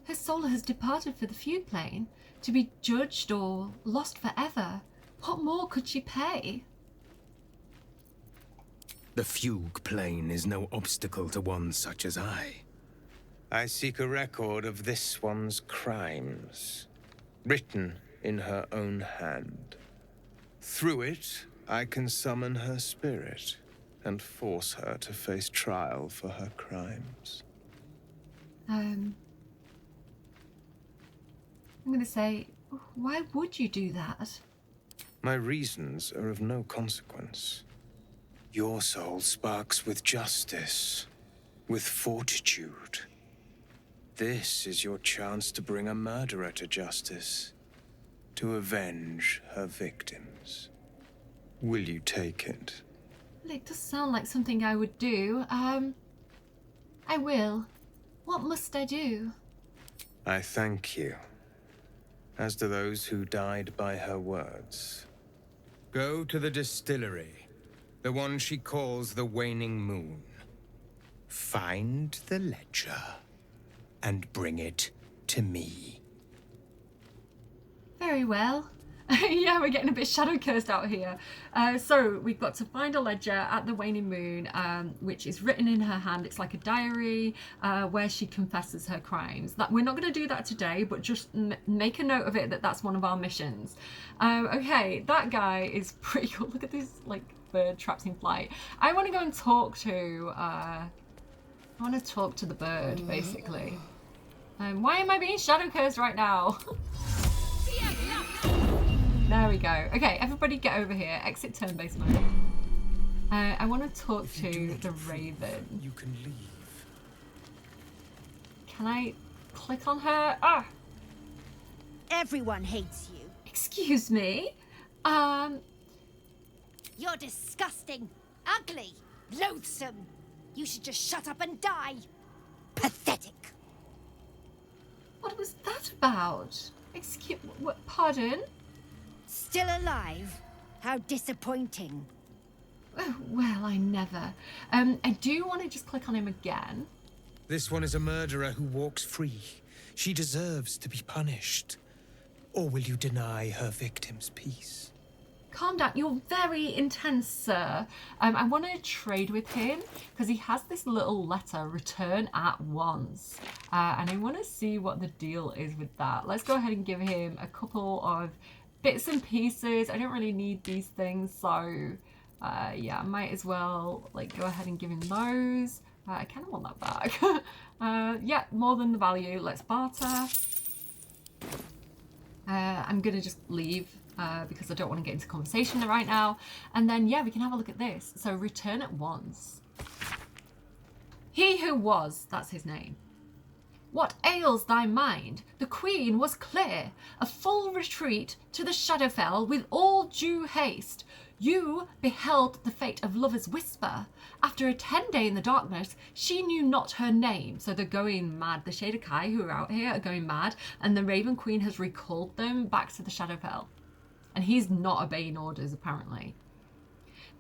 Her soul has departed for the fugue plane, to be judged or lost forever. What more could she pay? The fugue plane is no obstacle to one such as I. I seek a record of this one's crimes, written in her own hand. Through it, I can summon her spirit and force her to face trial for her crimes. I'm gonna say, why would you do that? My reasons are of no consequence. Your soul sparks with justice, with fortitude. This is your chance to bring a murderer to justice, to avenge her victims. Will you take it? Well, it does sound like something I would do. I will. What must I do? I thank you, as do those who died by her words. Go to the distillery, the one she calls the Waning Moon. Find the ledger, and bring it to me. Very well. Yeah, we're getting a bit shadow cursed out here. So we've got to find a ledger at the Waning Moon, which is written in her hand. It's like a diary where she confesses her crimes. That we're not going to do that today, but just make a note of it that that's one of our missions. Okay, that guy is pretty cool. Look at this like bird trapped in flight. I want to go and talk to. I want to talk to the bird, basically. Why am I being shadow cursed right now? There we go. Okay, everybody get over here. Exit turn-based mode. I want to talk to the Raven. You can leave. Can I click on her? Ah! Everyone hates you. Excuse me? You're disgusting, ugly, loathsome. You should just shut up and die. Pathetic. What was that about? Excuse... What? Pardon? Still alive? How disappointing. Oh, well, I never. I do want to just click on him again. This one is a murderer who walks free. She deserves to be punished. Or will you deny her victims peace? Calm down. You're very intense, sir. I want to trade with him because he has this little letter, return at once. And I want to see what the deal is with that. Let's go ahead and give him a couple of bits and pieces. I don't really need these things, so yeah, I might as well like go ahead and give him those. I kind of want that back. Yeah, more than the value. Let's barter. I'm gonna just leave because I don't want to get into conversation right now. And then yeah, we can have a look at this. So return at once. He who was, that's his name. What ails thy mind? The queen was clear. A full retreat to the Shadowfell with all due haste. You beheld the fate of Lover's Whisper. After a 10-day in the darkness, she knew not her name. So they're going mad. The Shadokai who are out here are going mad, and the Raven Queen has recalled them back to the Shadowfell. And he's not obeying orders, apparently.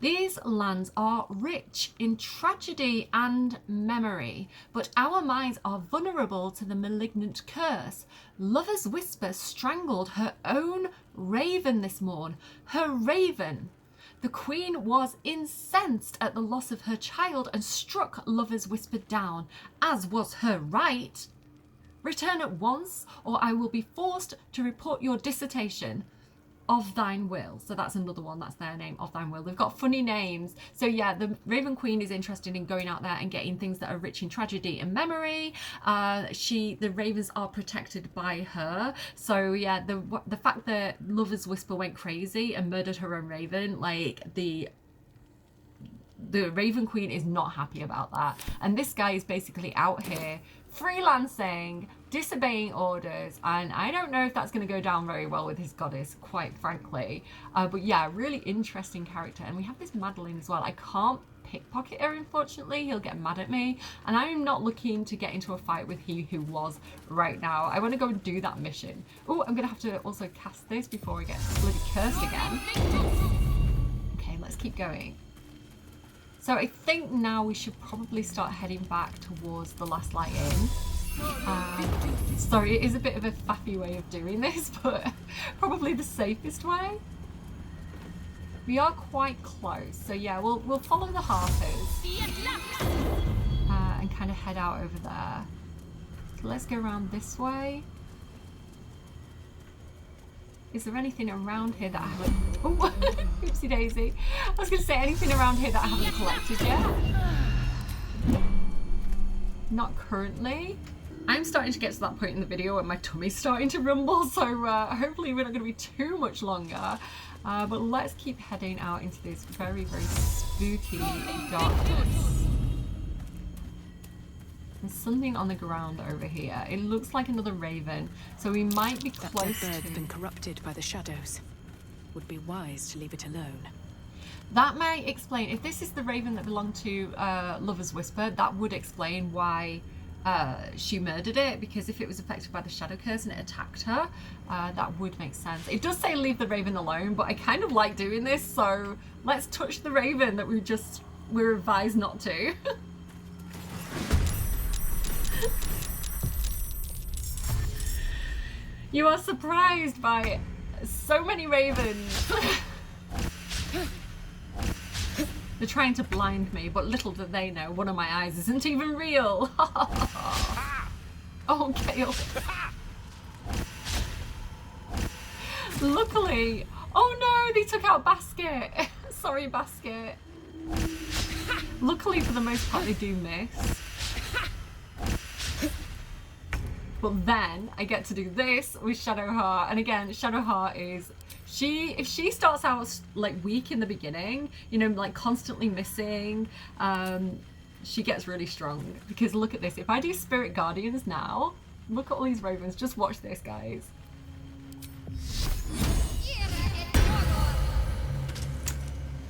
These lands are rich in tragedy and memory, but our minds are vulnerable to the malignant curse. Lover's Whisper strangled her own raven this morn. Her raven. The queen was incensed at the loss of her child and struck Lover's Whisper down, as was her right. Return at once, or I will be forced to report your dissertation. Of Thine Will. So that's another one, that's their name, Of Thine Will. They've got funny names. So yeah, the Raven Queen is interested in going out there and getting things that are rich in tragedy and memory. The ravens are protected by her. So yeah, the fact that Lover's Whisper went crazy and murdered her own raven, like the the Raven Queen is not happy about that. And this guy is basically out here freelancing, disobeying orders, and I don't know if that's going to go down very well with his goddess, quite frankly. But yeah, really interesting character. And we have this Madeline as well. I can't pickpocket her, unfortunately. He'll get mad at me, and I'm not looking to get into a fight with he who was right now. I want to go and do that mission. Oh, I'm going to have to also cast this before I get bloody cursed again. Okay, let's keep going. So I think now we should probably start heading back towards the Last Light Inn. Sorry, it is a bit of a faffy way of doing this, but probably the safest way. We are quite close, so yeah, we'll follow the Harpers and kind of head out over there. So let's go around this way. Is there anything around here that I haven't... Oh, oopsie daisy. I was going to say anything around here that I haven't collected yet. Not currently. I'm starting to get to that point in the video where my tummy's starting to rumble, so hopefully we're not going to be too much longer. But let's keep heading out into this very, very spooky darkness. There's something on the ground over here. It looks like another raven, so we might be close to... That bird had been corrupted by the shadows. Would be wise to leave it alone. That may explain, if this is the raven that belonged to Lover's Whisper, that would explain why she murdered it, because if it was affected by the shadow curse and it attacked her, that would make sense. It does say leave the raven alone, but I kind of like doing this, so let's touch the raven that we're advised not to. You are surprised by so many ravens. They're trying to blind me, but little do they know one of my eyes isn't even real. Oh, Gale. Luckily, oh no, they took out Basket. Sorry, Basket. Luckily, for the most part, they do miss. But then I get to do this with Shadowheart, and again, Shadowheart is if she starts out like weak in the beginning, you know, like constantly missing, she gets really strong. Because look at this, if I do Spirit Guardians now, look at all these ravens. Just watch this, guys.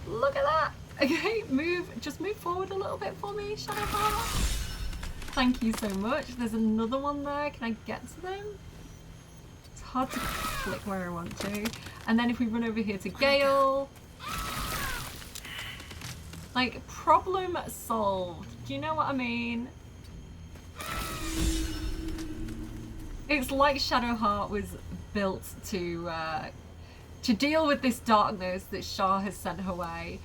Look at that. Okay, just move forward a little bit for me, Shadowheart. Thank you so much. There's another one there. Can I get to them? It's hard to click where I want to. And then if we run over here to Gale, like, problem solved. Do you know what I mean? It's like Shadowheart was built to deal with this darkness that Shah has sent her way.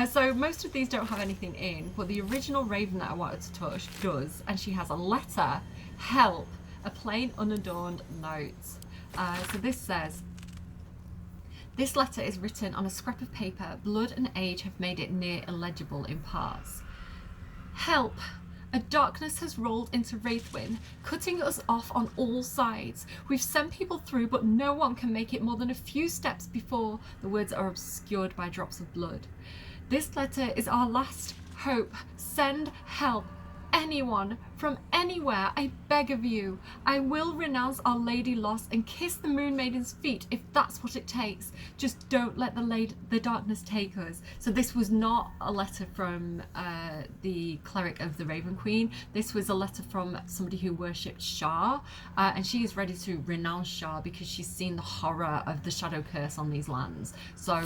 So most of these don't have anything in, but the original raven that I wanted to touch does, and she has a letter, help, a plain unadorned note. So this says, this letter is written on a scrap of paper. Blood and age have made it near illegible in parts. Help! A darkness has rolled into Wraithwyn, cutting us off on all sides. We've sent people through, but no one can make it more than a few steps before the words are obscured by drops of blood. This letter is our last hope. Send help. Anyone, from anywhere, I beg of you. I will renounce our Lady Lost and kiss the Moon Maiden's feet if that's what it takes. Just don't let the darkness take us. So this was not a letter from the cleric of the Raven Queen. This was a letter from somebody who worshipped Shah, and she is ready to renounce Shah because she's seen the horror of the shadow curse on these lands. So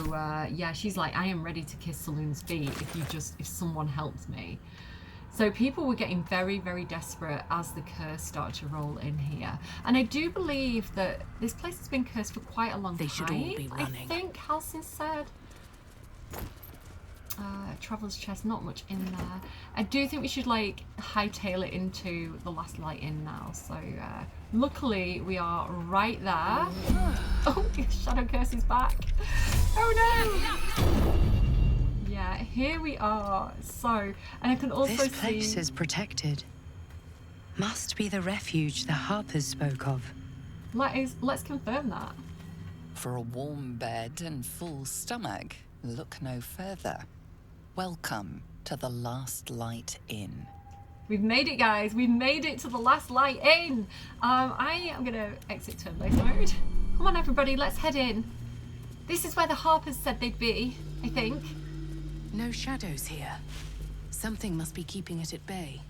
yeah, she's like, I am ready to kiss Saloon's feet if someone helps me. So people were getting very, very desperate as the curse started to roll in here. And I do believe that this place has been cursed for quite a long time. They should all be running. I think Halsin said. Traveler's Chest, not much in there. I do think we should like hightail it into the Last Light Inn now. So luckily we are right there. Oh, Shadow Curse is back. Oh no! Yeah, here we are. So, and I can also see... This place is protected. Must be the refuge the Harpers spoke of. Let's confirm that. For a warm bed and full stomach, look no further. Welcome to the last light inn. We've made it, guys. We've made it to the last light inn. I am gonna exit turn-based mode. Come on, everybody, let's head in. This is where the Harpers said they'd be, I think. No shadows here. Something must be keeping it at bay.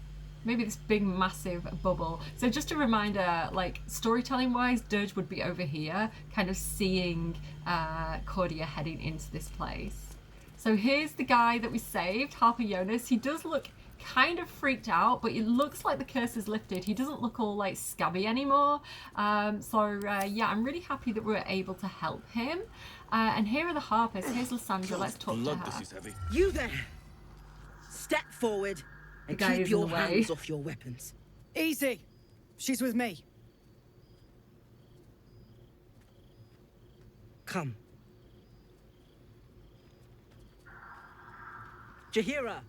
Maybe this big, massive bubble. So just a reminder, like, storytelling-wise, Dirge would be over here, kind of seeing Cordia heading into this place. So here's the guy that we saved, Harper Yonas. He does look kind of freaked out, but it looks like the curse is lifted. He doesn't look all like scabby anymore. Yeah, I'm really happy that we were able to help him. And here are the Harpers. Here's Lysandra. Let's talk to her. This is heavy. You there! Step forward and guy keep is in your the way. hands off your weapons. Easy. She's with me. Come. Jahira!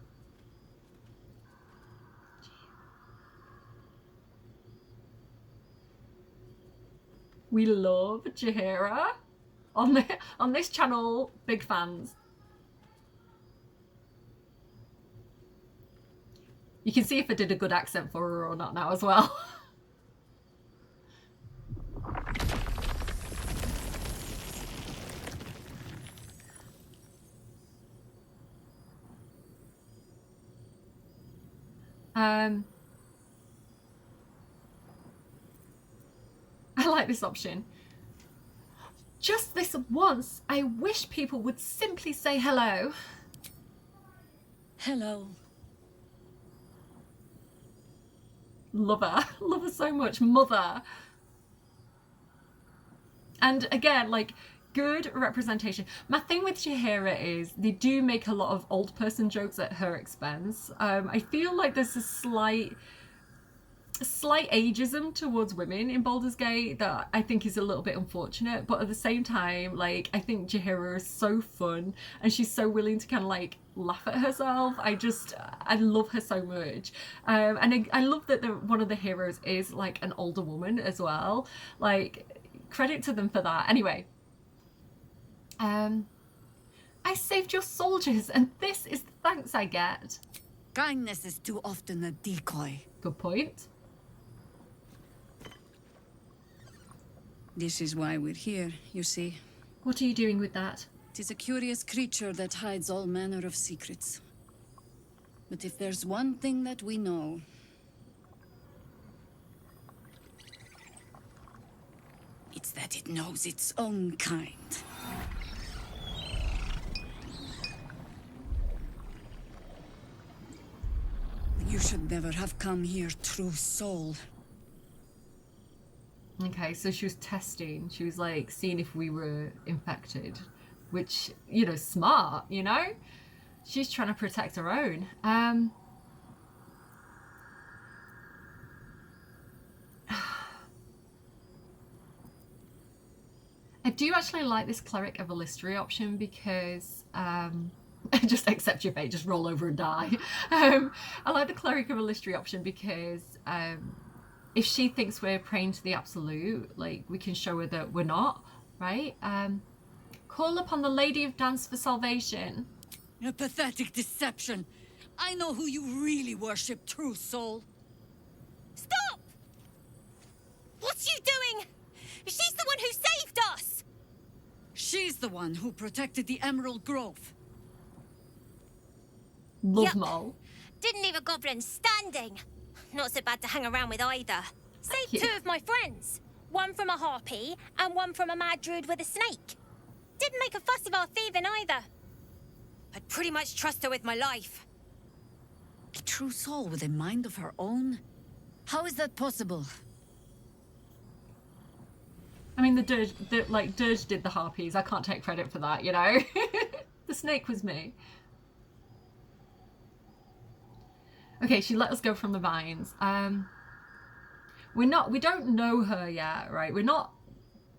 We love Jahira. On this channel, big fans. You can see if I did a good accent for her or not now as well. I like this option. Just this once, I wish people would simply say hello. Hello. Love her. Love her so much. Mother. And again, like, good representation. My thing with Jahira is they do make a lot of old person jokes at her expense. I feel like there's a slight ageism towards women in Baldur's Gate that I think is a little bit unfortunate, but at the same time, like, I think Jahira is so fun and she's so willing to kind of like laugh at herself. I love her so much. And I love that one of the heroes is like an older woman as well. Like, credit to them for that. Anyway, I saved your soldiers and this is the thanks I get. Kindness is too often a decoy. Good point. This is why we're here, you see. What are you doing with that? It is a curious creature that hides all manner of secrets. But if there's one thing that we know, it's that it knows its own kind. You should never have come here, true soul. Okay, so she was testing. She was like seeing if we were infected, which, you know, smart, you know? She's trying to protect her own. I do actually like this Cleric of Illustry option because just accept your fate, just roll over and die. I like the Cleric of Illustry option because if she thinks we're praying to the absolute, like, we can show her that we're not, right? Call upon the Lady of Dance for salvation. A pathetic deception. I know who you really worship, true soul. Stop! What's you doing? She's the one who saved us! She's the one who protected the Emerald Grove. Love Mole. Didn't leave a goblin standing. Not so bad to hang around with either. Saved two of my friends. One from a harpy and one from a mad druid with a snake. Didn't make a fuss of our thieving either. I'd pretty much trust her with my life. A true soul with a mind of her own? How is that possible? I mean, Dirge did the harpies. I can't take credit for that, you know? The snake was me. Okay, she let us go from the vines. We don't know her yet, right? We're not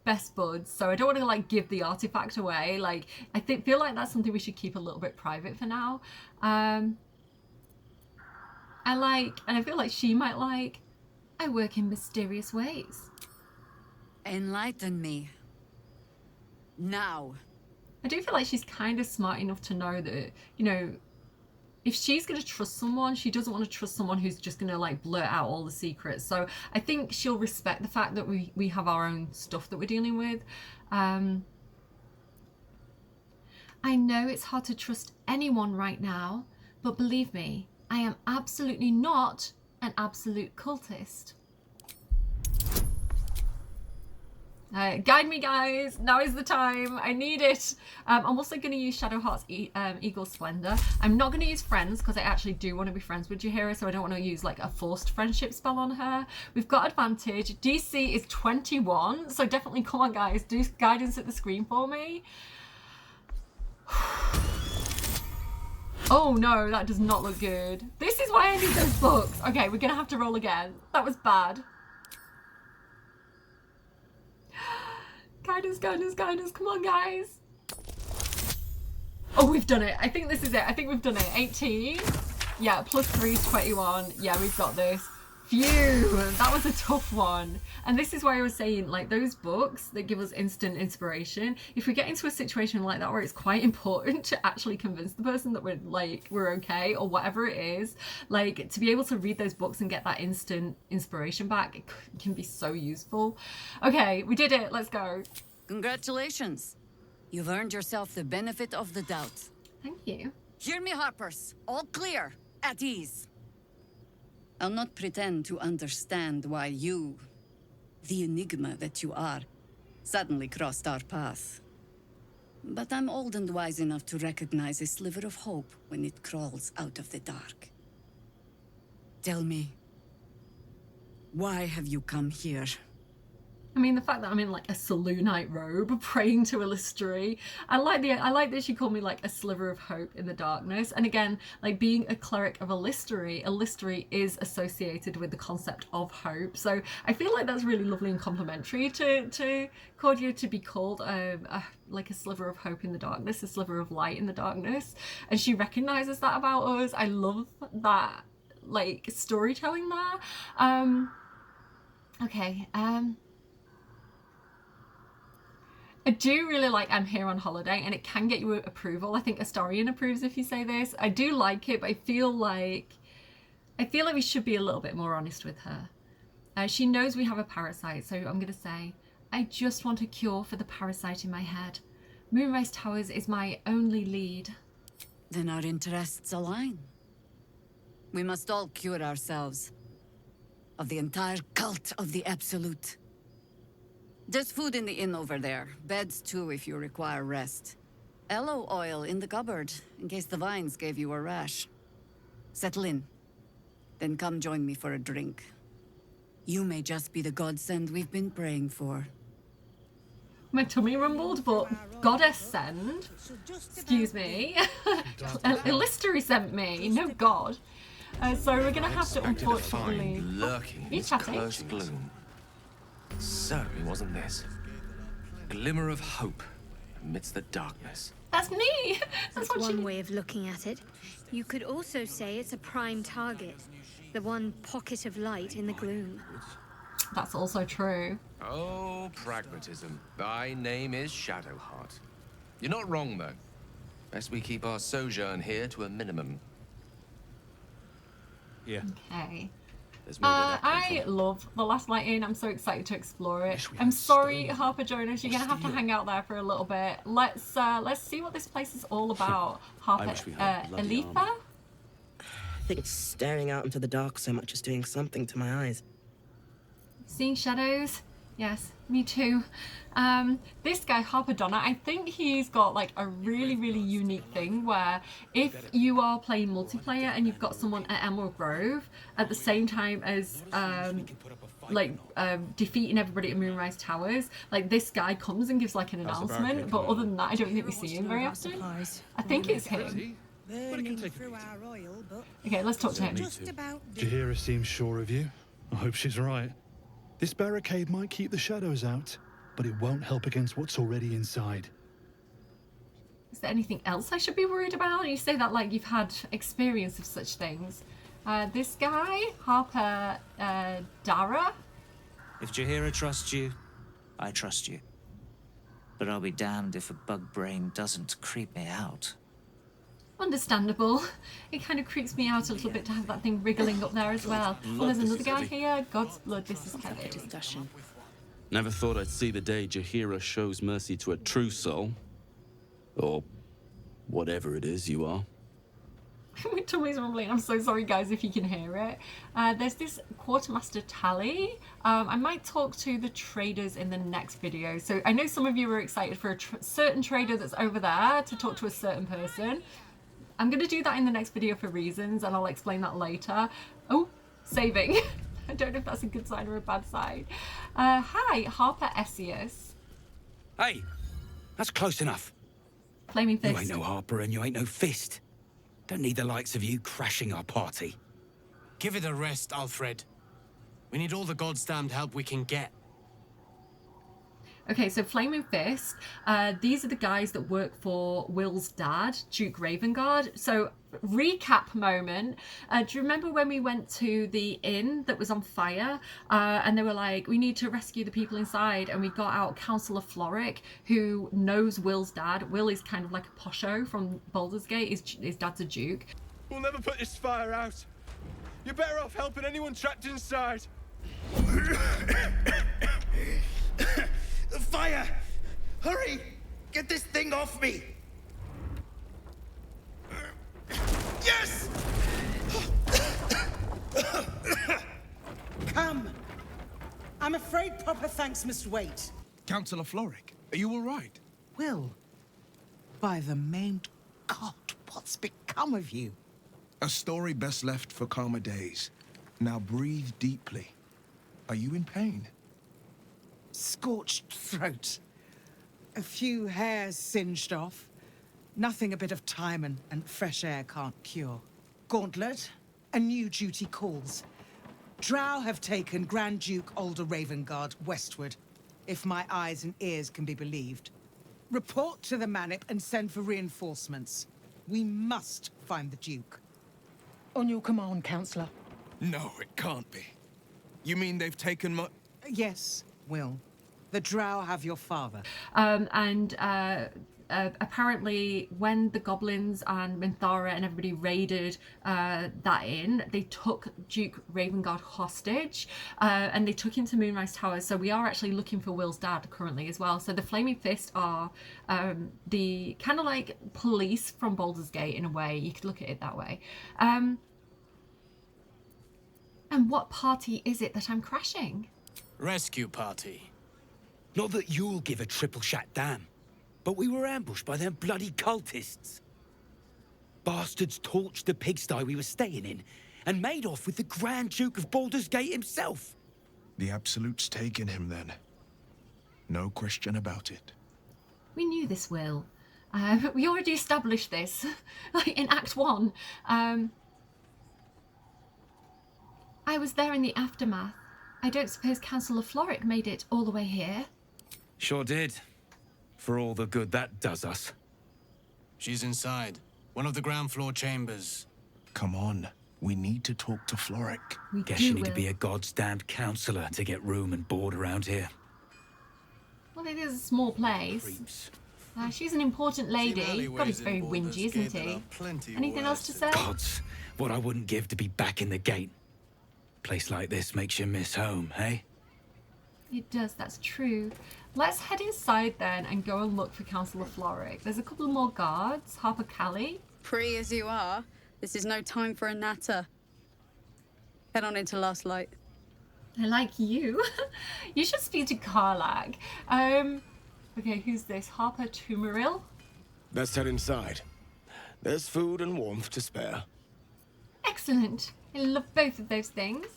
best buds, so I don't want to like give the artifact away. Like, I feel like that's something we should keep a little bit private for now. And I feel like she might like, I work in mysterious ways. Enlighten me. Now. I do feel like she's kind of smart enough to know that, you know, if she's going to trust someone, she doesn't want to trust someone who's just going to like blurt out all the secrets. So I think she'll respect the fact that we have our own stuff that we're dealing with. I know it's hard to trust anyone right now, but believe me, I am absolutely not an absolute cultist. Guide me, guys. Now is the time. I need it. I'm also going to use Shadowheart's Eagle Splendor. I'm not going to use friends because I actually do want to be friends with Jaheira, so I don't want to use like a forced friendship spell on her. We've got advantage. DC is 21, so definitely come on, guys. Do guidance at the screen for me. Oh no, that does not look good. This is why I need those books. Okay, we're going to have to roll again. That was bad. Guidance, guidance, guidance. Come on, guys. Oh, we've done it. I think this is it. I think we've done it. 18. Yeah, plus 3 is 21. Yeah, we've got this. Phew, that was a tough one. And this is why I was saying, like, those books that give us instant inspiration, if we get into a situation like that where it's quite important to actually convince the person that we're okay or whatever it is, like, to be able to read those books and get that instant inspiration back, it can be so useful. Okay, we did it. Let's go. Congratulations. You've earned yourself the benefit of the doubt. Thank you. Hear me, Harpers. All clear. At ease. I'll not pretend to understand why you, the enigma that you are, suddenly crossed our path. But I'm old and wise enough to recognize a sliver of hope when it crawls out of the dark. Tell me, why have you come here? I mean, the fact that I'm in like a saloonite robe praying to Illustory. I like that she called me like a sliver of hope in the darkness. And again, like being a cleric of Illustory is associated with the concept of hope. So I feel like that's really lovely and complimentary to Cordia to be called like a sliver of hope in the darkness, a sliver of light in the darkness. And she recognizes that about us. I love that like storytelling there. Okay. I do really like I'm Here on Holiday, and it can get you approval. I think Astarion approves if you say this. I do like it, but I feel like we should be a little bit more honest with her. She knows we have a parasite, so I'm going to say, I just want a cure for the parasite in my head. Moonrise Towers is my only lead. Then our interests align. We must all cure ourselves of the entire cult of the Absolute. There's food in the inn over there. Beds too if you require rest. Aloe oil in the cupboard, in case the vines gave you a rash. Settle in. Then come join me for a drink. You may just be the godsend we've been praying for. My tummy rumbled, but goddess send? Excuse me. Illustory sent me, no god. So we're gonna have to unfortunately... lurking in its cursed gloom. So, wasn't this? Glimmer of hope amidst the darkness. That's me! That's one way of looking at it. You could also say it's a prime target. The one pocket of light in the gloom. That's also true. Oh, pragmatism. Thy name is Shadowheart. You're not wrong, though. Best we keep our sojourn here to a minimum. Yeah. Okay. I love the Last Light Inn. I'm so excited to explore it. I'm sorry, Harper Jonas, you're gonna have to hang out there for a little bit. Let's see what this place is all about. Harper, Alifa? I think staring out into the dark so much is doing something to my eyes. Seeing shadows? Yes, me too. This guy, Harper Donna, I think he's got like a really, really unique thing where if you are playing multiplayer and you've got someone at Emerald Grove at the same time as defeating everybody at Moonrise Towers, like this guy comes and gives like an announcement, but other than that I don't think we see him very often. I think it's him. Okay, let's talk to him. Jaheira seems sure of you. I hope she's right. This barricade might keep the shadows out, but it won't help against what's already inside. Is there anything else I should be worried about? You say that like you've had experience of such things. This guy, Harper Dara? If Jaheira trusts you, I trust you. But I'll be damned if a bug brain doesn't creep me out. Understandable. It kind of creeps me out a little bit to have that thing wriggling up there as well. Oh, there's another guy here. God's blood, this is heavy. Discussion. Never thought I'd see the day Jaheira shows mercy to a true soul. Or whatever it is you are. My tummy's rumbling. I'm so sorry, guys, if you can hear it. There's this quartermaster tally. I might talk to the traders in the next video. So I know some of you are excited for a certain trader that's over there to talk to a certain person. I'm going to do that in the next video for reasons, and I'll explain that later. Oh, saving. I don't know if that's a good sign or a bad sign. Hi, Harper Esius. Hey, that's close enough. Flaming Fist. You ain't no Harper and you ain't no Fist. Don't need the likes of you crashing our party. Give it a rest, Alfred. We need all the goddamned help we can get. Okay, so Flaming Fist, these are the guys that work for Will's dad, Duke Ravengard. So, recap moment. Do you remember when we went to the inn that was on fire? And they were like, we need to rescue the people inside. And we got out Councillor Florrick, who knows Will's dad. Will is kind of like a posho from Baldur's Gate. His dad's a duke. We'll never put this fire out. You're better off helping anyone trapped inside. Fire! Hurry! Get this thing off me! Yes! Come. I'm afraid proper thanks must wait. Councillor Florrick, are you all right? Will, by the maimed God, what's become of you? A story best left for calmer days. Now breathe deeply. Are you in pain? Scorched throat. A few hairs singed off. Nothing a bit of time and fresh air can't cure. Gauntlet, a new duty calls. Drow have taken Grand Duke Alder Ravengard westward, if my eyes and ears can be believed. Report to the Manip and send for reinforcements. We must find the Duke. On your command, Councillor. No, it can't be. You mean they've taken my... Yes, Will. The Drow have your father. Apparently, when the goblins and Minthara and everybody raided that inn, they took Duke Ravengard hostage, and they took him to Moonrise Towers. So we are actually looking for Will's dad currently as well. So the Flaming Fist are the kind of like police from Baldur's Gate in a way. You could look at it that way. And what party is it that I'm crashing? Rescue party. Not that you'll give a triple shot damn, but we were ambushed by them bloody cultists. Bastards torched the pigsty we were staying in and made off with the Grand Duke of Baldur's Gate himself. The Absolute's taken him then. No question about it. We knew this, Will. We already established this, like in Act 1. I was there in the aftermath. I don't suppose Councillor Florrick made it all the way here. Sure did. For all the good that does us. She's inside. One of the ground floor chambers. Come on. We need to talk to Florrick. Guess you need to be a goddamned councillor to get room and board around here. Well, it is a small place. She's an important lady. God, he's very whingy, isn't he? Anything else to say? Gods, what I wouldn't give to be back in the gate. Place like this makes you miss home, hey? It does, that's true. Let's head inside then and go and look for Councillor Florrick. There's a couple more guards. Harper Callie. Free as you are, this is no time for a natter. Head on into Last Light. I like you. You should speak to Karlach. Okay, who's this? Harper Tumaril? Let's head inside. There's food and warmth to spare. Excellent. I love both of those things.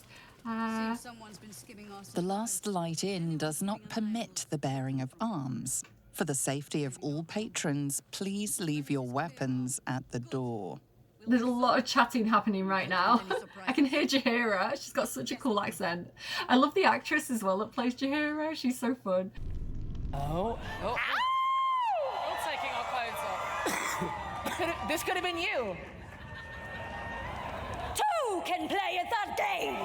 The Last Light Inn does not permit the bearing of arms. For the safety of all patrons, please leave your weapons at the door. There's a lot of chatting happening right now. I can hear Jaheira. She's got such a cool accent. I love the actress as well that plays Jaheira. She's so fun. Oh. All taking our clothes off. This could have been you. Two can play at that game!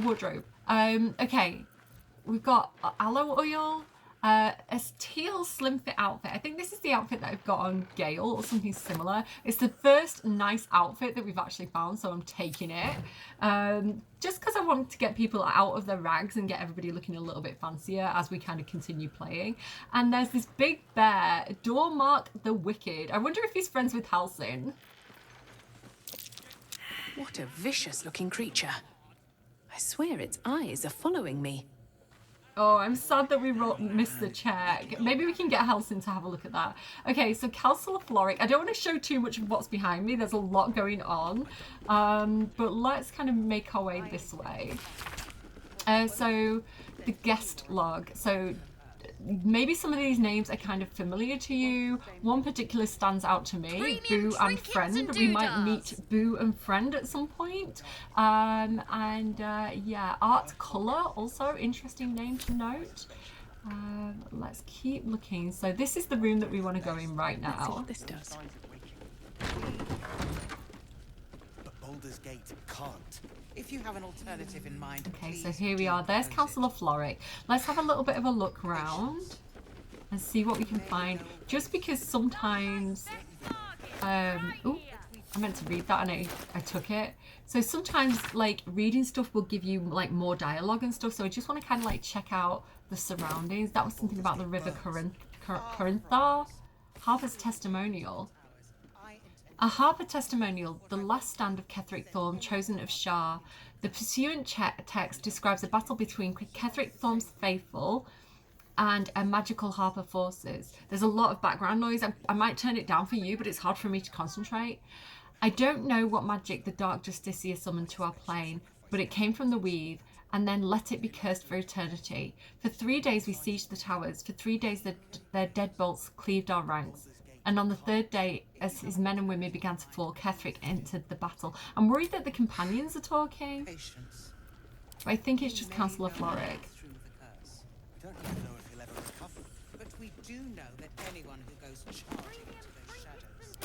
Wardrobe. Okay. we've got aloe oil, a teal slim fit outfit. I think this is the outfit that I've got on Gale or something similar. It's the first nice outfit that we've actually found, so I'm taking it. Just because I want to get people out of their rags and get everybody looking a little bit fancier as we kind of continue playing. And there's this big bear, Dormark the Wicked. I wonder if he's friends with Halsin. What a vicious-looking creature. I swear its eyes are following me. Oh, I'm sad that we missed the check. Maybe we can get Halsin to have a look at that. Okay, so Castle of Floric. I don't want to show too much of what's behind me. There's a lot going on. But let's kind of make our way this way. So the guest log. So maybe some of these names are kind of familiar to you. One particular stands out to me, Boo and Friend. We might meet Boo and Friend at some point. Yeah, Art Colour, also interesting name to note. Let's keep looking. So this is the room that we want to go in right now. Let's see what this does. But Baldur's Gate can't. If you have an alternative in mind. Okay, so here we are. There's Castle of Floric. Let's have a little bit of a look around and see what we can find. Just because sometimes, ooh, I meant to read that and I took it. So sometimes like reading stuff will give you like more dialogue and stuff. So I just want to kind of like check out the surroundings. That was something about the River Corinthar. Harper's testimonial. A Harper testimonial, the last stand of Ketheric Thorm, chosen of Shah. The pursuant text describes a battle between Ketheric Thorm's faithful and a magical Harper forces. There's a lot of background noise. I might turn it down for you, but it's hard for me to concentrate. I don't know what magic the Dark Justicia summoned to our plane, but it came from the Weave, and then let it be cursed for eternity. For 3 days we sieged the towers. For 3 days their deadbolts cleaved our ranks. And on the 3rd day, as his men and women began to fall, Ketheric entered the battle. I'm worried that the companions are talking. But I think it's just Councillor Floric. We don't even know if he'll ever recover. But we do know that anyone who goes charging into those shadows.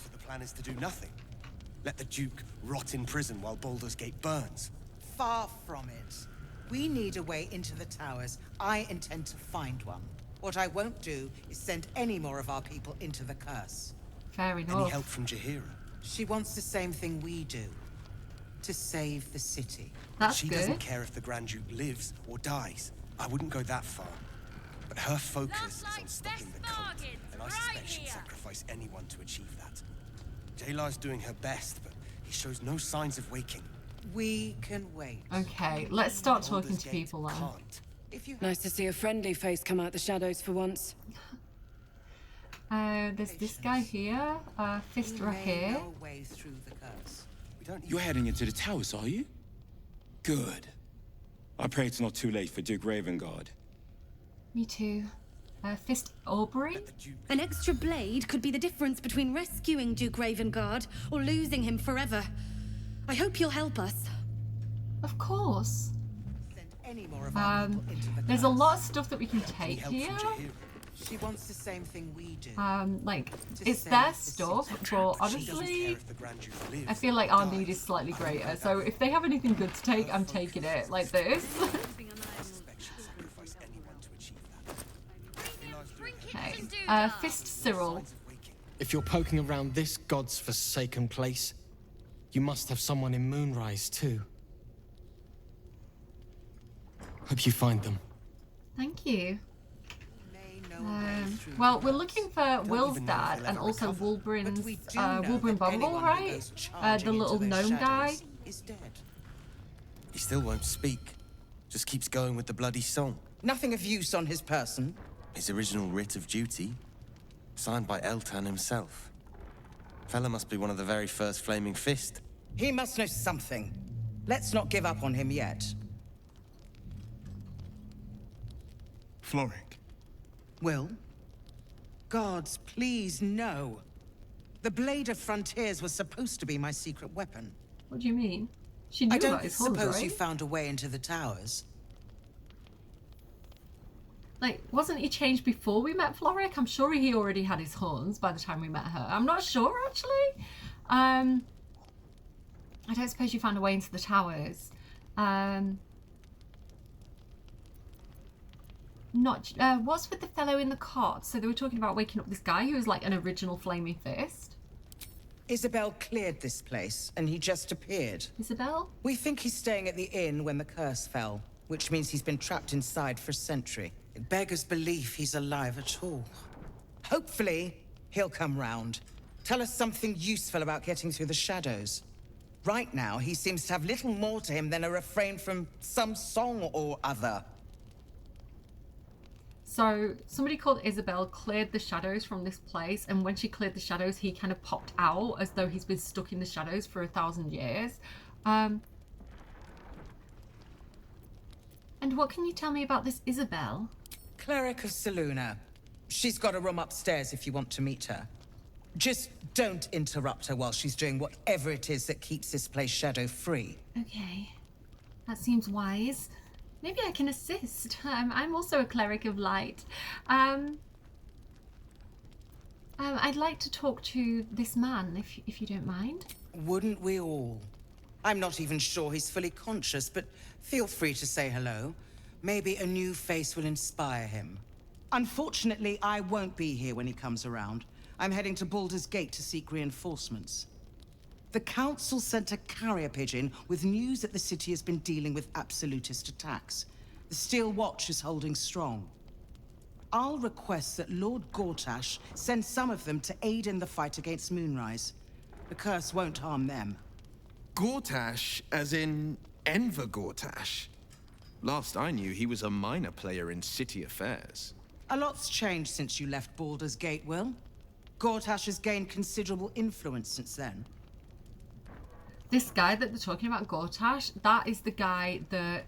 So the plan is to do nothing. Let the Duke rot in prison while Baldur's Gate burns. Far from it. We need a way into the towers. I intend to find one. What I won't do is send any more of our people into the curse. Fair enough. Any help from Jaheira? She wants the same thing we do. To save the city. That's she good. Doesn't care if the Grand Duke lives or dies. I wouldn't go that far. But her focus is on stopping the cult. And I suspect she'd sacrifice anyone to achieve that. Jaylar's doing her best, but he shows no signs of waking. We can wait. Okay, let's start talking to people then. Nice to see a friendly face come out the shadows for once. There's this guy here, Fistra here. You're heading into the towers, are you? Good. I pray it's not too late for Duke Ravengard. Me too. Fist Aubrey? An extra blade could be the difference between rescuing Duke Ravengard or losing him forever. I hope you'll help us. Of course. There's a lot of stuff that we can take here. She wants the same thing we do. Like, it's their stuff, but honestly, I feel like our need is slightly greater. So if they have anything good to take, I'm taking it, like this. Okay, Fist Cyril. If you're poking around this god's forsaken place, you must have someone in Moonrise too. Hope you find them. Thank you. Well, we're looking for Will's dad and also Wulbrin's, Wulbrin Bumble, right? The little gnome guy. He still won't speak. Just keeps going with the bloody song. Nothing of use on his person. His original writ of duty, signed by Eltan himself. Fella must be one of the very first Flaming Fist. He must know something. Let's not give up on him yet. Floric. Will? Gods, please, no. The Blade of Frontiers was supposed to be my secret weapon. What do you mean? She knew about his horns, suppose right? you found a way into the towers. Like, wasn't he changed before we met Floric? I'm sure he already had his horns by the time we met her. I'm not sure, actually. I don't suppose you found a way into the towers. not... what's with the fellow in the cot? So they were talking about waking up this guy who was like an original flaming fist. Isabel cleared this place, and he just appeared. Isabel? We think he's staying at the inn when the curse fell, which means he's been trapped inside for a century. It beggars belief he's alive at all. Hopefully, he'll come round. Tell us something useful about getting through the shadows. Right now, he seems to have little more to him than a refrain from some song or other. So somebody called Isabel cleared the shadows from this place, and when she cleared the shadows, he kind of popped out as though he's been stuck in the shadows for 1,000 years. And what can you tell me about this Isabel? Cleric of Selûne. She's got a room upstairs if you want to meet her. Just don't interrupt her while she's doing whatever it is that keeps this place shadow-free. Okay, that seems wise. Maybe I can assist. I'm also a cleric of light. I'd like to talk to this man, if you don't mind. Wouldn't we all? I'm not even sure he's fully conscious, but feel free to say hello. Maybe a new face will inspire him. Unfortunately, I won't be here when he comes around. I'm heading to Baldur's Gate to seek reinforcements. The Council sent a carrier pigeon with news that the city has been dealing with absolutist attacks. The Steel Watch is holding strong. I'll request that Lord Gortash send some of them to aid in the fight against Moonrise. The curse won't harm them. Gortash, as in Enver Gortash? Last I knew, he was a minor player in city affairs. A lot's changed since you left Baldur's Gate, Will. Gortash has gained considerable influence since then. This guy that they're talking about, Gortash, that is the guy that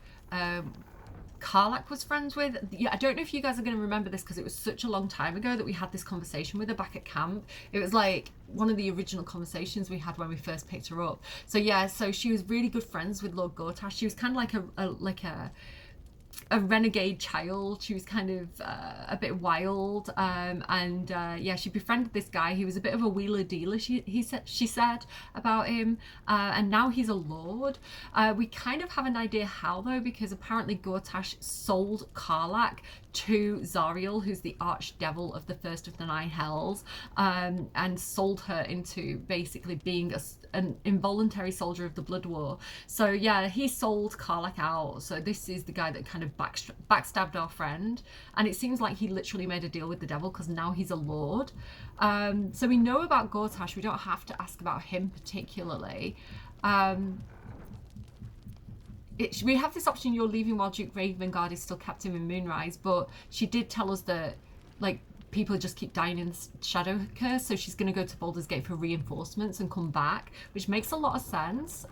Karlach was friends with. Yeah, I don't know if you guys are going to remember this because it was such a long time ago that we had this conversation with her back at camp. It was like one of the original conversations we had when we first picked her up. So yeah, so she was really good friends with Lord Gortash. She was kind of like a renegade child. She was kind of a bit wild, and yeah, she befriended this guy. He was a bit of a wheeler dealer, she said about him, and now he's a lord. We kind of have an idea how though, because apparently Gortash sold Karlach to Zariel, who's the archdevil of the first of the 9 hells, and sold her into basically being an involuntary soldier of the Blood War. So yeah, he sold Karlach out. So this is the guy that kind of backstabbed our friend, and it seems like he literally made a deal with the devil because now he's a lord. So we know about Gortash. We don't have to ask about him particularly. We have this option, you're leaving while Duke Ravengard is still captive in Moonrise, but she did tell us that like people just keep dying in the Shadow Curse, so she's going to go to Baldur's Gate for reinforcements and come back, which makes a lot of sense.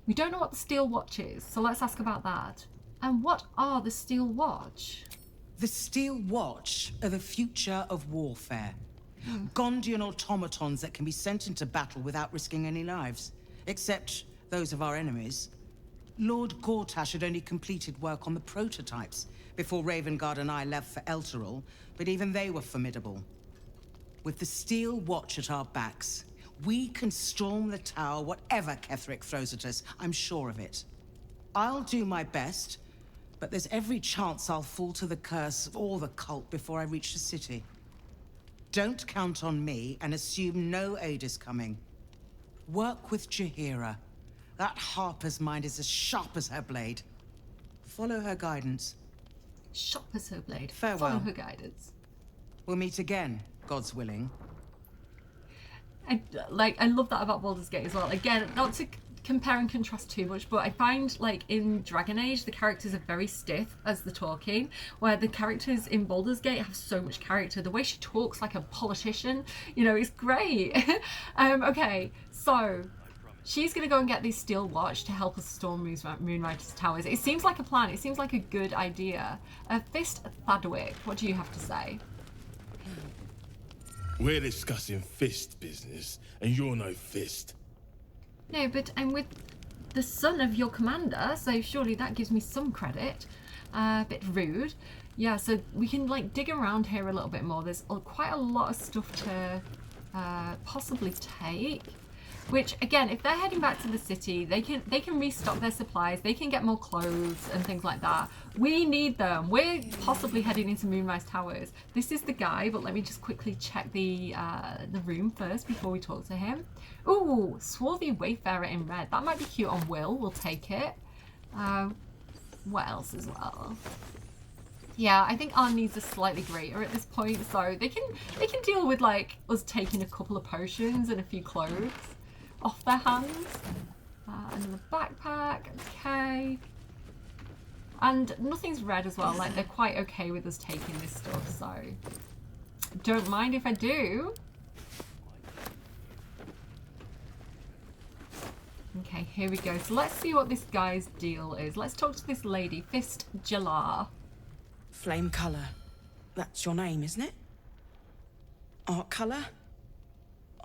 We don't know what the Steel Watch is, so let's ask about that. And what are the Steel Watch? The Steel Watch are the future of warfare. Gondian automatons that can be sent into battle without risking any lives, except those of our enemies. Lord Gortash had only completed work on the prototypes before Ravengard and I left for Elturel, but even they were formidable. With the Steel Watch at our backs, we can storm the tower whatever Ketheric throws at us, I'm sure of it. I'll do my best, but there's every chance I'll fall to the curse or the cult before I reach the city. Don't count on me and assume no aid is coming. Work with Jaheira. That Harper's mind is as sharp as her blade. Follow her guidance. Sharp as her blade. Farewell. Follow her guidance. We'll meet again, God's willing. I love that about Baldur's Gate as well. Again, not to compare and contrast too much, but I find like in Dragon Age the characters are very stiff as they're talking, where the characters in Baldur's Gate have so much character. The way she talks like a politician, you know, is great. Okay, so she's going to go and get this Steel Watch to help us storm Moonrider's towers. It seems like a plan. It seems like a good idea. Fist Thadwick, what do you have to say? We're discussing fist business, and you're no fist. No, but I'm with the son of your commander, so surely that gives me some credit. A bit rude. Yeah, so we can like dig around here a little bit more. There's quite a lot of stuff to possibly take. Which, again, if they're heading back to the city, they can restock their supplies, they can get more clothes and things like that. We need them. We're possibly heading into Moonrise Towers. This is the guy, but let me just quickly check the room first before we talk to him. Ooh, Swarthy Wayfarer in red. That might be cute on Will. We'll take it. What else as well? Yeah, I think our needs are slightly greater at this point, so they can deal with like us taking a couple of potions and a few clothes off their hands. Another backpack, okay. And nothing's red as well, like they're quite okay with us taking this stuff, so don't mind if I do. Okay, here we go. So let's see what this guy's deal is. Let's talk to this lady, Fist Jalar. Flame colour. That's your name, isn't it? Art colour?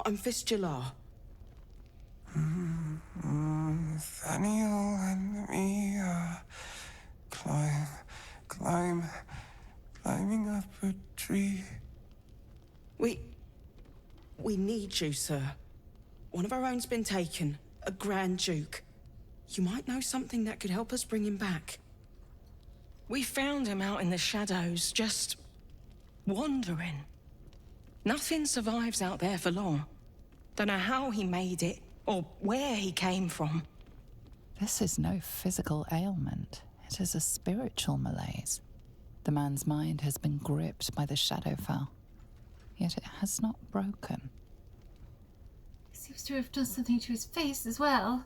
I'm Fist Jalar. Nathaniel and me climbing up a tree. We need you, sir. One of our own's been taken, a Grand Duke. You might know something that could help us bring him back. We found him out in the shadows, just wandering. Nothing survives out there for long. Don't know how he made it, or where he came from. This is no physical ailment. It is a spiritual malaise. The man's mind has been gripped by the Shadowfell, yet it has not broken. He seems to have done something to his face as well,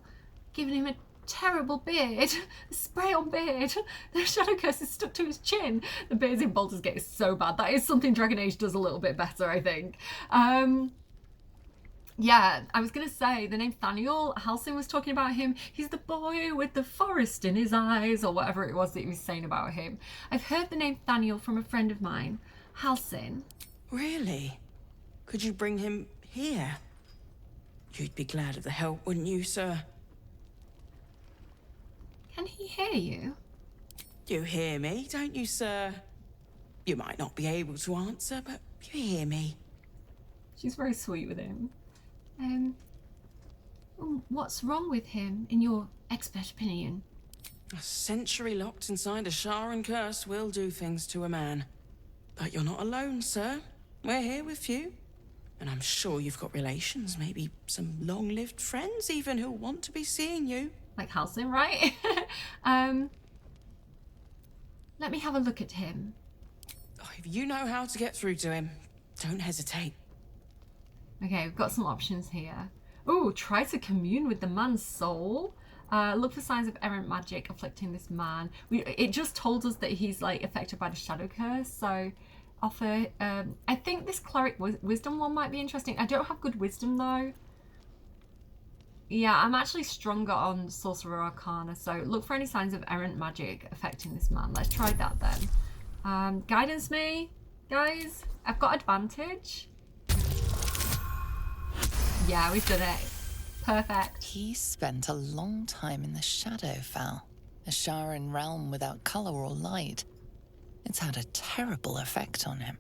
giving him a terrible beard, a spray-on beard. The shadow curse is stuck to his chin. The beards in Baldur's Gate is so bad. That is something Dragon Age does a little bit better, I think. Yeah, I was going to say, the name Nathaniel, Halsin was talking about him. He's the boy with the forest in his eyes, or whatever it was that he was saying about him. I've heard the name Nathaniel from a friend of mine, Halsin. Really? Could you bring him here? You'd be glad of the help, wouldn't you, sir? Can he hear you? You hear me, don't you, sir? You might not be able to answer, but you hear me. She's very sweet with him. What's wrong with him, in your expert opinion? A century locked inside a Sharan curse will do things to a man. But you're not alone, sir. We're here with you. And I'm sure you've got relations, maybe some long-lived friends even, who'll want to be seeing you. Like Halsin, right? Let me have a look at him. If you know how to get through to him, don't hesitate. Okay, we've got some options here. Ooh, try to commune with the man's soul. Look for signs of errant magic afflicting this man. It just told us that he's like affected by the shadow curse, so offer. I think this cleric wisdom one might be interesting. I don't have good wisdom though. Yeah, I'm actually stronger on sorcerer arcana, so look for any signs of errant magic affecting this man. Let's try that then. Guidance me, guys. I've got advantage. Yeah, we've done it. Perfect. He spent a long time in the Shadowfell, a Sharan realm without colour or light. It's had a terrible effect on him.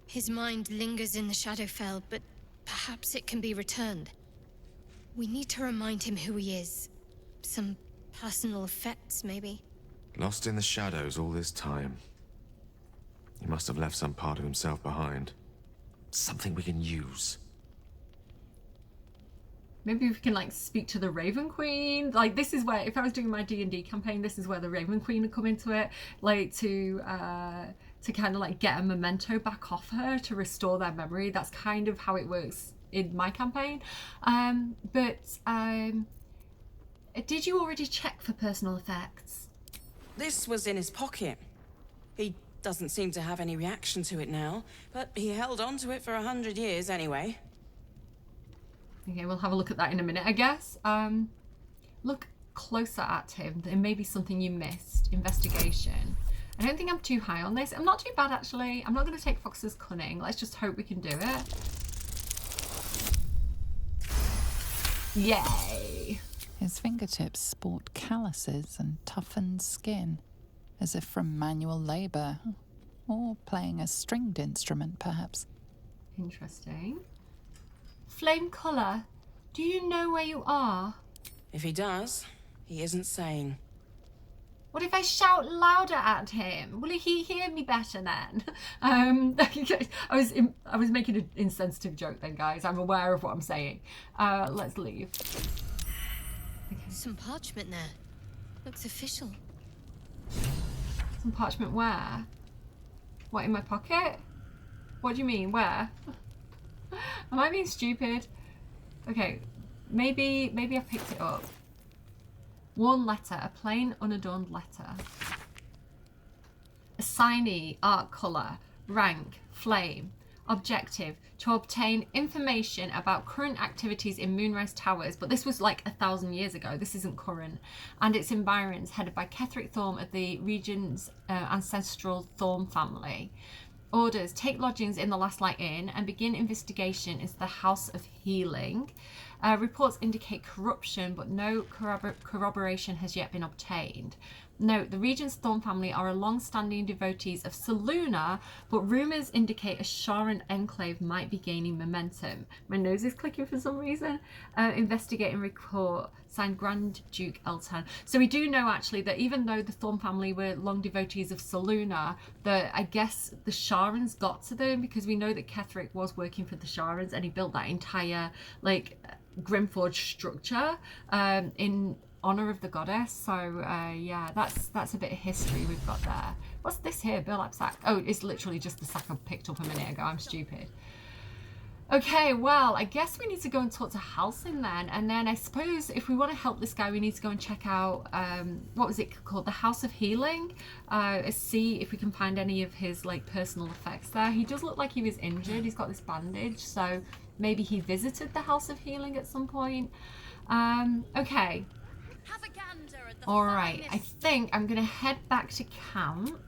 His mind lingers in the Shadowfell, but perhaps it can be returned. We need to remind him who he is. Some personal effects, maybe. Lost in the shadows all this time. He must have left some part of himself behind. Something we can use. Maybe we can like speak to the Raven Queen. Like this is where, if I was doing my D&D campaign, this is where the Raven Queen would come into it, like to kind of like get a memento back off her to restore their memory. That's kind of how it works in my campaign. Did you already check for personal effects? This was in his pocket. He doesn't seem to have any reaction to it now, but he held on to it for 100 years anyway. Okay, we'll have a look at that in a minute, I guess. Look closer at him. There may be something you missed. Investigation. I don't think I'm too high on this. I'm not too bad, actually. I'm not going to take Fox's Cunning. Let's just hope we can do it. Yay! His fingertips sport calluses and toughened skin, as if from manual labour, or playing a stringed instrument, perhaps. Interesting. Flame colour. Do you know where you are? If he does, he isn't saying. What if I shout louder at him? Will he hear me better then? I was making an insensitive joke then, guys. I'm aware of what I'm saying. Let's leave. Okay. Some parchment there. Looks official. Some parchment where? What, in my pocket? What do you mean, where? Am I being stupid? Okay, maybe I picked it up. Worn letter, a plain unadorned letter. Assignee, art colour, rank, flame. Objective, to obtain information about current activities in Moonrise Towers, but this was like 1,000 years ago, this isn't current, and its environs, headed by Ketheric Thorm of the region's ancestral Thorm family. Orders, take lodgings in the Last Light Inn and begin investigation into the House of Healing. Reports indicate corruption, but no corroboration has yet been obtained. Note, the region's Thorn family are a long-standing devotees of Selûne, but rumours indicate a Sharan enclave might be gaining momentum. My nose is clicking for some reason. Investigating report, signed Grand Duke Eltan. So we do know actually that even though the Thorn family were long devotees of Selûne, that I guess the Sharans got to them, because we know that Ketheric was working for the Sharans and he built that entire like Grimforge structure in honor of the goddess. So yeah, that's a bit of history we've got there. What's this here? Burlap sack. Oh, it's literally just the sack I picked up a minute ago. I'm stupid. Okay, well, I guess we need to go and talk to Halsin then, and then I suppose if we want to help this guy, we need to go and check out what was it called, the House of Healing. See if we can find any of his like personal effects there. He does look like he was injured. He's got this bandage, so maybe he visited the House of Healing at some point. Okay. All right, I think I'm gonna head back to camp,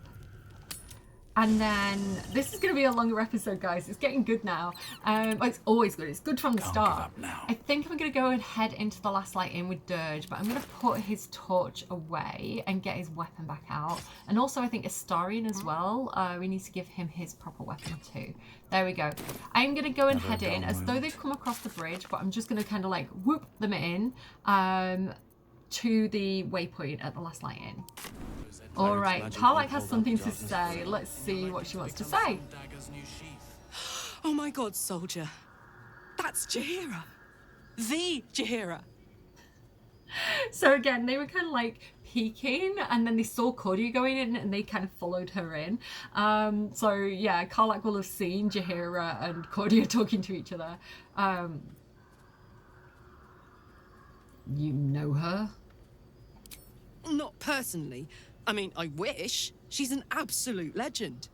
and then this is gonna be a longer episode, guys. It's getting good now. It's always good. It's good from the start. I think I'm gonna go and head into the Last Light Inn with Dirge, but I'm gonna put his torch away and get his weapon back out. And also, I think Astarion as well. We need to give him his proper weapon too. There we go. I'm gonna go and head in as though they've come across the bridge, but I'm just gonna kind of like whoop them in. To the waypoint at the Last Light Inn. All right, Karlach has something to say. Let's see what she wants to say. Oh my god, soldier. That's Jaheira. The Jaheira. So again, they were kind of like peeking, and then they saw Cordia going in and they kind of followed her in. So yeah, Karlach will have seen Jaheira and Cordia talking to each other. You know her? Not personally. I mean, I wish. She's an absolute legend.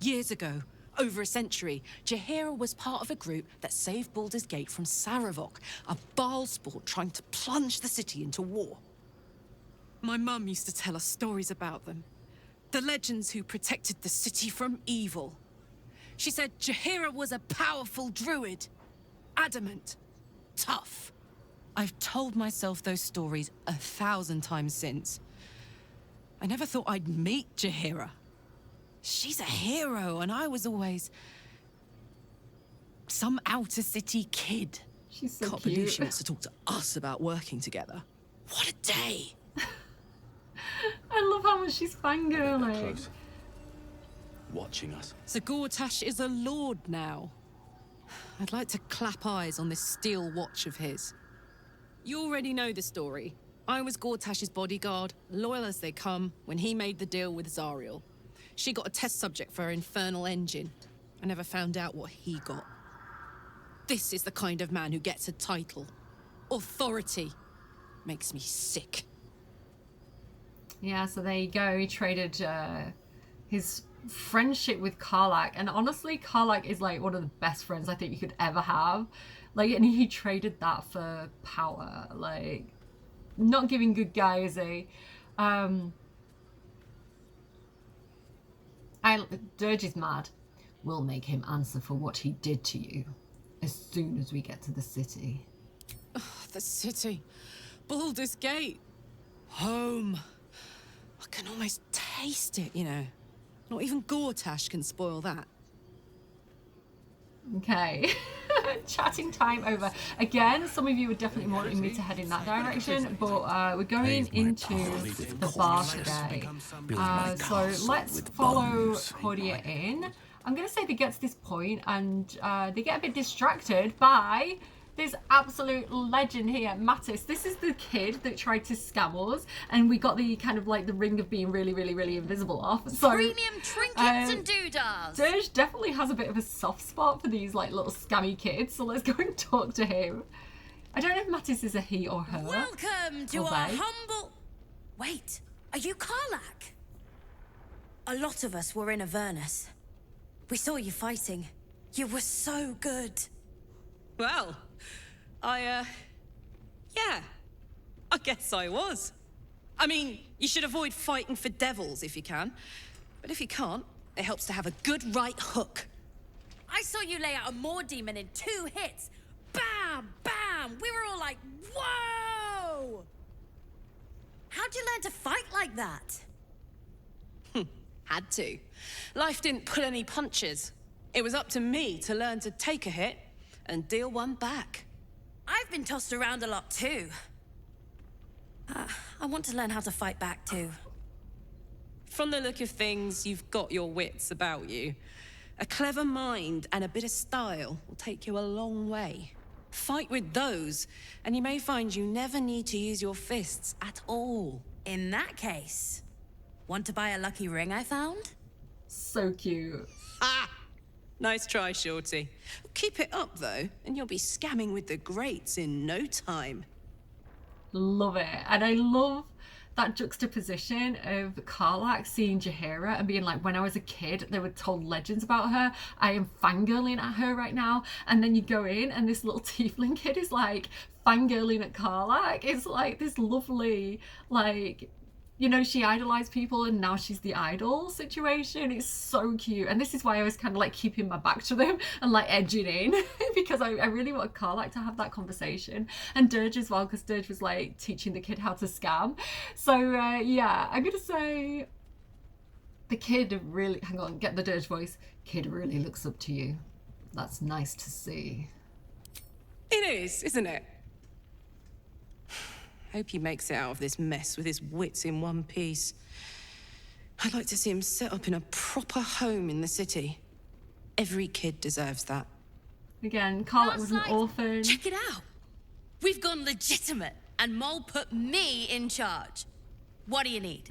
Years ago, over a century, Jaheira was part of a group that saved Baldur's Gate from Saravok, a Baal sport trying to plunge the city into war. My mum used to tell us stories about them. The legends who protected the city from evil. She said Jaheira was a powerful druid. Adamant. Tough. I've told myself those stories 1,000 times since. I never thought I'd meet Jaheira. She's a hero, and I was always some outer city kid. She's so Can't cute. believe she wants to talk to us about working together. What a day! I love how much she's fangirling. Watching us. So Gortash is a lord now. I'd like to clap eyes on this steel watch of his. You already know the story. I was Gortash's bodyguard, loyal as they come, when he made the deal with Zariel. She got a test subject for her infernal engine. I never found out what he got. This is the kind of man who gets a title. Authority. Makes me sick. Yeah, so there you go. He traded his friendship with Karlach, and honestly, Karlach is like one of the best friends I think you could ever have. Like, and he traded that for power. Like, not giving good guy, is he? Dirge is mad. We'll make him answer for what he did to you as soon as we get to the city. Ugh, the city. Baldur's Gate. Home. I can almost taste it, you know. Not even Gortash can spoil that. Okay. Chatting time over. Again, some of you are definitely wanting me to head in that direction, but we're going into the bar today. So let's follow Cordia in. I'm going to say they get to this point and they get a bit distracted by this absolute legend here, Mattis. This is the kid that tried to scam us, and we got the kind of like the ring of being really, really, really invisible off. So, premium trinkets and doodads. Dirge definitely has a bit of a soft spot for these like little scammy kids, so let's go and talk to him. I don't know if Mattis is a he or her. Welcome to our humble... Wait, are you Karlach? A lot of us were in Avernus. We saw you fighting. You were so good. Well, yeah, I guess I was. I mean, you should avoid fighting for devils if you can. But if you can't, it helps to have a good right hook. I saw you lay out a Moor demon in 2 hits. Bam, bam! We were all like, whoa! How'd you learn to fight like that? Had to. Life didn't pull any punches. It was up to me to learn to take a hit and deal one back. I've been tossed around a lot too. I want to learn how to fight back too. From the look of things, you've got your wits about you. A clever mind and a bit of style will take you a long way. Fight with those, and you may find you never need to use your fists at all. In that case, want to buy a lucky ring I found? So cute. Ah! Nice try, Shorty. Keep it up, though, and you'll be scamming with the greats in no time. Love it. And I love that juxtaposition of Karlach seeing Jaheira and being like, when I was a kid, they were told legends about her. I am fangirling at her right now. And then you go in and this little tiefling kid is like fangirling at Karlach. It's like this lovely, like... You know, she idolized people and now she's the idol situation. It's so cute. And this is why I was kind of like keeping my back to them and like edging in because I really want Karlach to have that conversation. And Dirge as well, because Dirge was like teaching the kid how to scam. So yeah, I'm going to say the kid really, hang on, get the Dirge voice. Kid really looks up to you. That's nice to see. It is, isn't it? Hope he makes it out of this mess with his wits in one piece. I'd like to see him set up in a proper home in the city. Every kid deserves that. Again, Karlach was an orphan. Check it out. We've gone legitimate, and Mole put me in charge. What do you need?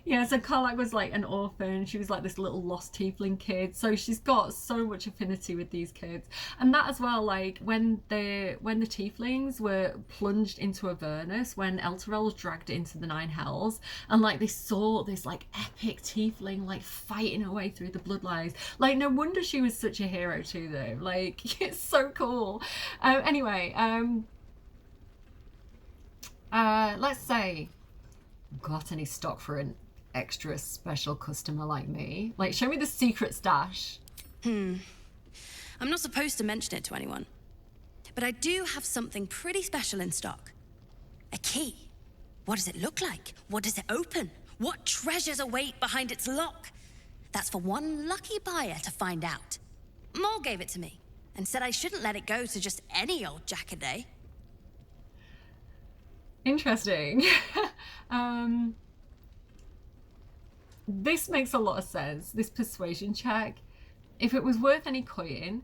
Yeah, so Karlach was like an orphan. She was like this little lost tiefling kid. So she's got so much affinity with these kids. And that as well, like when the tieflings were plunged into Avernus, when Elturel was dragged into the Nine Hells, and like they saw this like epic tiefling like fighting her way through the bloodlines. Like no wonder she was such a hero to them. Like it's so cool. Anyway, let's say, got any stock for an extra special customer like me? Like, show me the secret stash. I'm not supposed to mention it to anyone, but I do have something pretty special in stock. A key. What does it look like? What does it open? What treasures await behind its lock? That's for one lucky buyer to find out. Mole gave it to me and said I shouldn't let it go to just any old jackaday. Interesting. This makes a lot of sense, this persuasion check. If it was worth any coin,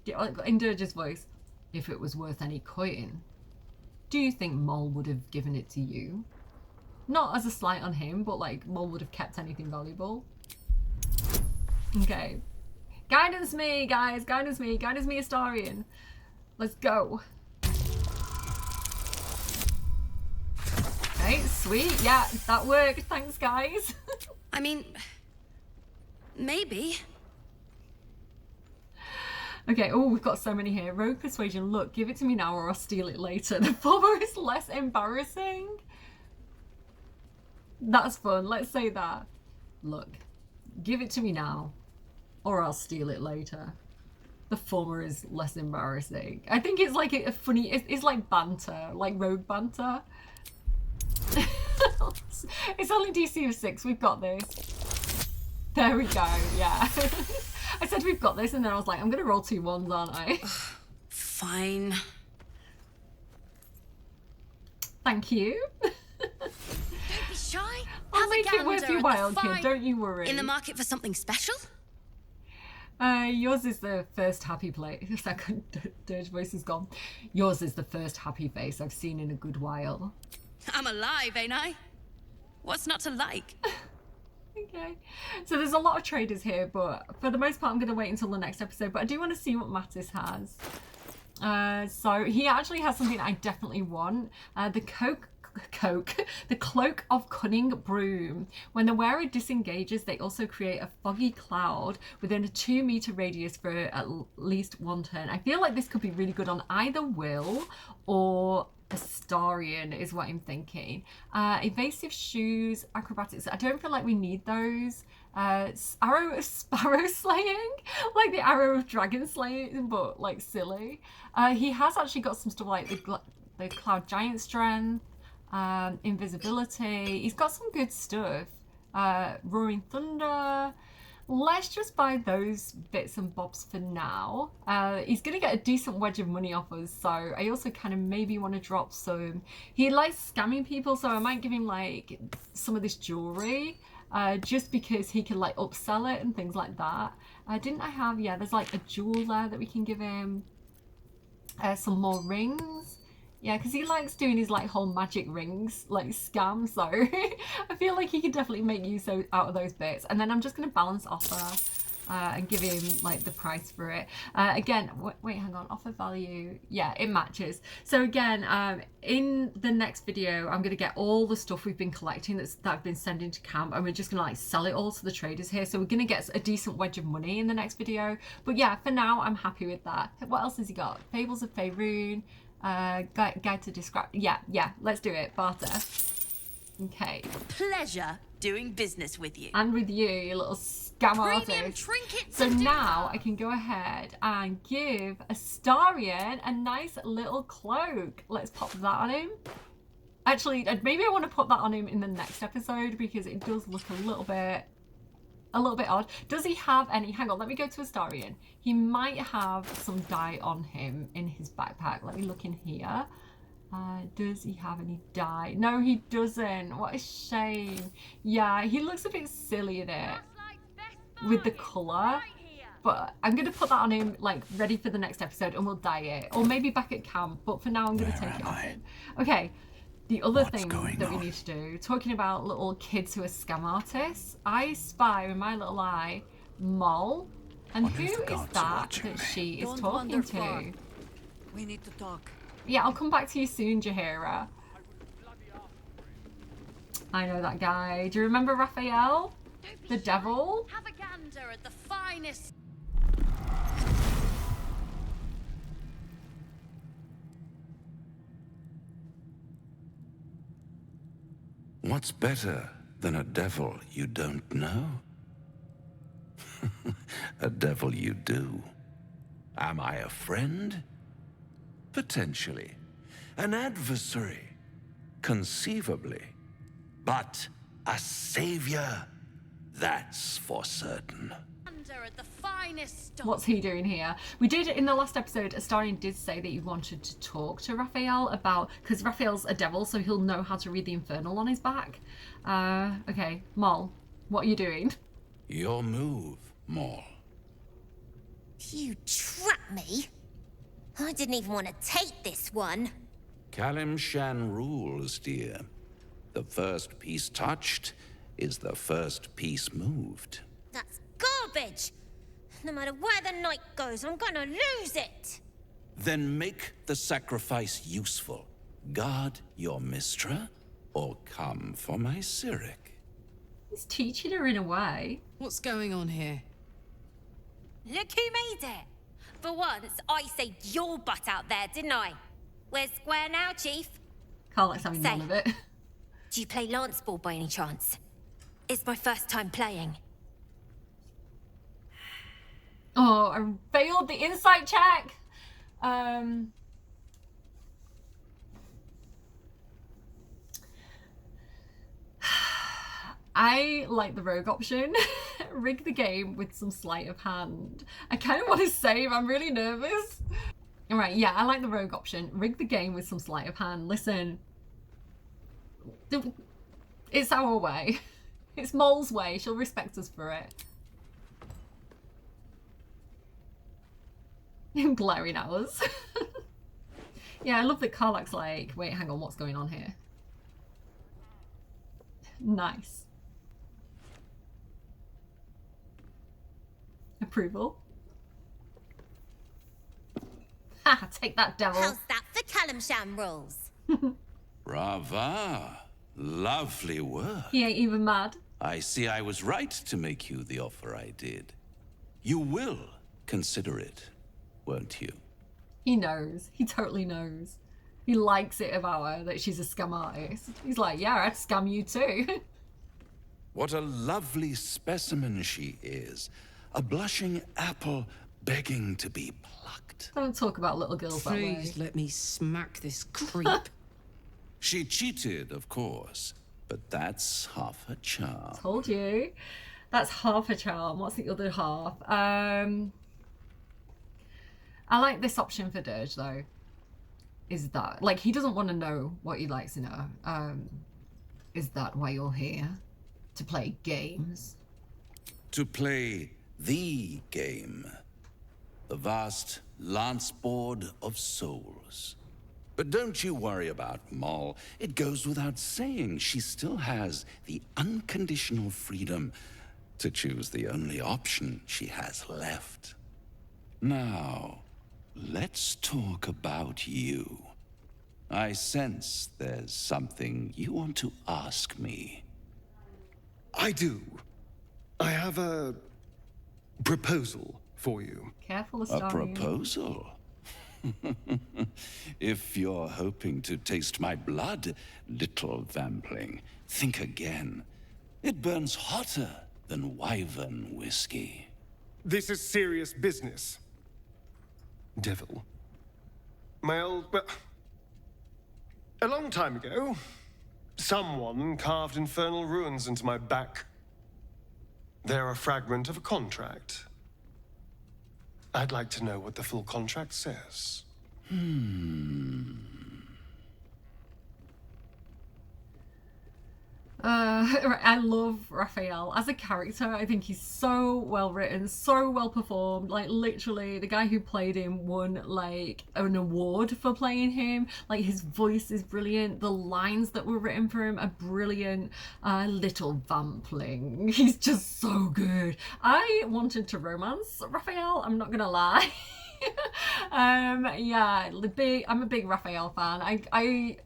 in Dirge's voice, if it was worth any coin, do you think Mole would have given it to you? Not as a slight on him, but like Mole would have kept anything valuable. Okay. Guidance me, guys. Guidance me, Astarion. Let's go. Okay, sweet. Yeah, that worked. Thanks, guys. I mean, maybe. Okay, oh, we've got so many here. Rogue Persuasion. Look, give it to me now or I'll steal it later. The former is less embarrassing. That's fun. Let's say that. Look, give it to me now or I'll steal it later. The former is less embarrassing. I think it's like a funny, it's like banter, like rogue banter. It's only DC of 6, we've got this. There we go, yeah. I said we've got this and then I was like, I'm gonna roll 2 1s, aren't I? Fine. Thank you. Don't be shy. I'll Have make a it worth gander your at while, the kid. fine- Don't you worry. In the market for something special? Yours is the first happy place. Second, Dirge voice is gone. Yours is the first happy face I've seen in a good while. I'm alive, ain't I? What's not to like? Okay. So there's a lot of traders here, but for the most part, I'm going to wait until the next episode. But I do want to see what Mattis has. So he actually has something I definitely want. The the Cloak of Cunning Broom. When the wearer disengages, they also create a foggy cloud within a 2-meter radius for at least one turn. I feel like this could be really good on either Will or Astarion is what I'm thinking. Evasive shoes, acrobatics. I don't feel like we need those. Sparrow slaying, like the arrow of dragon slaying, but like silly. He has actually got some stuff like the cloud giant strength, invisibility. He's got some good stuff. Roaring thunder. Let's just buy those bits and bobs for now. He's gonna get a decent wedge of money off us, so I also kind of maybe want to drop some. He likes scamming people, so I might give him like some of this jewelry, just because he can like upsell it and things like that. Didn't I have, yeah, there's like a jewel there that we can give him. Some more rings. Yeah, because he likes doing his like whole magic rings like scam, so I feel like he could definitely make use out of those bits. And then I'm just going to balance offer and give him like the price for it. Again, wait, hang on, offer value. Yeah, it matches. So again, in the next video, I'm going to get all the stuff we've been collecting that I've been sending to camp, and we're just going to like sell it all to the traders here. So we're going to get a decent wedge of money in the next video. But yeah, for now, I'm happy with that. What else has he got? Fables of Faerun. Guide to describe. Yeah, let's do it. Barter. Okay. Pleasure doing business with you. And with you little scam artist. So now I can go ahead and give Astarion a nice little cloak. Let's pop that on him. Actually, maybe I want to put that on him in the next episode because it does look a little bit odd. Does he have any? Hang on, let me go to Astarion. He might have some dye on him in his backpack. Let me look in here. Does he have any dye? No, he doesn't. What a shame. Yeah, he looks a bit silly in it with the colour. But I'm going to put that on him, like, ready for the next episode, and we'll dye it. Or maybe back at camp, but for now I'm going to take it off him. Okay. The other thing that we need to do, talking about little kids who are scam artists, I spy with my little eye Moll, and who is that she is talking to? We need to talk. Yeah, I'll come back to you soon, Jaheira. I know that guy. Do you remember Raphael? The devil? Have a gander at the finest. What's better than a devil you don't know? A devil you do. Am I a friend? Potentially. An adversary? Conceivably. But a savior? That's for certain. At the finest. What's he doing here? We did, in the last episode, Astarion did say that he wanted to talk to Raphael about, because Raphael's a devil, so he'll know how to read the Infernal on his back. Okay, Moll, what are you doing? Your move, Moll. You trapped me? I didn't even want to take this one. Kalimshan rules, dear. The first piece touched is the first piece moved. That's garbage! No matter where the night goes, I'm gonna lose it! Then make the sacrifice useful. Guard your Mistra, or come for my Cyric. He's teaching her in a way. What's going on here? Look who made it! For once, I saved your butt out there, didn't I? We're square now, Chief. Carl having none of it. Do you play lance ball by any chance? It's my first time playing. Oh, I failed the insight check. I like the rogue option. Rig the game with some sleight of hand. I kind of want to save. I'm really nervous. Alright, yeah, I like the rogue option. Rig the game with some sleight of hand. Listen, it's our way. It's Mole's way. She'll respect us for it. Him glaring at us. Yeah, I love that Karlach's like, wait, hang on, what's going on here? Nice. Approval. Ha! Take that, devil. How's that for Calamsham rules? Brava. Lovely work. He ain't even mad. I see I was right to make you the offer I did. You will consider it, won't you? He knows. He totally knows. He likes it about her that she's a scam artist. He's like, yeah, I'd scam you too. What a lovely specimen she is. A blushing apple begging to be plucked. Don't talk about little girls that way. Please let me smack this creep. She cheated, of course, but that's half her charm. Told you. That's half a charm. What's the other half? I like this option for Dirge though. Is that like he doesn't want to know what he likes in her? Is that why you're here? To play games? To play the game. The vast lance board of souls. But don't you worry about Moll. It goes without saying she still has the unconditional freedom to choose the only option she has left. Now, let's talk about you. I sense there's something you want to ask me. I do. I have a proposal for you. Careful, A proposal? If you're hoping to taste my blood, little vampling, think again. It burns hotter than wyvern whiskey. This is serious business. Devil. Well, a long time ago, someone carved infernal runes into my back. They're a fragment of a contract. I'd like to know what the full contract says. I love Raphael as a character. I think he's so well written, so well performed. Like literally, the guy who played him won like an award for playing him. Like his voice is brilliant. The lines that were written for him are brilliant. Little vampling, he's just so good. I wanted to romance Raphael. I'm not gonna lie. Yeah, I'm a big Raphael fan.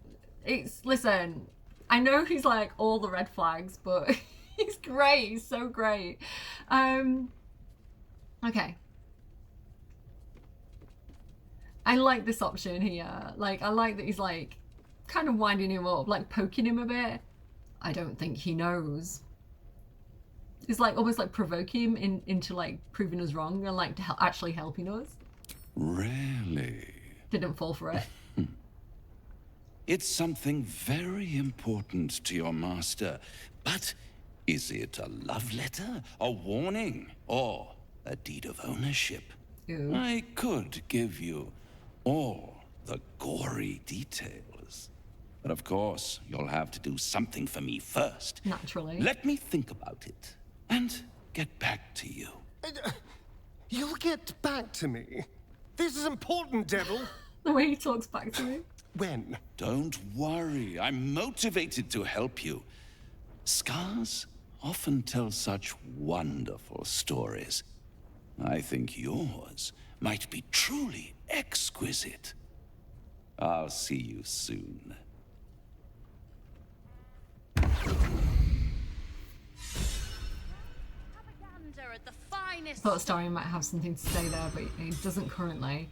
Listen, I know he's like all the red flags, but he's great. He's so great. Okay. I like this option here. Like, I like that he's like kind of winding him up, like poking him a bit. I don't think he knows. It's like almost like provoking him into like proving us wrong and like actually helping us. Really? Didn't fall for it. It's something very important to your master. But is it a love letter, a warning, or a deed of ownership? Ew. I could give you all the gory details. But of course, you'll have to do something for me first. Naturally. Let me think about it and get back to you. You'll get back to me. This is important, Devil. The way he talks back to me. When? Don't worry, I'm motivated to help you. Scars often tell such wonderful stories. I think yours might be truly exquisite. I'll see you soon. I thought Astarion might have something to say there, but he doesn't currently.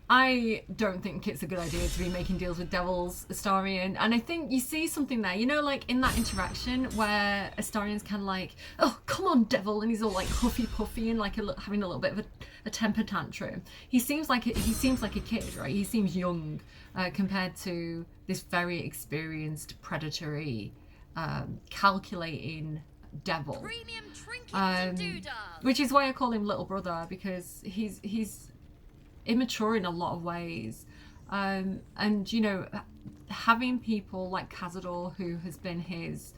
I don't think it's a good idea to be making deals with devils, Astarion. And I think you see something there, you know, like in that interaction where Astarion's kind of like, oh, come on, devil. And he's all like huffy puffy and like having a little bit of a temper tantrum. He seems like a kid, right? He seems young compared to this very experienced, predatory, calculating devil. Premium trinkets and Which is why I call him little brother, because he's immature in a lot of ways. And, you know, having people like Cazador, who has been his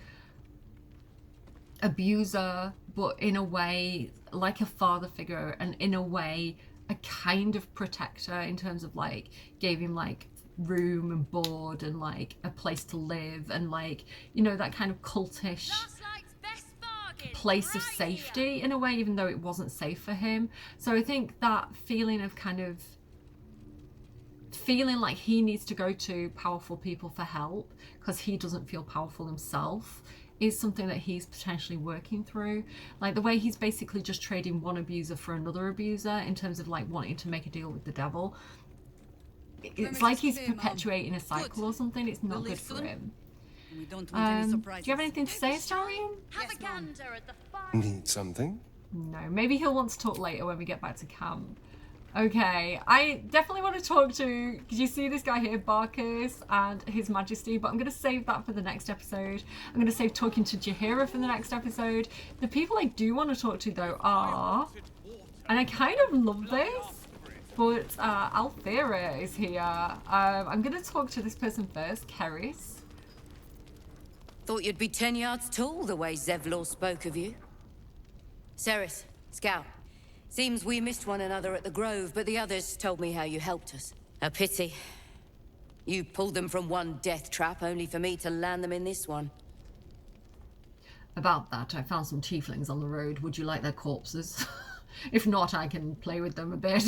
abuser, but in a way like a father figure, and in a way a kind of protector, in terms of like gave him like room and board and like a place to live, and like, you know, that kind of cultish place of safety in a way, even though it wasn't safe for him. So I think that feeling of kind of feeling like he needs to go to powerful people for help because he doesn't feel powerful himself is something that he's potentially working through. Like the way he's basically just trading one abuser for another abuser in terms of like wanting to make a deal with the devil. It's like he's perpetuating a cycle or something. It's not good for him. We don't want any surprises. Do you have anything to say, Astarion? Have a gander at the fire. Need something? No, maybe he'll want to talk later when we get back to camp. Okay, I definitely want to talk to, because you see this guy here, Barkus and His Majesty, but I'm going to save that for the next episode. I'm going to save talking to Jaheira for the next episode. The people I do want to talk to, though, are, and I kind of love this, but Althera is here. I'm going to talk to this person first, Keris. Thought you'd be 10 yards tall, the way Zevlor spoke of you. Ceres, Scout. Seems we missed one another at the Grove, but the others told me how you helped us. A pity. You pulled them from one death trap, only for me to land them in this one. About that, I found some tieflings on the road. Would you like their corpses? If not, I can play with them a bit.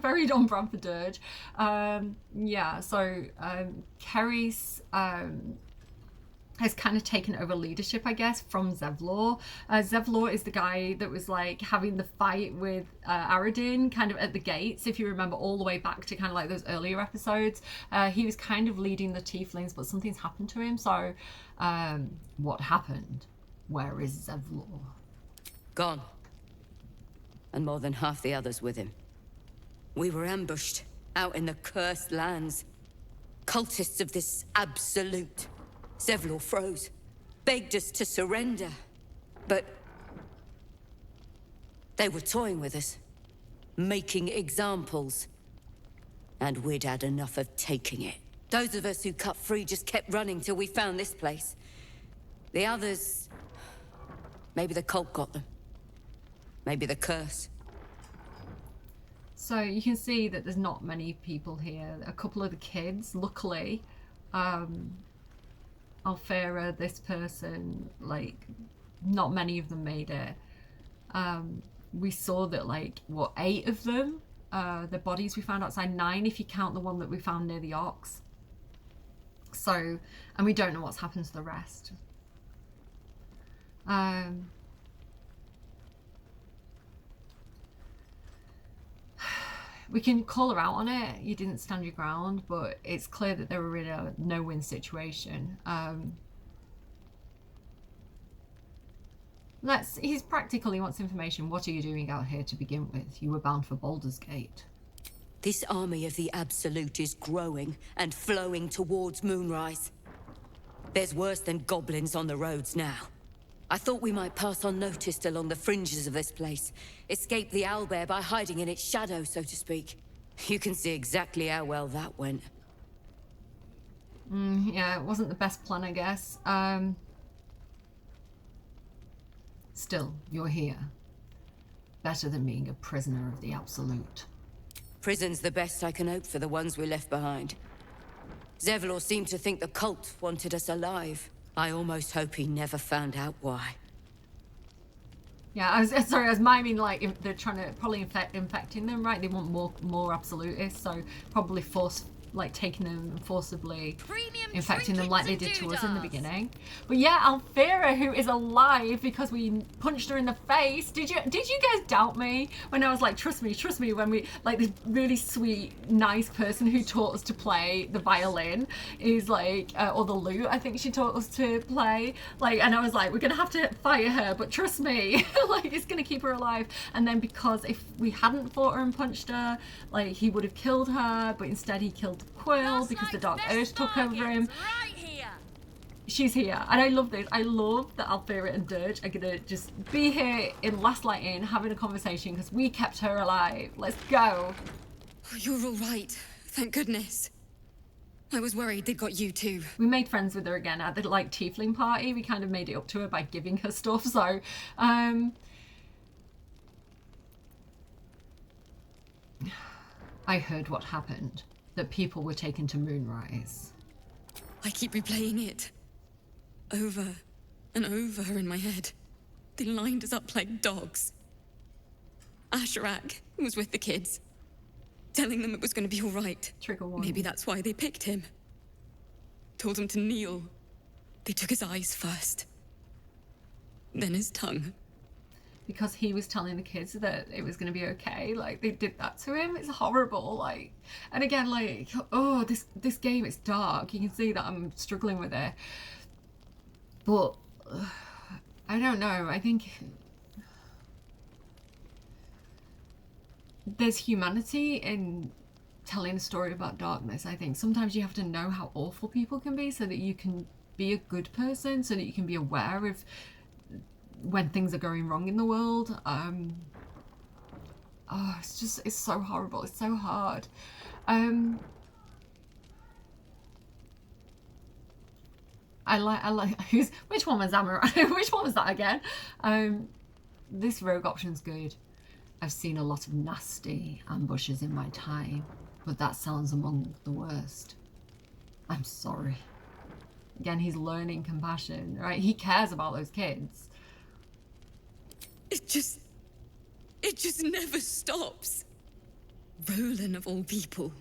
Very on brand for Dirge. Yeah, so Keris has kind of taken over leadership, I guess, from Zevlor. Zevlor is the guy that was like having the fight with Aradin kind of at the gates, if you remember, all the way back to kind of like those earlier episodes. He was kind of leading the tieflings, but something's happened to him. So what happened? Where is Zevlor? Gone. And more than half the others with him. We were ambushed out in the cursed lands. Cultists of this absolute. Zevlor froze, begged us to surrender, but they were toying with us, making examples, and we'd had enough of taking it. Those of us who cut free just kept running till we found this place. The others, maybe the cult got them, maybe the curse. So you can see that there's not many people here. A couple of the kids, luckily, Althera, this person, like, not many of them made it. We saw that, like, what, 8 of them, the bodies we found outside, 9 if you count the one that we found near the Ox. So, and we don't know what's happened to the rest. We can call her out on it. You didn't stand your ground, but it's clear that they were in a no-win situation. He's practical, he wants information. What are you doing out here to begin with? You were bound for Baldur's Gate. This army of the Absolute is growing and flowing towards Moonrise. There's worse than goblins on the roads now. I thought we might pass unnoticed along the fringes of this place. Escape the owlbear by hiding in its shadow, so to speak. You can see exactly how well that went. Yeah, it wasn't the best plan, I guess. Still, you're here. Better than being a prisoner of the Absolute. Prison's the best I can hope for the ones we left behind. Zevlor seemed to think the cult wanted us alive. I almost hope he never found out why. Yeah, I was miming, like, if they're trying to probably infecting them, right? They want more absolutists, so probably taking them forcibly, infecting them like they did to us in the beginning. But yeah, Althera, who is alive because we punched her in the face. Did you guys doubt me when I was like, trust me, when we, like, this really sweet, nice person who taught us to play the violin is like, or the lute, I think she taught us to play. Like, and I was like, we're gonna have to fire her, but trust me, like, it's gonna keep her alive. And then because if we hadn't fought her and punched her, like, he would have killed her, but instead he killed Quill because the Dark Urge took over him. Right here. She's here, and I love this. I love that Althera and Dirge are gonna just be here in Last Light Inn having a conversation because we kept her alive. Let's go. Oh, you're all right. Thank goodness. I was worried they'd got you too. We made friends with her again at the like tiefling party. We kind of made it up to her by giving her stuff. So, I heard what happened. That people were taken to Moonrise. I keep replaying it. Over and over in my head. They lined us up like dogs. Asherak was with the kids, telling them it was going to be all right. Trigger warning. Maybe that's why they picked him. Told him to kneel. They took his eyes first. Then his tongue. Because he was telling the kids that it was going to be okay. Like, they did that to him. It's horrible. Like, and again, like, oh, this game, it's dark. You can see that I'm struggling with it. But, I don't know. I think there's humanity in telling a story about darkness. I think sometimes you have to know how awful people can be so that you can be a good person, so that you can be aware of when things are going wrong in the world. Oh, it's so horrible. It's so hard. I like which one was Amara? Which one was that again? This rogue option's good. I've seen a lot of nasty ambushes in my time, but that sounds among the worst. I'm sorry. Again, he's learning compassion, right? He cares about those kids. It just never stops. Roland, of all people,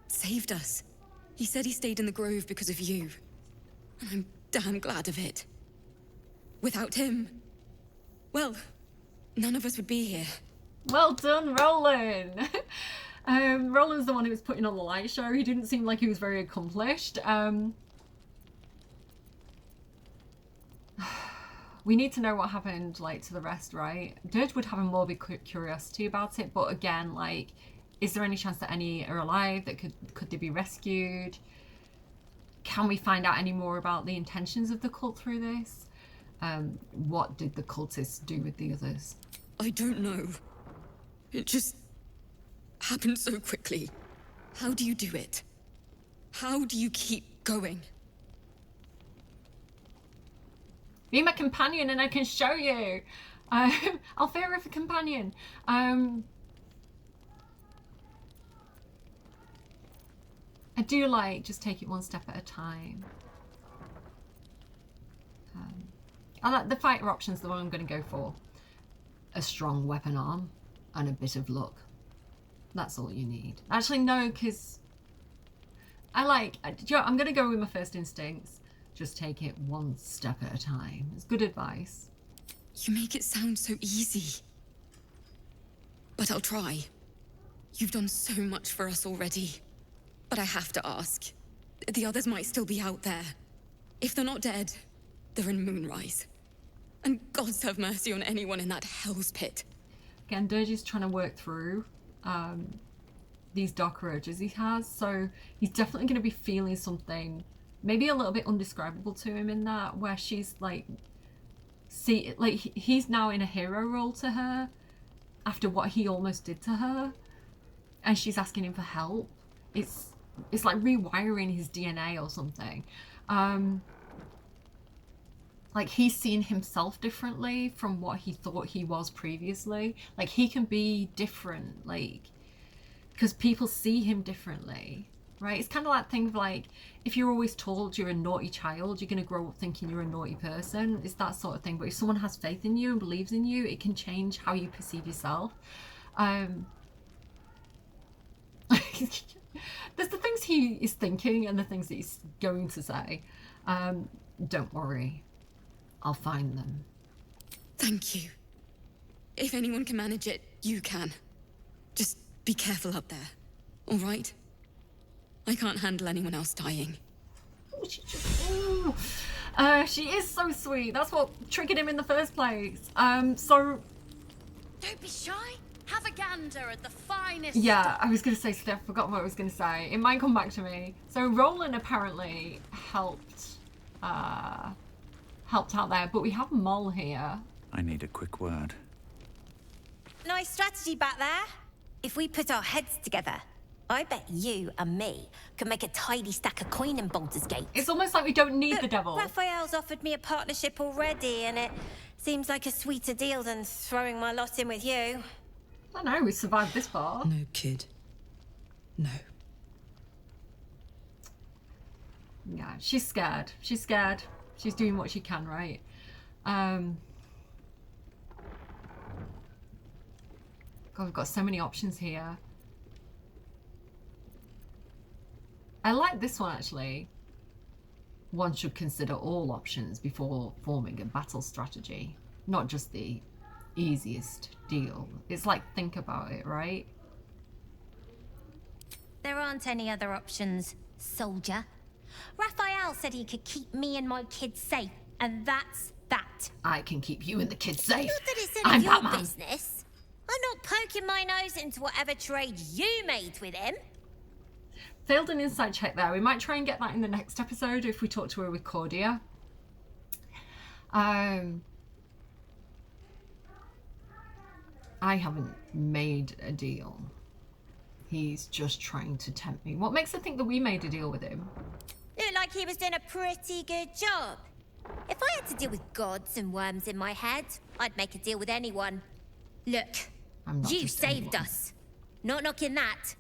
saved us. He said he stayed in the grove because of you. And I'm damn glad of it. Without him, well, none of us would be here. Well done, Roland. Roland's the one who was putting on the light show. He didn't seem like he was very accomplished. We need to know what happened, like, to the rest, right? Dirge would have a morbid curiosity about it, but again, like, is there any chance that any are alive? That could they be rescued? Can we find out any more about the intentions of the cult through this? What did the cultists do with the others? I don't know. It just happened so quickly. How do you do it? How do you keep going? Be my companion and I can show you. I'll fear of a companion. I do like just take it one step at a time. I like the fighter options, the one I'm going to go for. A strong weapon arm and a bit of luck. That's all you need. Actually, no, because I'm going to go with my first instincts. Just take it one step at a time. It's good advice. You make it sound so easy. But I'll try. You've done so much for us already. But I have to ask. The others might still be out there. If they're not dead, they're in Moonrise. And gods have mercy on anyone in that hell's pit. Again, Dirge is trying to work through these dark urges he has. So he's definitely going to be feeling something maybe a little bit undescribable to him in that, where she's like, he's now in a hero role to her after what he almost did to her, and she's asking him for help. It's like rewiring his DNA or something. Like, he's seen himself differently from what he thought he was previously. Like, he can be different, like, because people see him differently. Right? It's kind of like things like, if you're always told you're a naughty child, you're going to grow up thinking you're a naughty person. It's that sort of thing. But if someone has faith in you and believes in you, it can change how you perceive yourself. There's the things he is thinking and the things that he's going to say. Don't worry. I'll find them. Thank you. If anyone can manage it, you can. Just be careful up there. All right? I can't handle anyone else dying. She is so sweet. That's what triggered him in the first place. So... Don't be shy. Have a gander at the finest... Yeah, I was going to say stuff. I forgot what I was going to say. It might come back to me. So Roland apparently helped out there, but we have Moll here. I need a quick word. Nice strategy back there. If we put our heads together, I bet you and me could make a tidy stack of coin in Baldur's Gate. It's almost like we don't need the devil. Raphael's offered me a partnership already, and it seems like a sweeter deal than throwing my lot in with you. I know, we survived this far. No, kid. No. Yeah, she's scared. She's scared. She's doing what she can, right? God, we've got so many options here. I like this one, actually. One should consider all options before forming a battle strategy, not just the easiest deal. It's like, think about it, right? There aren't any other options, soldier. Raphael said he could keep me and my kids safe, and that's that. I can keep you and the kids safe. Not that it's any I'm of your Batman. business. I'm not poking my nose into whatever trade you made with him. Failed an insight check there. We might try and get that in the next episode if we talk to her with Cordia. I haven't made a deal. He's just trying to tempt me. What makes her think that we made a deal with him? Looked like he was doing a pretty good job. If I had to deal with gods and worms in my head, I'd make a deal with anyone. Look, you saved us. Not knocking that.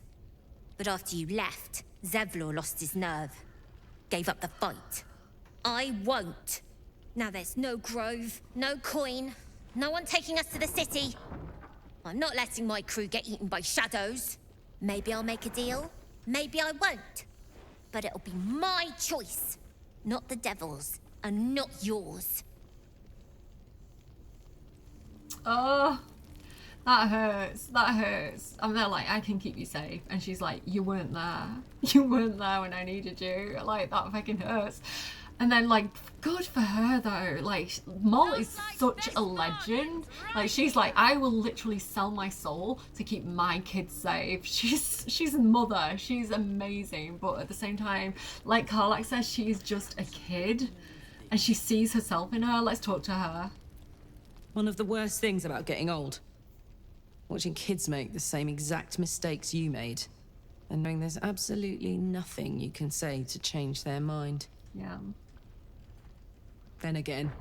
But after you left, Zevlor lost his nerve. Gave up the fight. I won't. Now there's no grove, no coin, no one taking us to the city. I'm not letting my crew get eaten by shadows. Maybe I'll make a deal, maybe I won't. But it'll be my choice, not the devil's, and not yours. Oh, that hurts. That hurts. I'm there like, I can keep you safe. And she's like, you weren't there. You weren't there when I needed you. Like, that fucking hurts. And then, like, good for her, though. Like, Moll is such a legend. Like, she's like, I will literally sell my soul to keep my kids safe. She's a mother. She's amazing. But at the same time, like Karlach says, she's just a kid. And she sees herself in her. Let's talk to her. One of the worst things about getting old. Watching kids make the same exact mistakes you made. And knowing there's absolutely nothing you can say to change their mind. Yeah. Then again,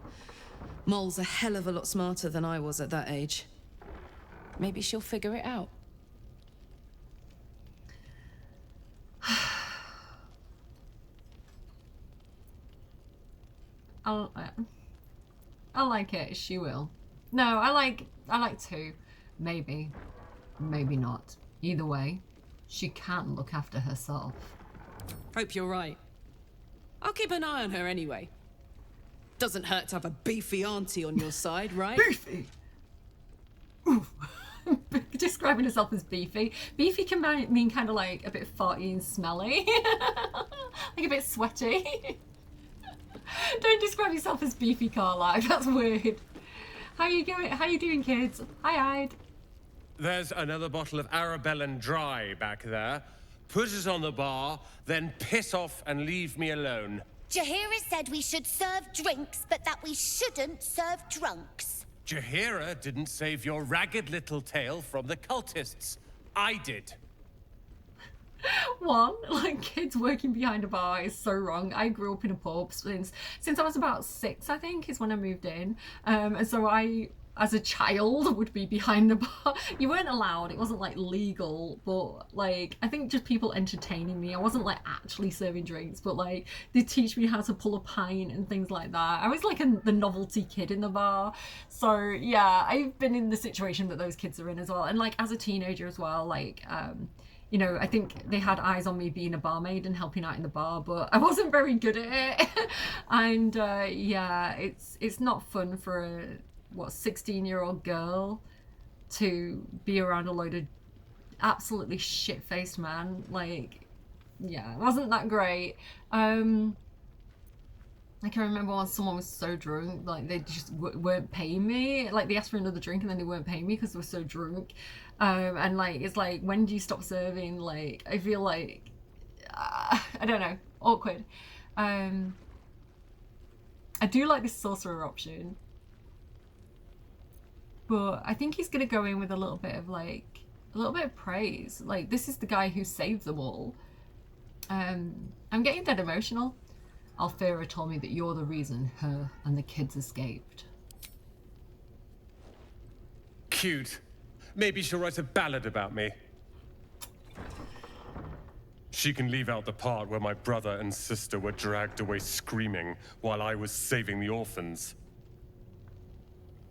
Moll's a hell of a lot smarter than I was at that age. Maybe she'll figure it out. I like it. She will. No, I like two. Maybe. Maybe not. Either way, she can look after herself. Hope you're right. I'll keep an eye on her anyway. Doesn't hurt to have a beefy auntie on your side, right? Beefy? Ooh. Describing herself as beefy. Beefy can mean kind of like a bit farty and smelly. Like a bit sweaty. Don't describe yourself as beefy, Karlach. That's weird. How you going? How you doing, kids? Hi, Ide. There's another bottle of Arabellan Dry back there. Put it on the bar, then piss off and leave me alone. Jaheira said we should serve drinks, but that we shouldn't serve drunks. Jaheira didn't save your ragged little tail from the cultists. I did. One, like, kids working behind a bar is so wrong. I grew up in a pub since I was about 6, I think, is when I moved in. And so I, as a child, would be behind the bar. You weren't allowed, it wasn't like legal, but like, I think just people entertaining me. I wasn't like actually serving drinks, but like, they teach me how to pull a pint and things like that. I was like the novelty kid in the bar. So yeah, I've been in the situation that those kids are in as well. And like, as a teenager as well, like, you know, I think they had eyes on me being a barmaid and helping out in the bar, but I wasn't very good at it. And yeah, it's not fun for a 16-year-old girl to be around a load of absolutely shit-faced men. Like, yeah, it wasn't that great. I can remember when someone was so drunk, like they just weren't paying me. Like they asked for another drink and then they weren't paying me because they were so drunk. And like, it's like, when do you stop serving? Like, I feel like, I don't know, awkward. I do like this sorcerer option, but I think he's gonna go in with a little bit of like a little bit of praise. Like, this is the guy who saved them all. I'm getting dead emotional. Alfira told me that you're the reason her and the kids escaped. Cute. Maybe she'll write a ballad about me. She can leave out the part where my brother and sister were dragged away screaming while I was saving the orphans.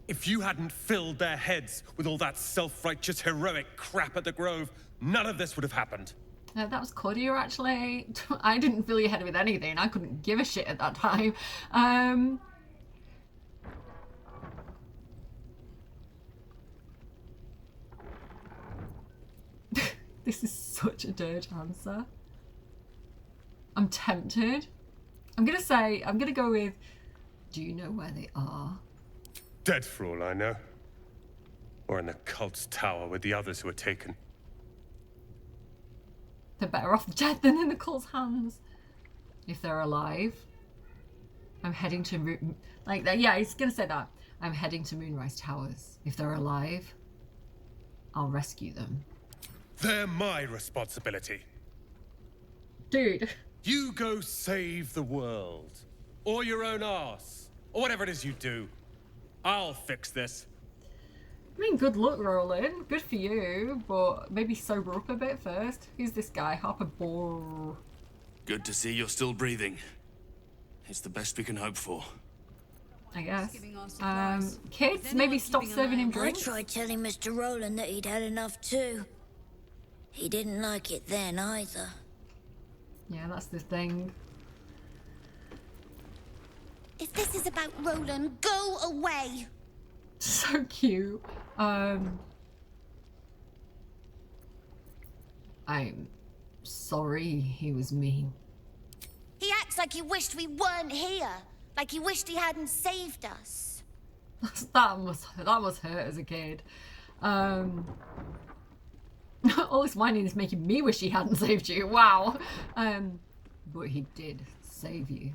If you hadn't filled their heads with all that self-righteous heroic crap at the Grove, none of this would have happened. That was Cordia, actually. I didn't fill your head with anything. I couldn't give a shit at that time. This is such a dirge answer. I'm tempted. I'm gonna go with, do you know where they are? Dead for all I know. Or in the cult's tower with the others who were taken. They're better off dead than in the cult's hands. If they're alive, I'm heading to... Like, yeah, he's gonna say that. I'm heading to Moonrise Towers. If they're alive, I'll rescue them. They're my responsibility. Dude. You go save the world. Or your own arse. Or whatever it is you do. I'll fix this. I mean, good luck, Roland. Good for you, but maybe sober up a bit first. Who's this guy? Harper. Good to see you're still breathing. It's the best we can hope for. I guess. Kids, maybe stop serving him drinks. I tried telling Mr. Roland that he'd had enough too. He didn't like it then either. Yeah, that's the thing. If this is about Roland, go away! So cute. I'm sorry he was mean. He acts like he wished we weren't here. Like he wished he hadn't saved us. that must hurt as a kid. All this whining is making me wish he hadn't saved you. Wow. But he did save you.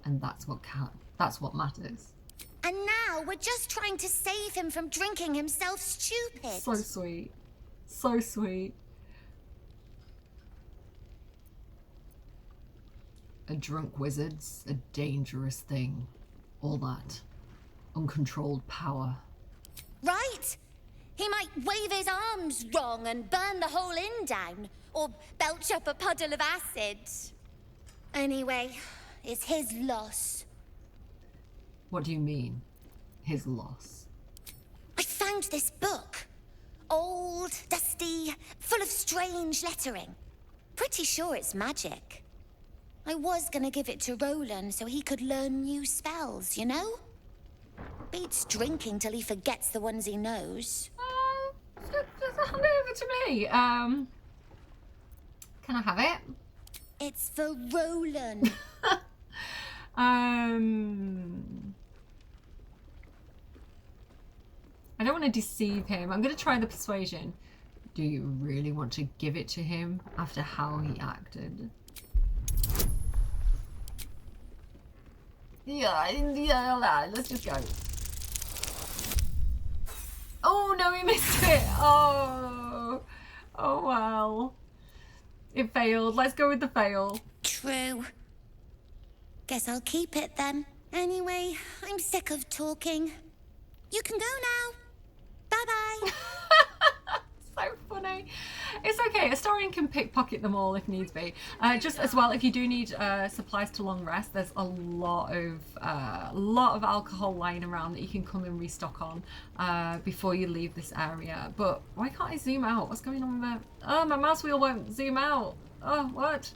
And that's what matters. And now we're just trying to save him from drinking himself stupid. So sweet. So sweet. A drunk wizard's a dangerous thing. All that. Uncontrolled power. Right? He might wave his arms wrong and burn the whole inn down. Or belch up a puddle of acid. Anyway, it's his loss. What do you mean, his loss? I found this book. Old, dusty, full of strange lettering. Pretty sure it's magic. I was gonna give it to Roland so he could learn new spells, you know? Beats drinking till he forgets the ones he knows. Just hand it over to me. Can I have it? It's for Roland. I don't want to deceive him. I'm going to try the persuasion. Do you really want to give it to him after how he acted? Yeah, let's just go. Oh, no, he missed it. Oh well. It failed. Let's go with the fail. True. Guess I'll keep it then. Anyway, I'm sick of talking. You can go now. Bye-bye. So funny. It's okay. A historian can pickpocket them all if needs be. Just as well, if you do need supplies to long rest, there's a lot of alcohol lying around that you can come and restock on before you leave this area. But why can't I zoom out? What's going on with that? Oh, my mouse wheel won't zoom out. Oh, what?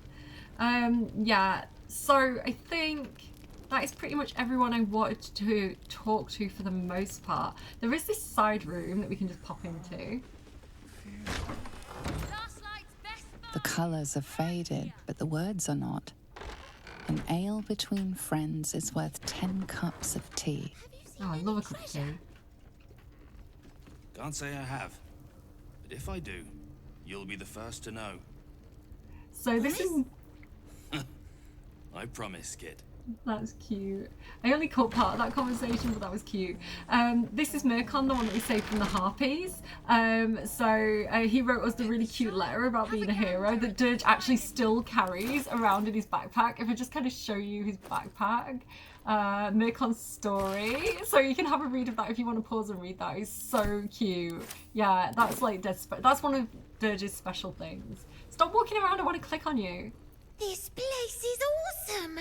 Yeah. So I think that is pretty much everyone I wanted to talk to for the most part. There is this side room that we can just pop into. The colours have faded, but the words are not. An ale between friends is worth 10 cups of tea. Oh, I love a cup of tea. Can't say I have, but if I do, you'll be the first to know. So this is... I promise, kid. That's cute. I only caught part of that conversation, but that was cute. This is Myrkon, the one that we saved from the Harpies. He wrote us the really cute letter about being a hero that Dirge actually still carries around in his backpack. If I just kind of show you his backpack, Myrkon's story. So you can have a read of that if you want to pause and read that. It's so cute. Yeah, that's like that's one of Dirge's special things. Stop walking around, I want to click on you. This place is awesome!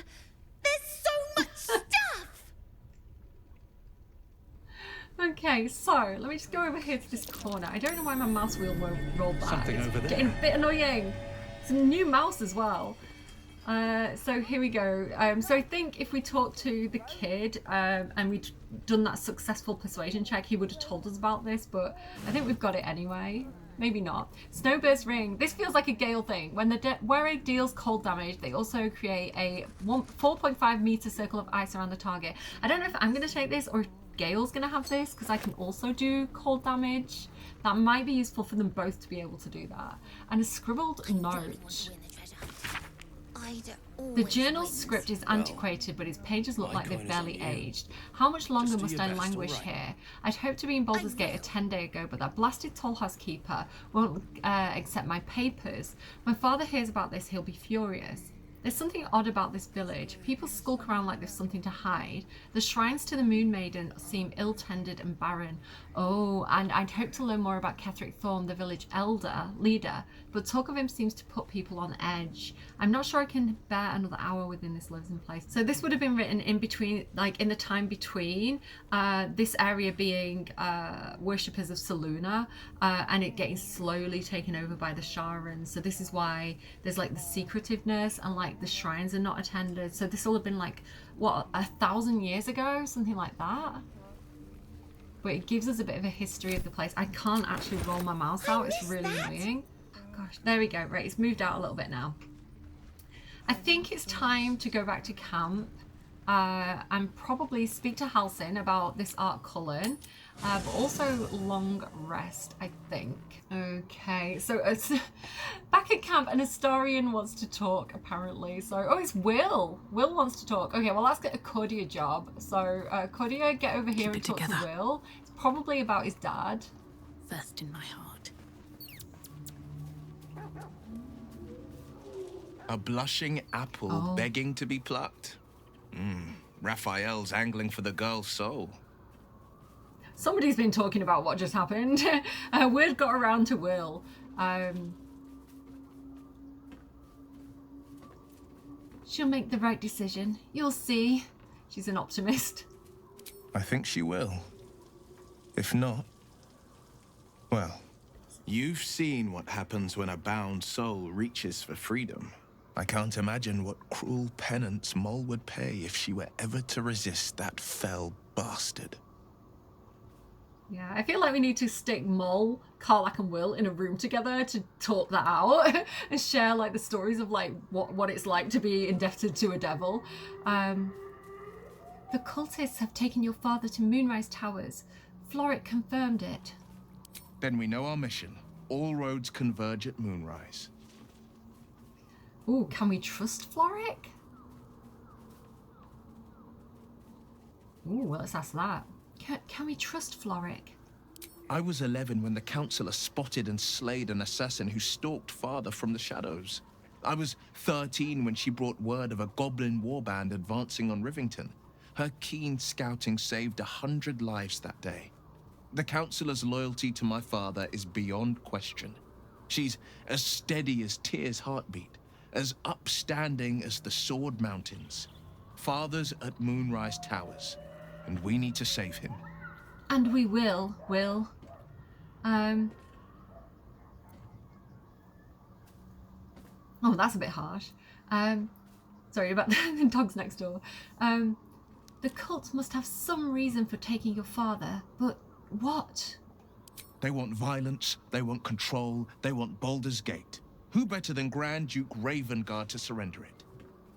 There's so much stuff! Okay, so let me just go over here to this corner. I don't know why my mouse wheel won't roll back. Something over there. Getting a bit annoying. Some new mouse as well. So here we go. So I think if we talked to the kid and we'd done that successful persuasion check, he would have told us about this, but I think we've got it anyway. Maybe not. Snowburst Ring. This feels like a Gale thing. When the wearer deals cold damage, they also create a 4.5 meter circle of ice around the target. I don't know if I'm going to take this or if Gale's going to have this, because I can also do cold damage. That might be useful for them both to be able to do that. And a scribbled note. The journal's script is antiquated, but its pages look like they've barely aged. How much longer must I languish here? I'd hoped to be in Baldur's Gate a 10-day ago, but that blasted toll house keeper won't accept my papers. When Father hears about this, he'll be furious. There's something odd about this village. People skulk around like there's something to hide. The shrines to the Moon Maiden seem ill-tended and barren. Oh, and I'd hoped to learn more about Ketheric Thorm, the village leader, but talk of him seems to put people on edge. I'm not sure I can bear another hour within this living place. So this would have been written in between, like in the time between this area being worshippers of Selûne and it getting slowly taken over by the Sharans. So this is why there's like the secretiveness and like the shrines are not attended. So this will have been like, what, 1,000 years ago? Something like that. But it gives us a bit of a history of the place. I can't actually roll my mouse out. It's really annoying. Gosh, there we go. Right, it's moved out a little bit now. I think it's time to go back to camp and probably speak to Halsin about this art Cullen, but also long rest, I think. Okay, so it's back at camp, an Astarian wants to talk, apparently. So, oh, it's Will. Will wants to talk. Okay, well, let's get a Cordia job. So, Cordia, get over here and talk to Will. It's probably about his dad. First in my heart. A blushing apple begging to be plucked. Raphael's angling for the girl's soul. Somebody's been talking about what just happened. Word got around to Will. She'll make the right decision. You'll see. She's an optimist. I think she will. If not, well, you've seen what happens when a bound soul reaches for freedom. I can't imagine what cruel penance Moll would pay if she were ever to resist that fell bastard. Yeah, I feel like we need to stick Moll, Karlach and Will in a room together to talk that out and share like the stories of like what it's like to be indebted to a devil. The cultists have taken your father to Moonrise Towers. Florrick confirmed it. Then we know our mission. All roads converge at Moonrise. Ooh, can we trust Florrick? Ooh, well, let's ask that. Can we trust Florrick? I was 11 when the Councillor spotted and slayed an assassin who stalked father from the shadows. I was 13 when she brought word of a goblin warband advancing on Rivington. Her keen scouting saved 100 lives that day. The Councillor's loyalty to my father is beyond question. She's as steady as Tyr's heartbeat, as upstanding as the Sword Mountains. Father's at Moonrise Towers, and we need to save him. And we will. Oh, that's a bit harsh. Sorry about the dogs next door. The cult must have some reason for taking your father, but what? They want violence, they want control, they want Baldur's Gate. Who better than Grand Duke Ravengard to surrender it?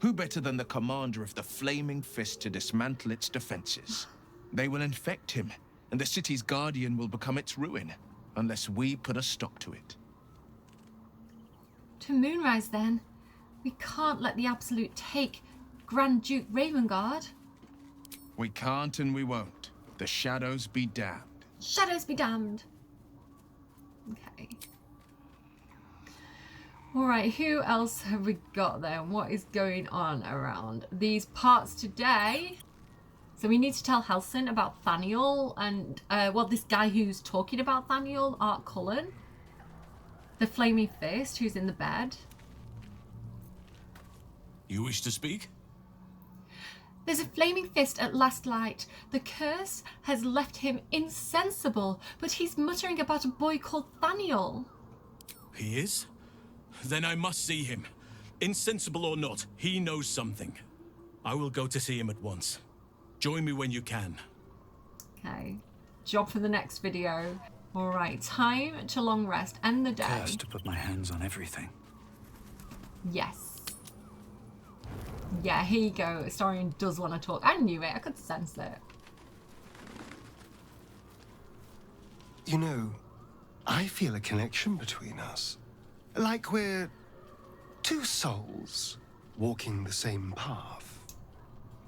Who better than the commander of the Flaming Fist to dismantle its defenses? They will infect him, and the city's guardian will become its ruin, unless we put a stop to it. To Moonrise, then. We can't let the Absolute take Grand Duke Ravengard. We can't and we won't. The shadows be damned. Shadows be damned. Okay. Alright, who else have we got then? What is going on around these parts today? So we need to tell Halsin about Thaniel and, well, this guy who's talking about Thaniel, Art Cullen. The Flaming Fist, who's in the bed. You wish to speak? There's a flaming fist at last light. The curse has left him insensible, but he's muttering about a boy called Thaniel. He is? Then I must see him. Insensible or not, he knows something. I will go to see him at once. Join me when you can. Okay. Job for the next video. Alright, time to long rest. End the day. Cursed to put my hands on everything. Yes. Yeah, here you go. Historian does want to talk. I knew it. I could sense it. You know, I feel a connection between us. Like we're two souls walking the same path.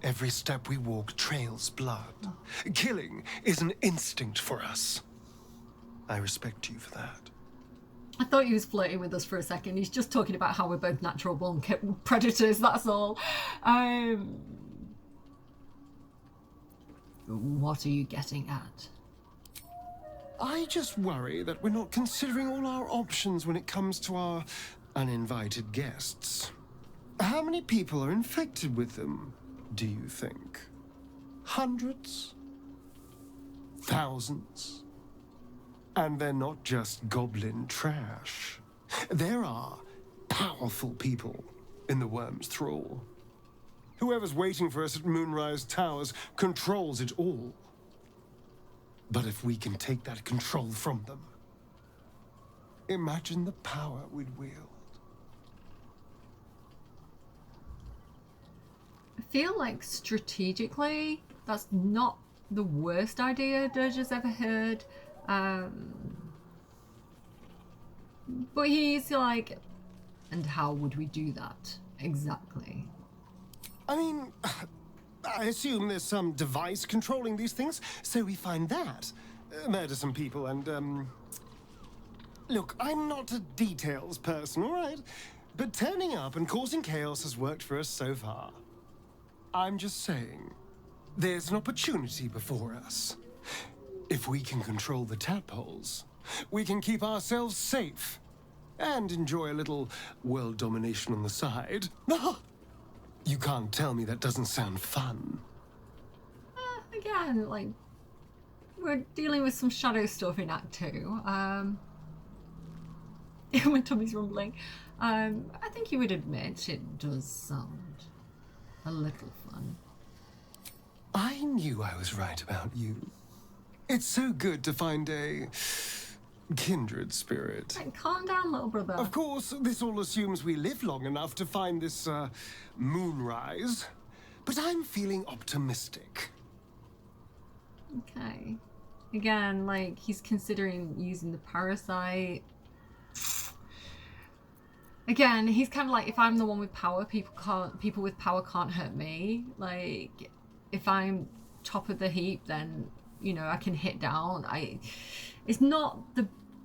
Every step we walk trails blood. Killing is an instinct for us. I respect you for that. I thought he was flirting with us for a second. He's just talking about how we're both natural born predators, that's all. What are you getting at? I just worry that we're not considering all our options when it comes to our uninvited guests. How many people are infected with them, do you think? Hundreds? Thousands? And they're not just goblin trash. There are powerful people in the Worm's thrall. Whoever's waiting for us at Moonrise Towers controls it all. But if we can take that control from them, imagine the power we'd wield. I feel like strategically, that's not the worst idea Dirge has ever heard. But he's like, and how would we do that exactly? I mean, I assume there's some device controlling these things, so we find that, murder some people, and look, I'm not a details person, all right? But turning up and causing chaos has worked for us so far. I'm just saying, there's an opportunity before us. If we can control the tadpoles, we can keep ourselves safe and enjoy a little world domination on the side. You can't tell me that doesn't sound fun. Again, like, we're dealing with some shadow stuff in Act 2. My tummy's rumbling. I think you would admit it does sound a little fun. I knew I was right about you. It's so good to find a kindred spirit. Like, calm down, little brother. Of course, this all assumes we live long enough to find this, moonrise. But I'm feeling optimistic. Okay. Again, like, he's considering using the parasite. Again, he's kind of like, if I'm the one with power, people with power can't hurt me. Like, if I'm top of the heap, then, you know, I can hit down.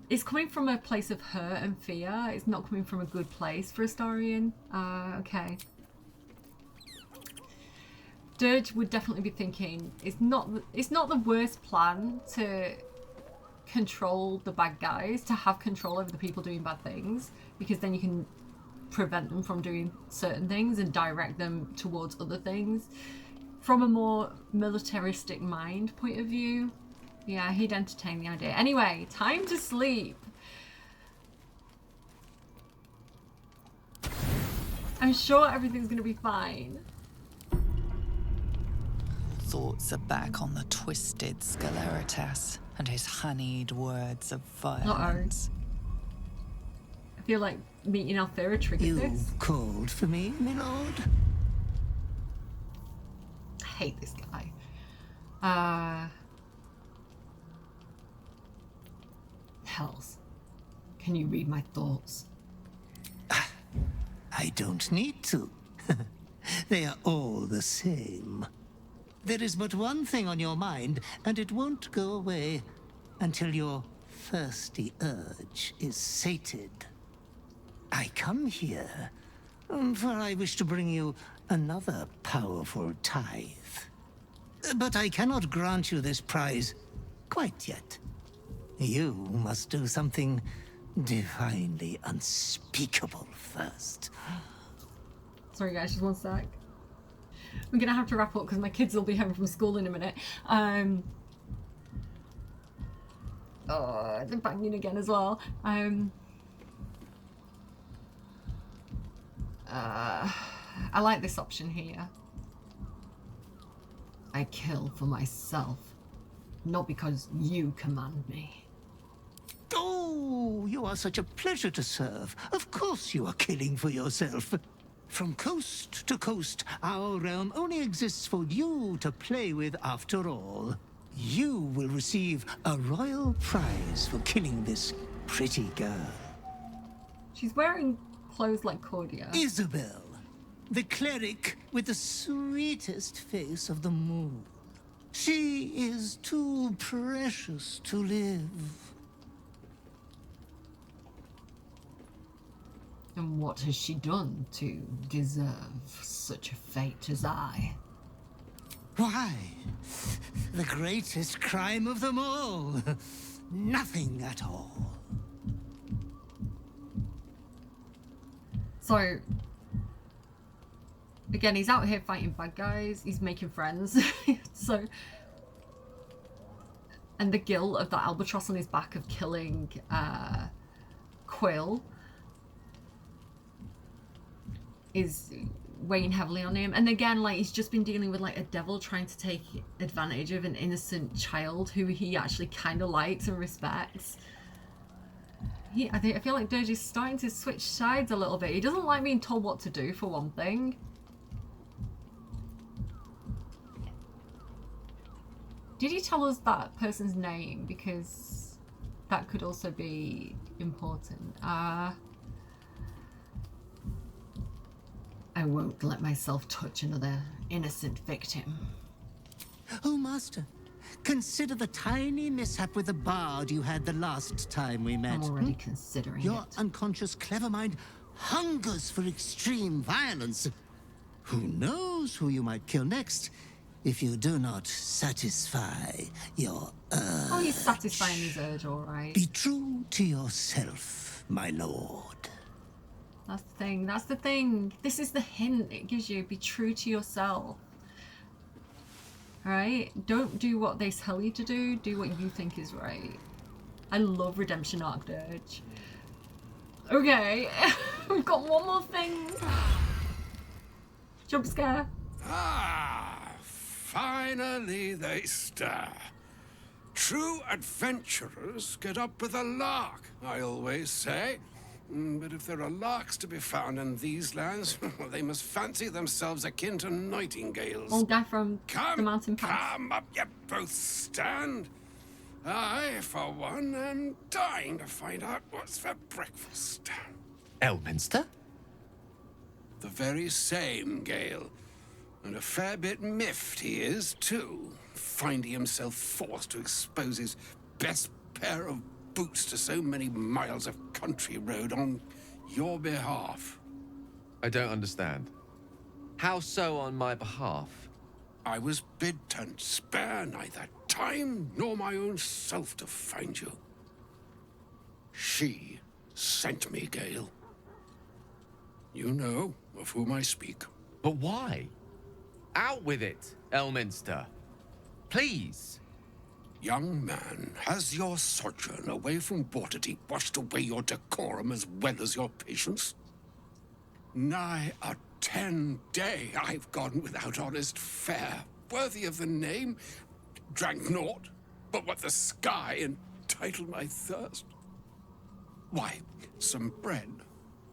It's coming from a place of hurt and fear. It's not coming from a good place for Astarion. Okay. Dirge would definitely be thinking, it's not the worst plan to control the bad guys, to have control over the people doing bad things, because then you can prevent them from doing certain things and direct them towards other things. From a more militaristic mind point of view, yeah, he'd entertain the idea. Anyway, time to sleep. I'm sure everything's gonna be fine. Thoughts are back on the twisted Sceleritas and his honeyed words of violence. I feel like meeting Althera triggered this. You called for me, my lord? I hate this guy. Hells. Can you read my thoughts? I don't need to. They are all the same. There is but one thing on your mind, and it won't go away until your thirsty urge is sated. I come here, for I wish to bring you another powerful tithe. But I cannot grant you this prize quite yet. You must do something divinely unspeakable first. Sorry guys, just one sec. We're gonna have to wrap up because my kids will be home from school in a minute. Oh, they're banging again as well. I like this option here. I kill for myself, not because you command me. Oh, you are such a pleasure to serve. Of course you are killing for yourself. From coast to coast, our realm only exists for you to play with after all. You will receive a royal prize for killing this pretty girl. She's wearing clothes like Cordia. Isabel, the cleric with the sweetest face of the moon. She is too precious to live. And what has she done to deserve such a fate as I? Why, the greatest crime of them all. Nothing at all. So, again, he's out here fighting bad guys. He's making friends. So, and the guilt of that albatross on his back of killing Quill is weighing heavily on him. And again, like, he's just been dealing with like a devil trying to take advantage of an innocent child who he actually kind of likes and respects. I feel like Dirge is starting to switch sides a little bit. He doesn't like being told what to do, for one thing. Did he tell us that person's name? Because that could also be important. I won't let myself touch another innocent victim. Oh, Master, consider the tiny mishap with the bard you had the last time we met. I'm already considering Your it. unconscious clever mind hungers for extreme violence. Who knows who you might kill next if you do not satisfy your urge. Oh, he's satisfying his urge, all right. Be true to yourself, my lord. That's the thing. That's the thing. This is the hint it gives you. Be true to yourself. Alright? Don't do what they tell you to do. Do what you think is right. I love Redemption Arc Dirge. Okay. We've got one more thing. Jump scare. Ah, finally they stir. True adventurers get up with a lark, I always say. But if there are larks to be found in these lands, they must fancy themselves akin to nightingales. Old guy from the mountain pass. Come up, you both stand. I, for one, am dying to find out what's for breakfast. Elminster? The very same, Gale. And a fair bit miffed he is, too, finding himself forced to expose his best pair of boots to so many miles of country road on your behalf. I don't understand. How so on my behalf? I was bid to spare neither time nor my own self to find you. She sent me, Gale. You know of whom I speak. But why? Out with it, Elminster. Please. Young man, has your sojourn away from Waterdeep washed away your decorum as well as your patience? Nigh a 10-day I've gone without honest fare, worthy of the name. Drank naught but what the sky entitled my thirst. Why, some bread,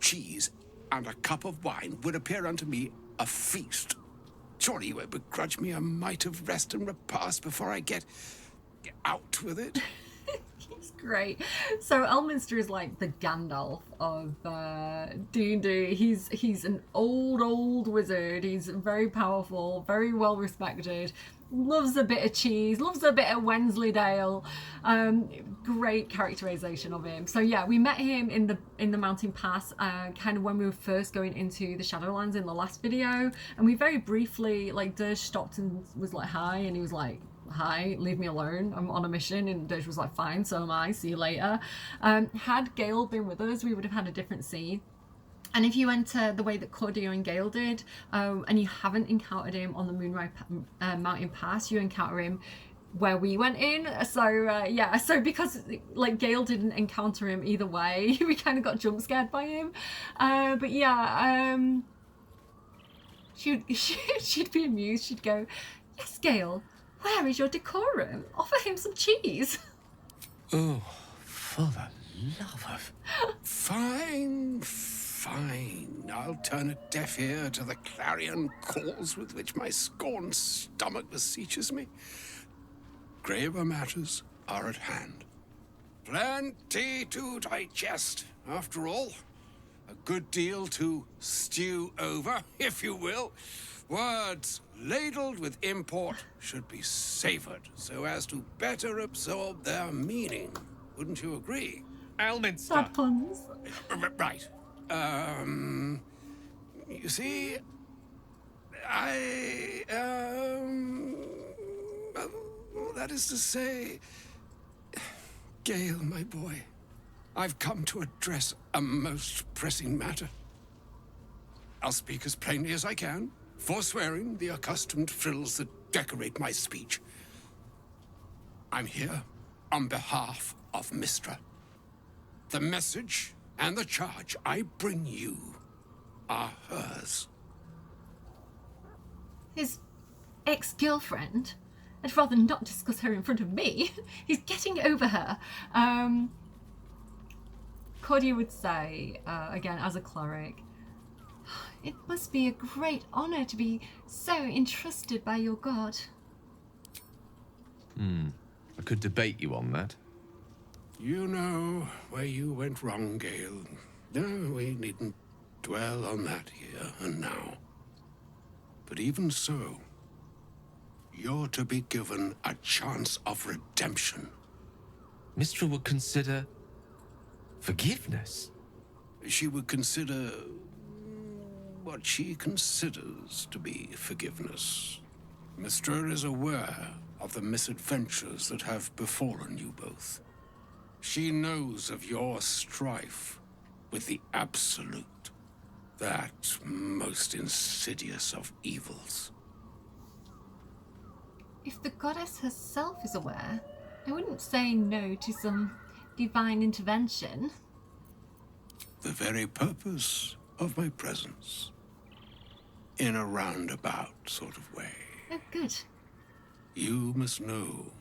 cheese, and a cup of wine would appear unto me a feast. Surely you won't begrudge me a mite of rest and repast before I get out with it? It's great. So Elminster is like the Gandalf of D&D. He's an old wizard. He's very powerful, very well respected. Loves a bit of cheese, loves a bit of Wensleydale. Great characterization of him. So yeah, we met him in the Mountain Pass, kind of when we were first going into the Shadowlands in the last video, and we very briefly, like, Dirge stopped and was like, hi, and he was like, hi, leave me alone, I'm on a mission, and Dirge was like, fine, so am I, see you later. Had Gale been with us, we would have had a different scene. And if you enter the way that Cordia and Gale did, and you haven't encountered him on the Moonrise Mountain Pass, you encounter him where we went in. So yeah, so because like Gale didn't encounter him either way, we kind of got jump scared by him. But yeah, she'd be amused. She'd go, yes, Gale, where is your decorum? Offer him some cheese. Oh, for the love of... Fine. I'll turn a deaf ear to the clarion calls with which my scorned stomach beseeches me. Graver matters are at hand. Plenty to digest, after all. A good deal to stew over, if you will. Words ladled with import should be savored so as to better absorb their meaning. Wouldn't you agree? Elminster. Bad puns. Right. You see, that is to say, Gale, my boy, I've come to address a most pressing matter. I'll speak as plainly as I can, forswearing the accustomed frills that decorate my speech. I'm here on behalf of Mystra. The message and the charge I bring you are hers. His ex-girlfriend? I'd rather not discuss her in front of me. He's getting over her. Cordia would say, again, as a cleric, it must be a great honor to be so entrusted by your god. I could debate you on that. You know where you went wrong, Gale. No, we needn't dwell on that here and now. But even so, you're to be given a chance of redemption. Mystra would consider forgiveness. She would consider what she considers to be forgiveness. Mystra is aware of the misadventures that have befallen you both. She knows of your strife with the Absolute, that most insidious of evils. If the goddess herself is aware, I wouldn't say no to some divine intervention. The very purpose of my presence. In a roundabout sort of way. Oh, good. You must know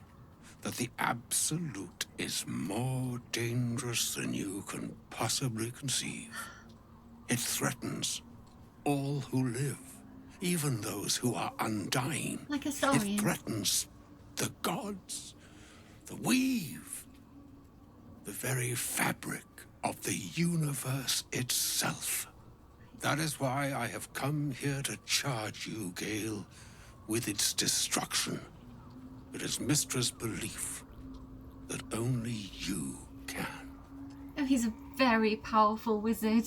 that the Absolute is more dangerous than you can possibly conceive. It threatens all who live, even those who are undying. Like a Saurian. It threatens the gods, the weave, the very fabric of the universe itself. That is why I have come here to charge you, Gale, with its destruction. It is Mystra's belief that only you can. Oh, he's a very powerful wizard.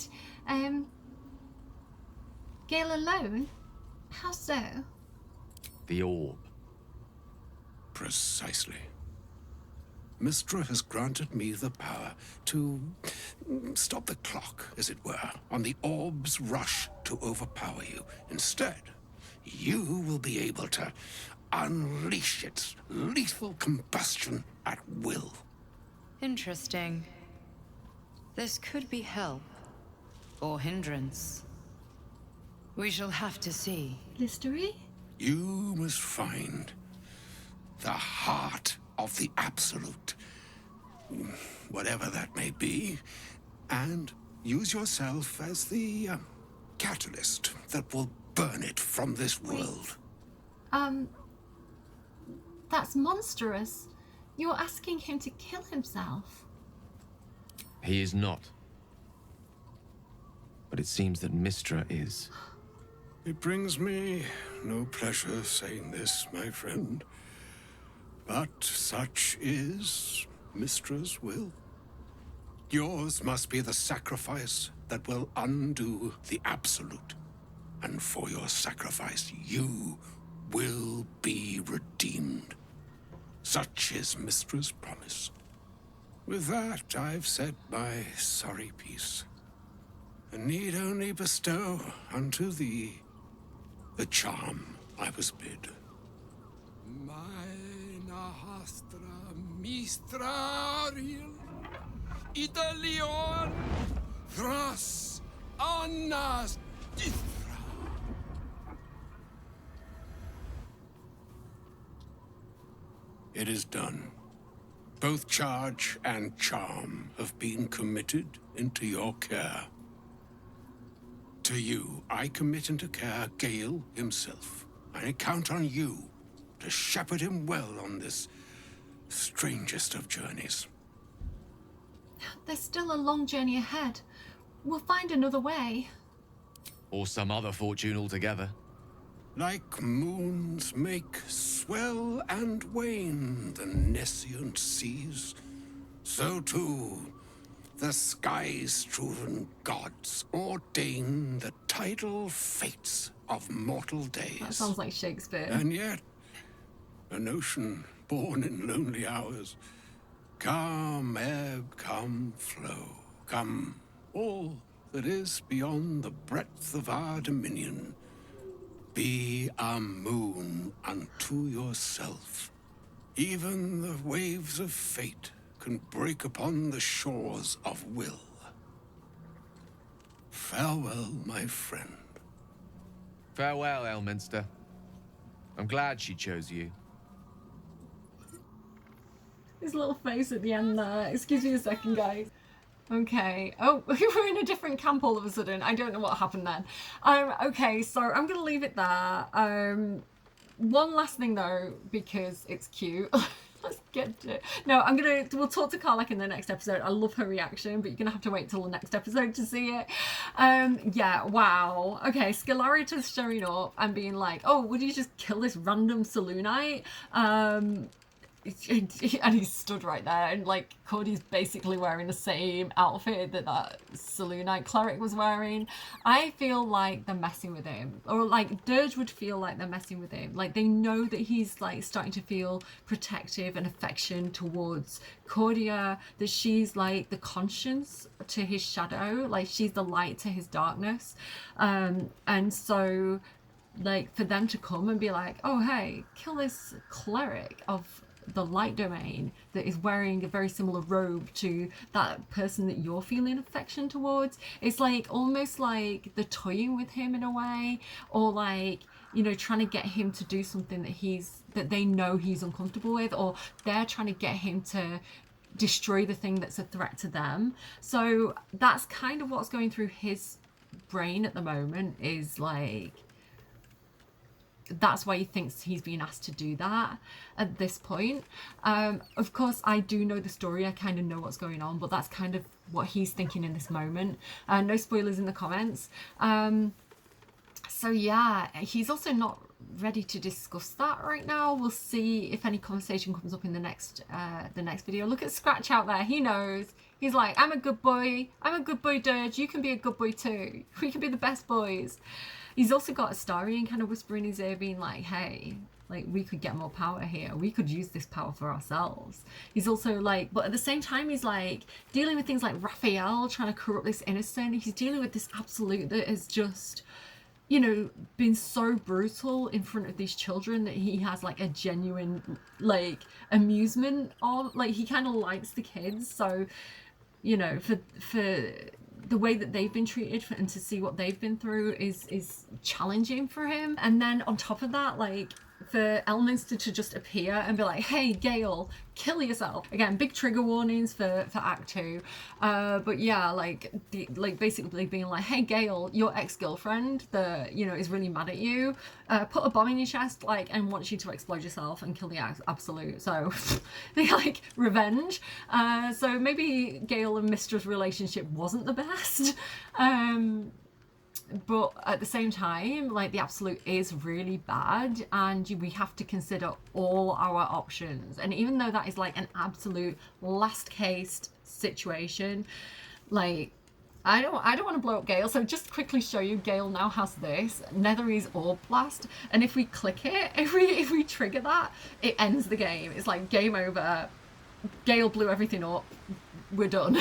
Gale alone? How so? The orb. Precisely. Mystra has granted me the power to stop the clock, as it were, on the orb's rush to overpower you. Instead, you will be able to unleash its lethal combustion at will. Interesting. This could be help, or hindrance. We shall have to see. Mystery? You must find the heart of the Absolute, whatever that may be, and use yourself as the catalyst that will burn it from this world. That's monstrous. You're asking him to kill himself. He is not. But it seems that Mystra is. It brings me no pleasure saying this, my friend. But such is Mystra's will. Yours must be the sacrifice that will undo the Absolute. And for your sacrifice, you will be redeemed. Such is Mystra's promise. With that, I've said my sorry piece, and need only bestow unto thee the charm I was bid. Meine hastra mistraril Italion thras annas dithra. It is done. Both charge and charm have been committed into your care. To you, I commit into care Gale himself. I count on you to shepherd him well on this strangest of journeys. There's still a long journey ahead. We'll find another way. Or some other fortune altogether. Like moons make swell and wane the nescient seas, so too the skies-strewn gods ordain the tidal fates of mortal days. That sounds like Shakespeare. And yet, an ocean born in lonely hours, come ebb, come flow, come all that is beyond the breadth of our dominion. Be a moon unto yourself. Even the waves of fate can break upon the shores of will. Farewell, my friend. Farewell, Elminster. I'm glad she chose you. His little face at the end there. Excuse me a second, guys. Okay. Oh, we're in a different camp all of a sudden. I don't know what happened then. Okay, so I'm going to leave it there. One last thing though, because it's cute. Let's get to it. No, we'll talk to Karlach in the next episode. I love her reaction, but you're gonna have to wait till the next episode to see it. Yeah, wow. Okay, Skelarita's showing up and being like, oh, would you just kill this random Selûnite? And he's stood right there, and like Cody's basically wearing the same outfit that Selûnite cleric was wearing. I feel like they're messing with him, or like Dirge would feel like they're messing with him. Like they know that he's like starting to feel protective and affection towards Cordia, that she's like the conscience to his shadow, like she's the light to his darkness, and so like for them to come and be like, oh hey, kill this cleric of the light domain that is wearing a very similar robe to that person that you're feeling affection towards, it's like almost like they're toying with him in a way, or like, you know, trying to get him to do something that they know he's uncomfortable with, or they're trying to get him to destroy the thing that's a threat to them. So that's kind of what's going through his brain at the moment, is like that's why he thinks he's being asked to do that at this point. Of course, I do know the story. I kind of know what's going on, but that's kind of what he's thinking in this moment. No spoilers in the comments. So yeah, he's also not ready to discuss that right now. We'll see if any conversation comes up in the next video. Look at Scratch out there. He knows. He's like, I'm a good boy. I'm a good boy, Dirge. You can be a good boy too. We can be the best boys. He's also got Astarion kind of whispering in his ear, being like, hey, like, we could get more power here. We could use this power for ourselves. He's also like, but at the same time, he's like dealing with things like Raphael trying to corrupt this innocent. He's dealing with this absolute that is just, you know, been so brutal in front of these children that he has like a genuine like amusement of. Like, he kind of likes the kids. So, you know, for the way that they've been treated and to see what they've been through is challenging for him. And then on top of that, like, for Elminster to just appear and be like, hey, Gale, kill yourself. Again, big trigger warnings for Act 2. But yeah, like basically being like, hey, Gale, your ex-girlfriend that, you know, is really mad at you, put a bomb in your chest, like, and wants you to explode yourself and kill the Absolute. So they like revenge. So maybe Gale and Mistra's relationship wasn't the best. But at the same time, like, the Absolute is really bad, and we have to consider all our options. And even though that is like an absolute last case situation, like, I don't want to blow up Gale, so just quickly show you, Gale now has this Netherese Orb Blast, and if we click it, if we trigger that, it ends the game. It's like game over. Gale blew everything up. We're done.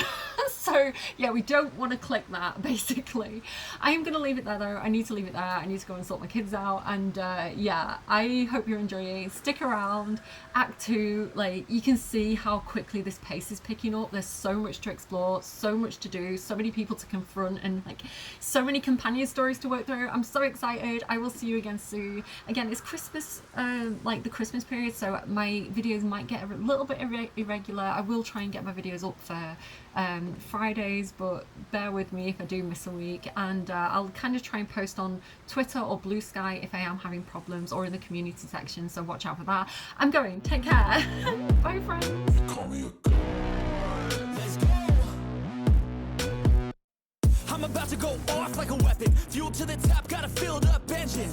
So yeah, we don't want to click that, basically. I am going to leave it there though. I need to leave it there. I need to go and sort my kids out. And yeah, I hope you're enjoying. Stick around. Act 2, like, you can see how quickly this pace is picking up. There's so much to explore, so much to do, so many people to confront, and like so many companion stories to work through. I'm so excited. I will see you again soon. Again, it's Christmas, like the Christmas period, so my videos might get a little bit irregular. I will try and get my videos up for Fridays, but bear with me if I do miss a week, and I'll kind of try and post on Twitter or Blue Sky if I am having problems, or in the community section, so watch out for that. I'm going. Take care. Bye, friends. I'm about to go off like a weapon, fuel to the top, got a filled up engine.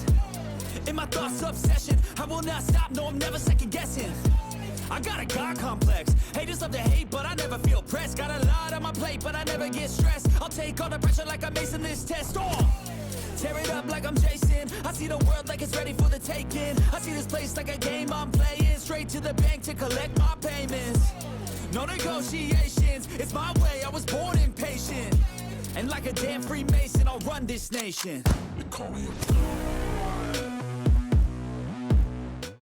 In my thoughts, obsession, I will not stop, no, I'm never second guessing. I got a God complex, haters love to hate, but I never feel pressed. Got a lot on my plate, but I never get stressed. I'll take all the pressure like I'm acing this test. Tear it up like I'm Jason. I see the world like it's ready for the taking. I see this place like a game I'm playing. Straight to the bank to collect my payments. No negotiations, it's my way, I was born impatient. And like a damn Freemason, I'll run this nation. They call me a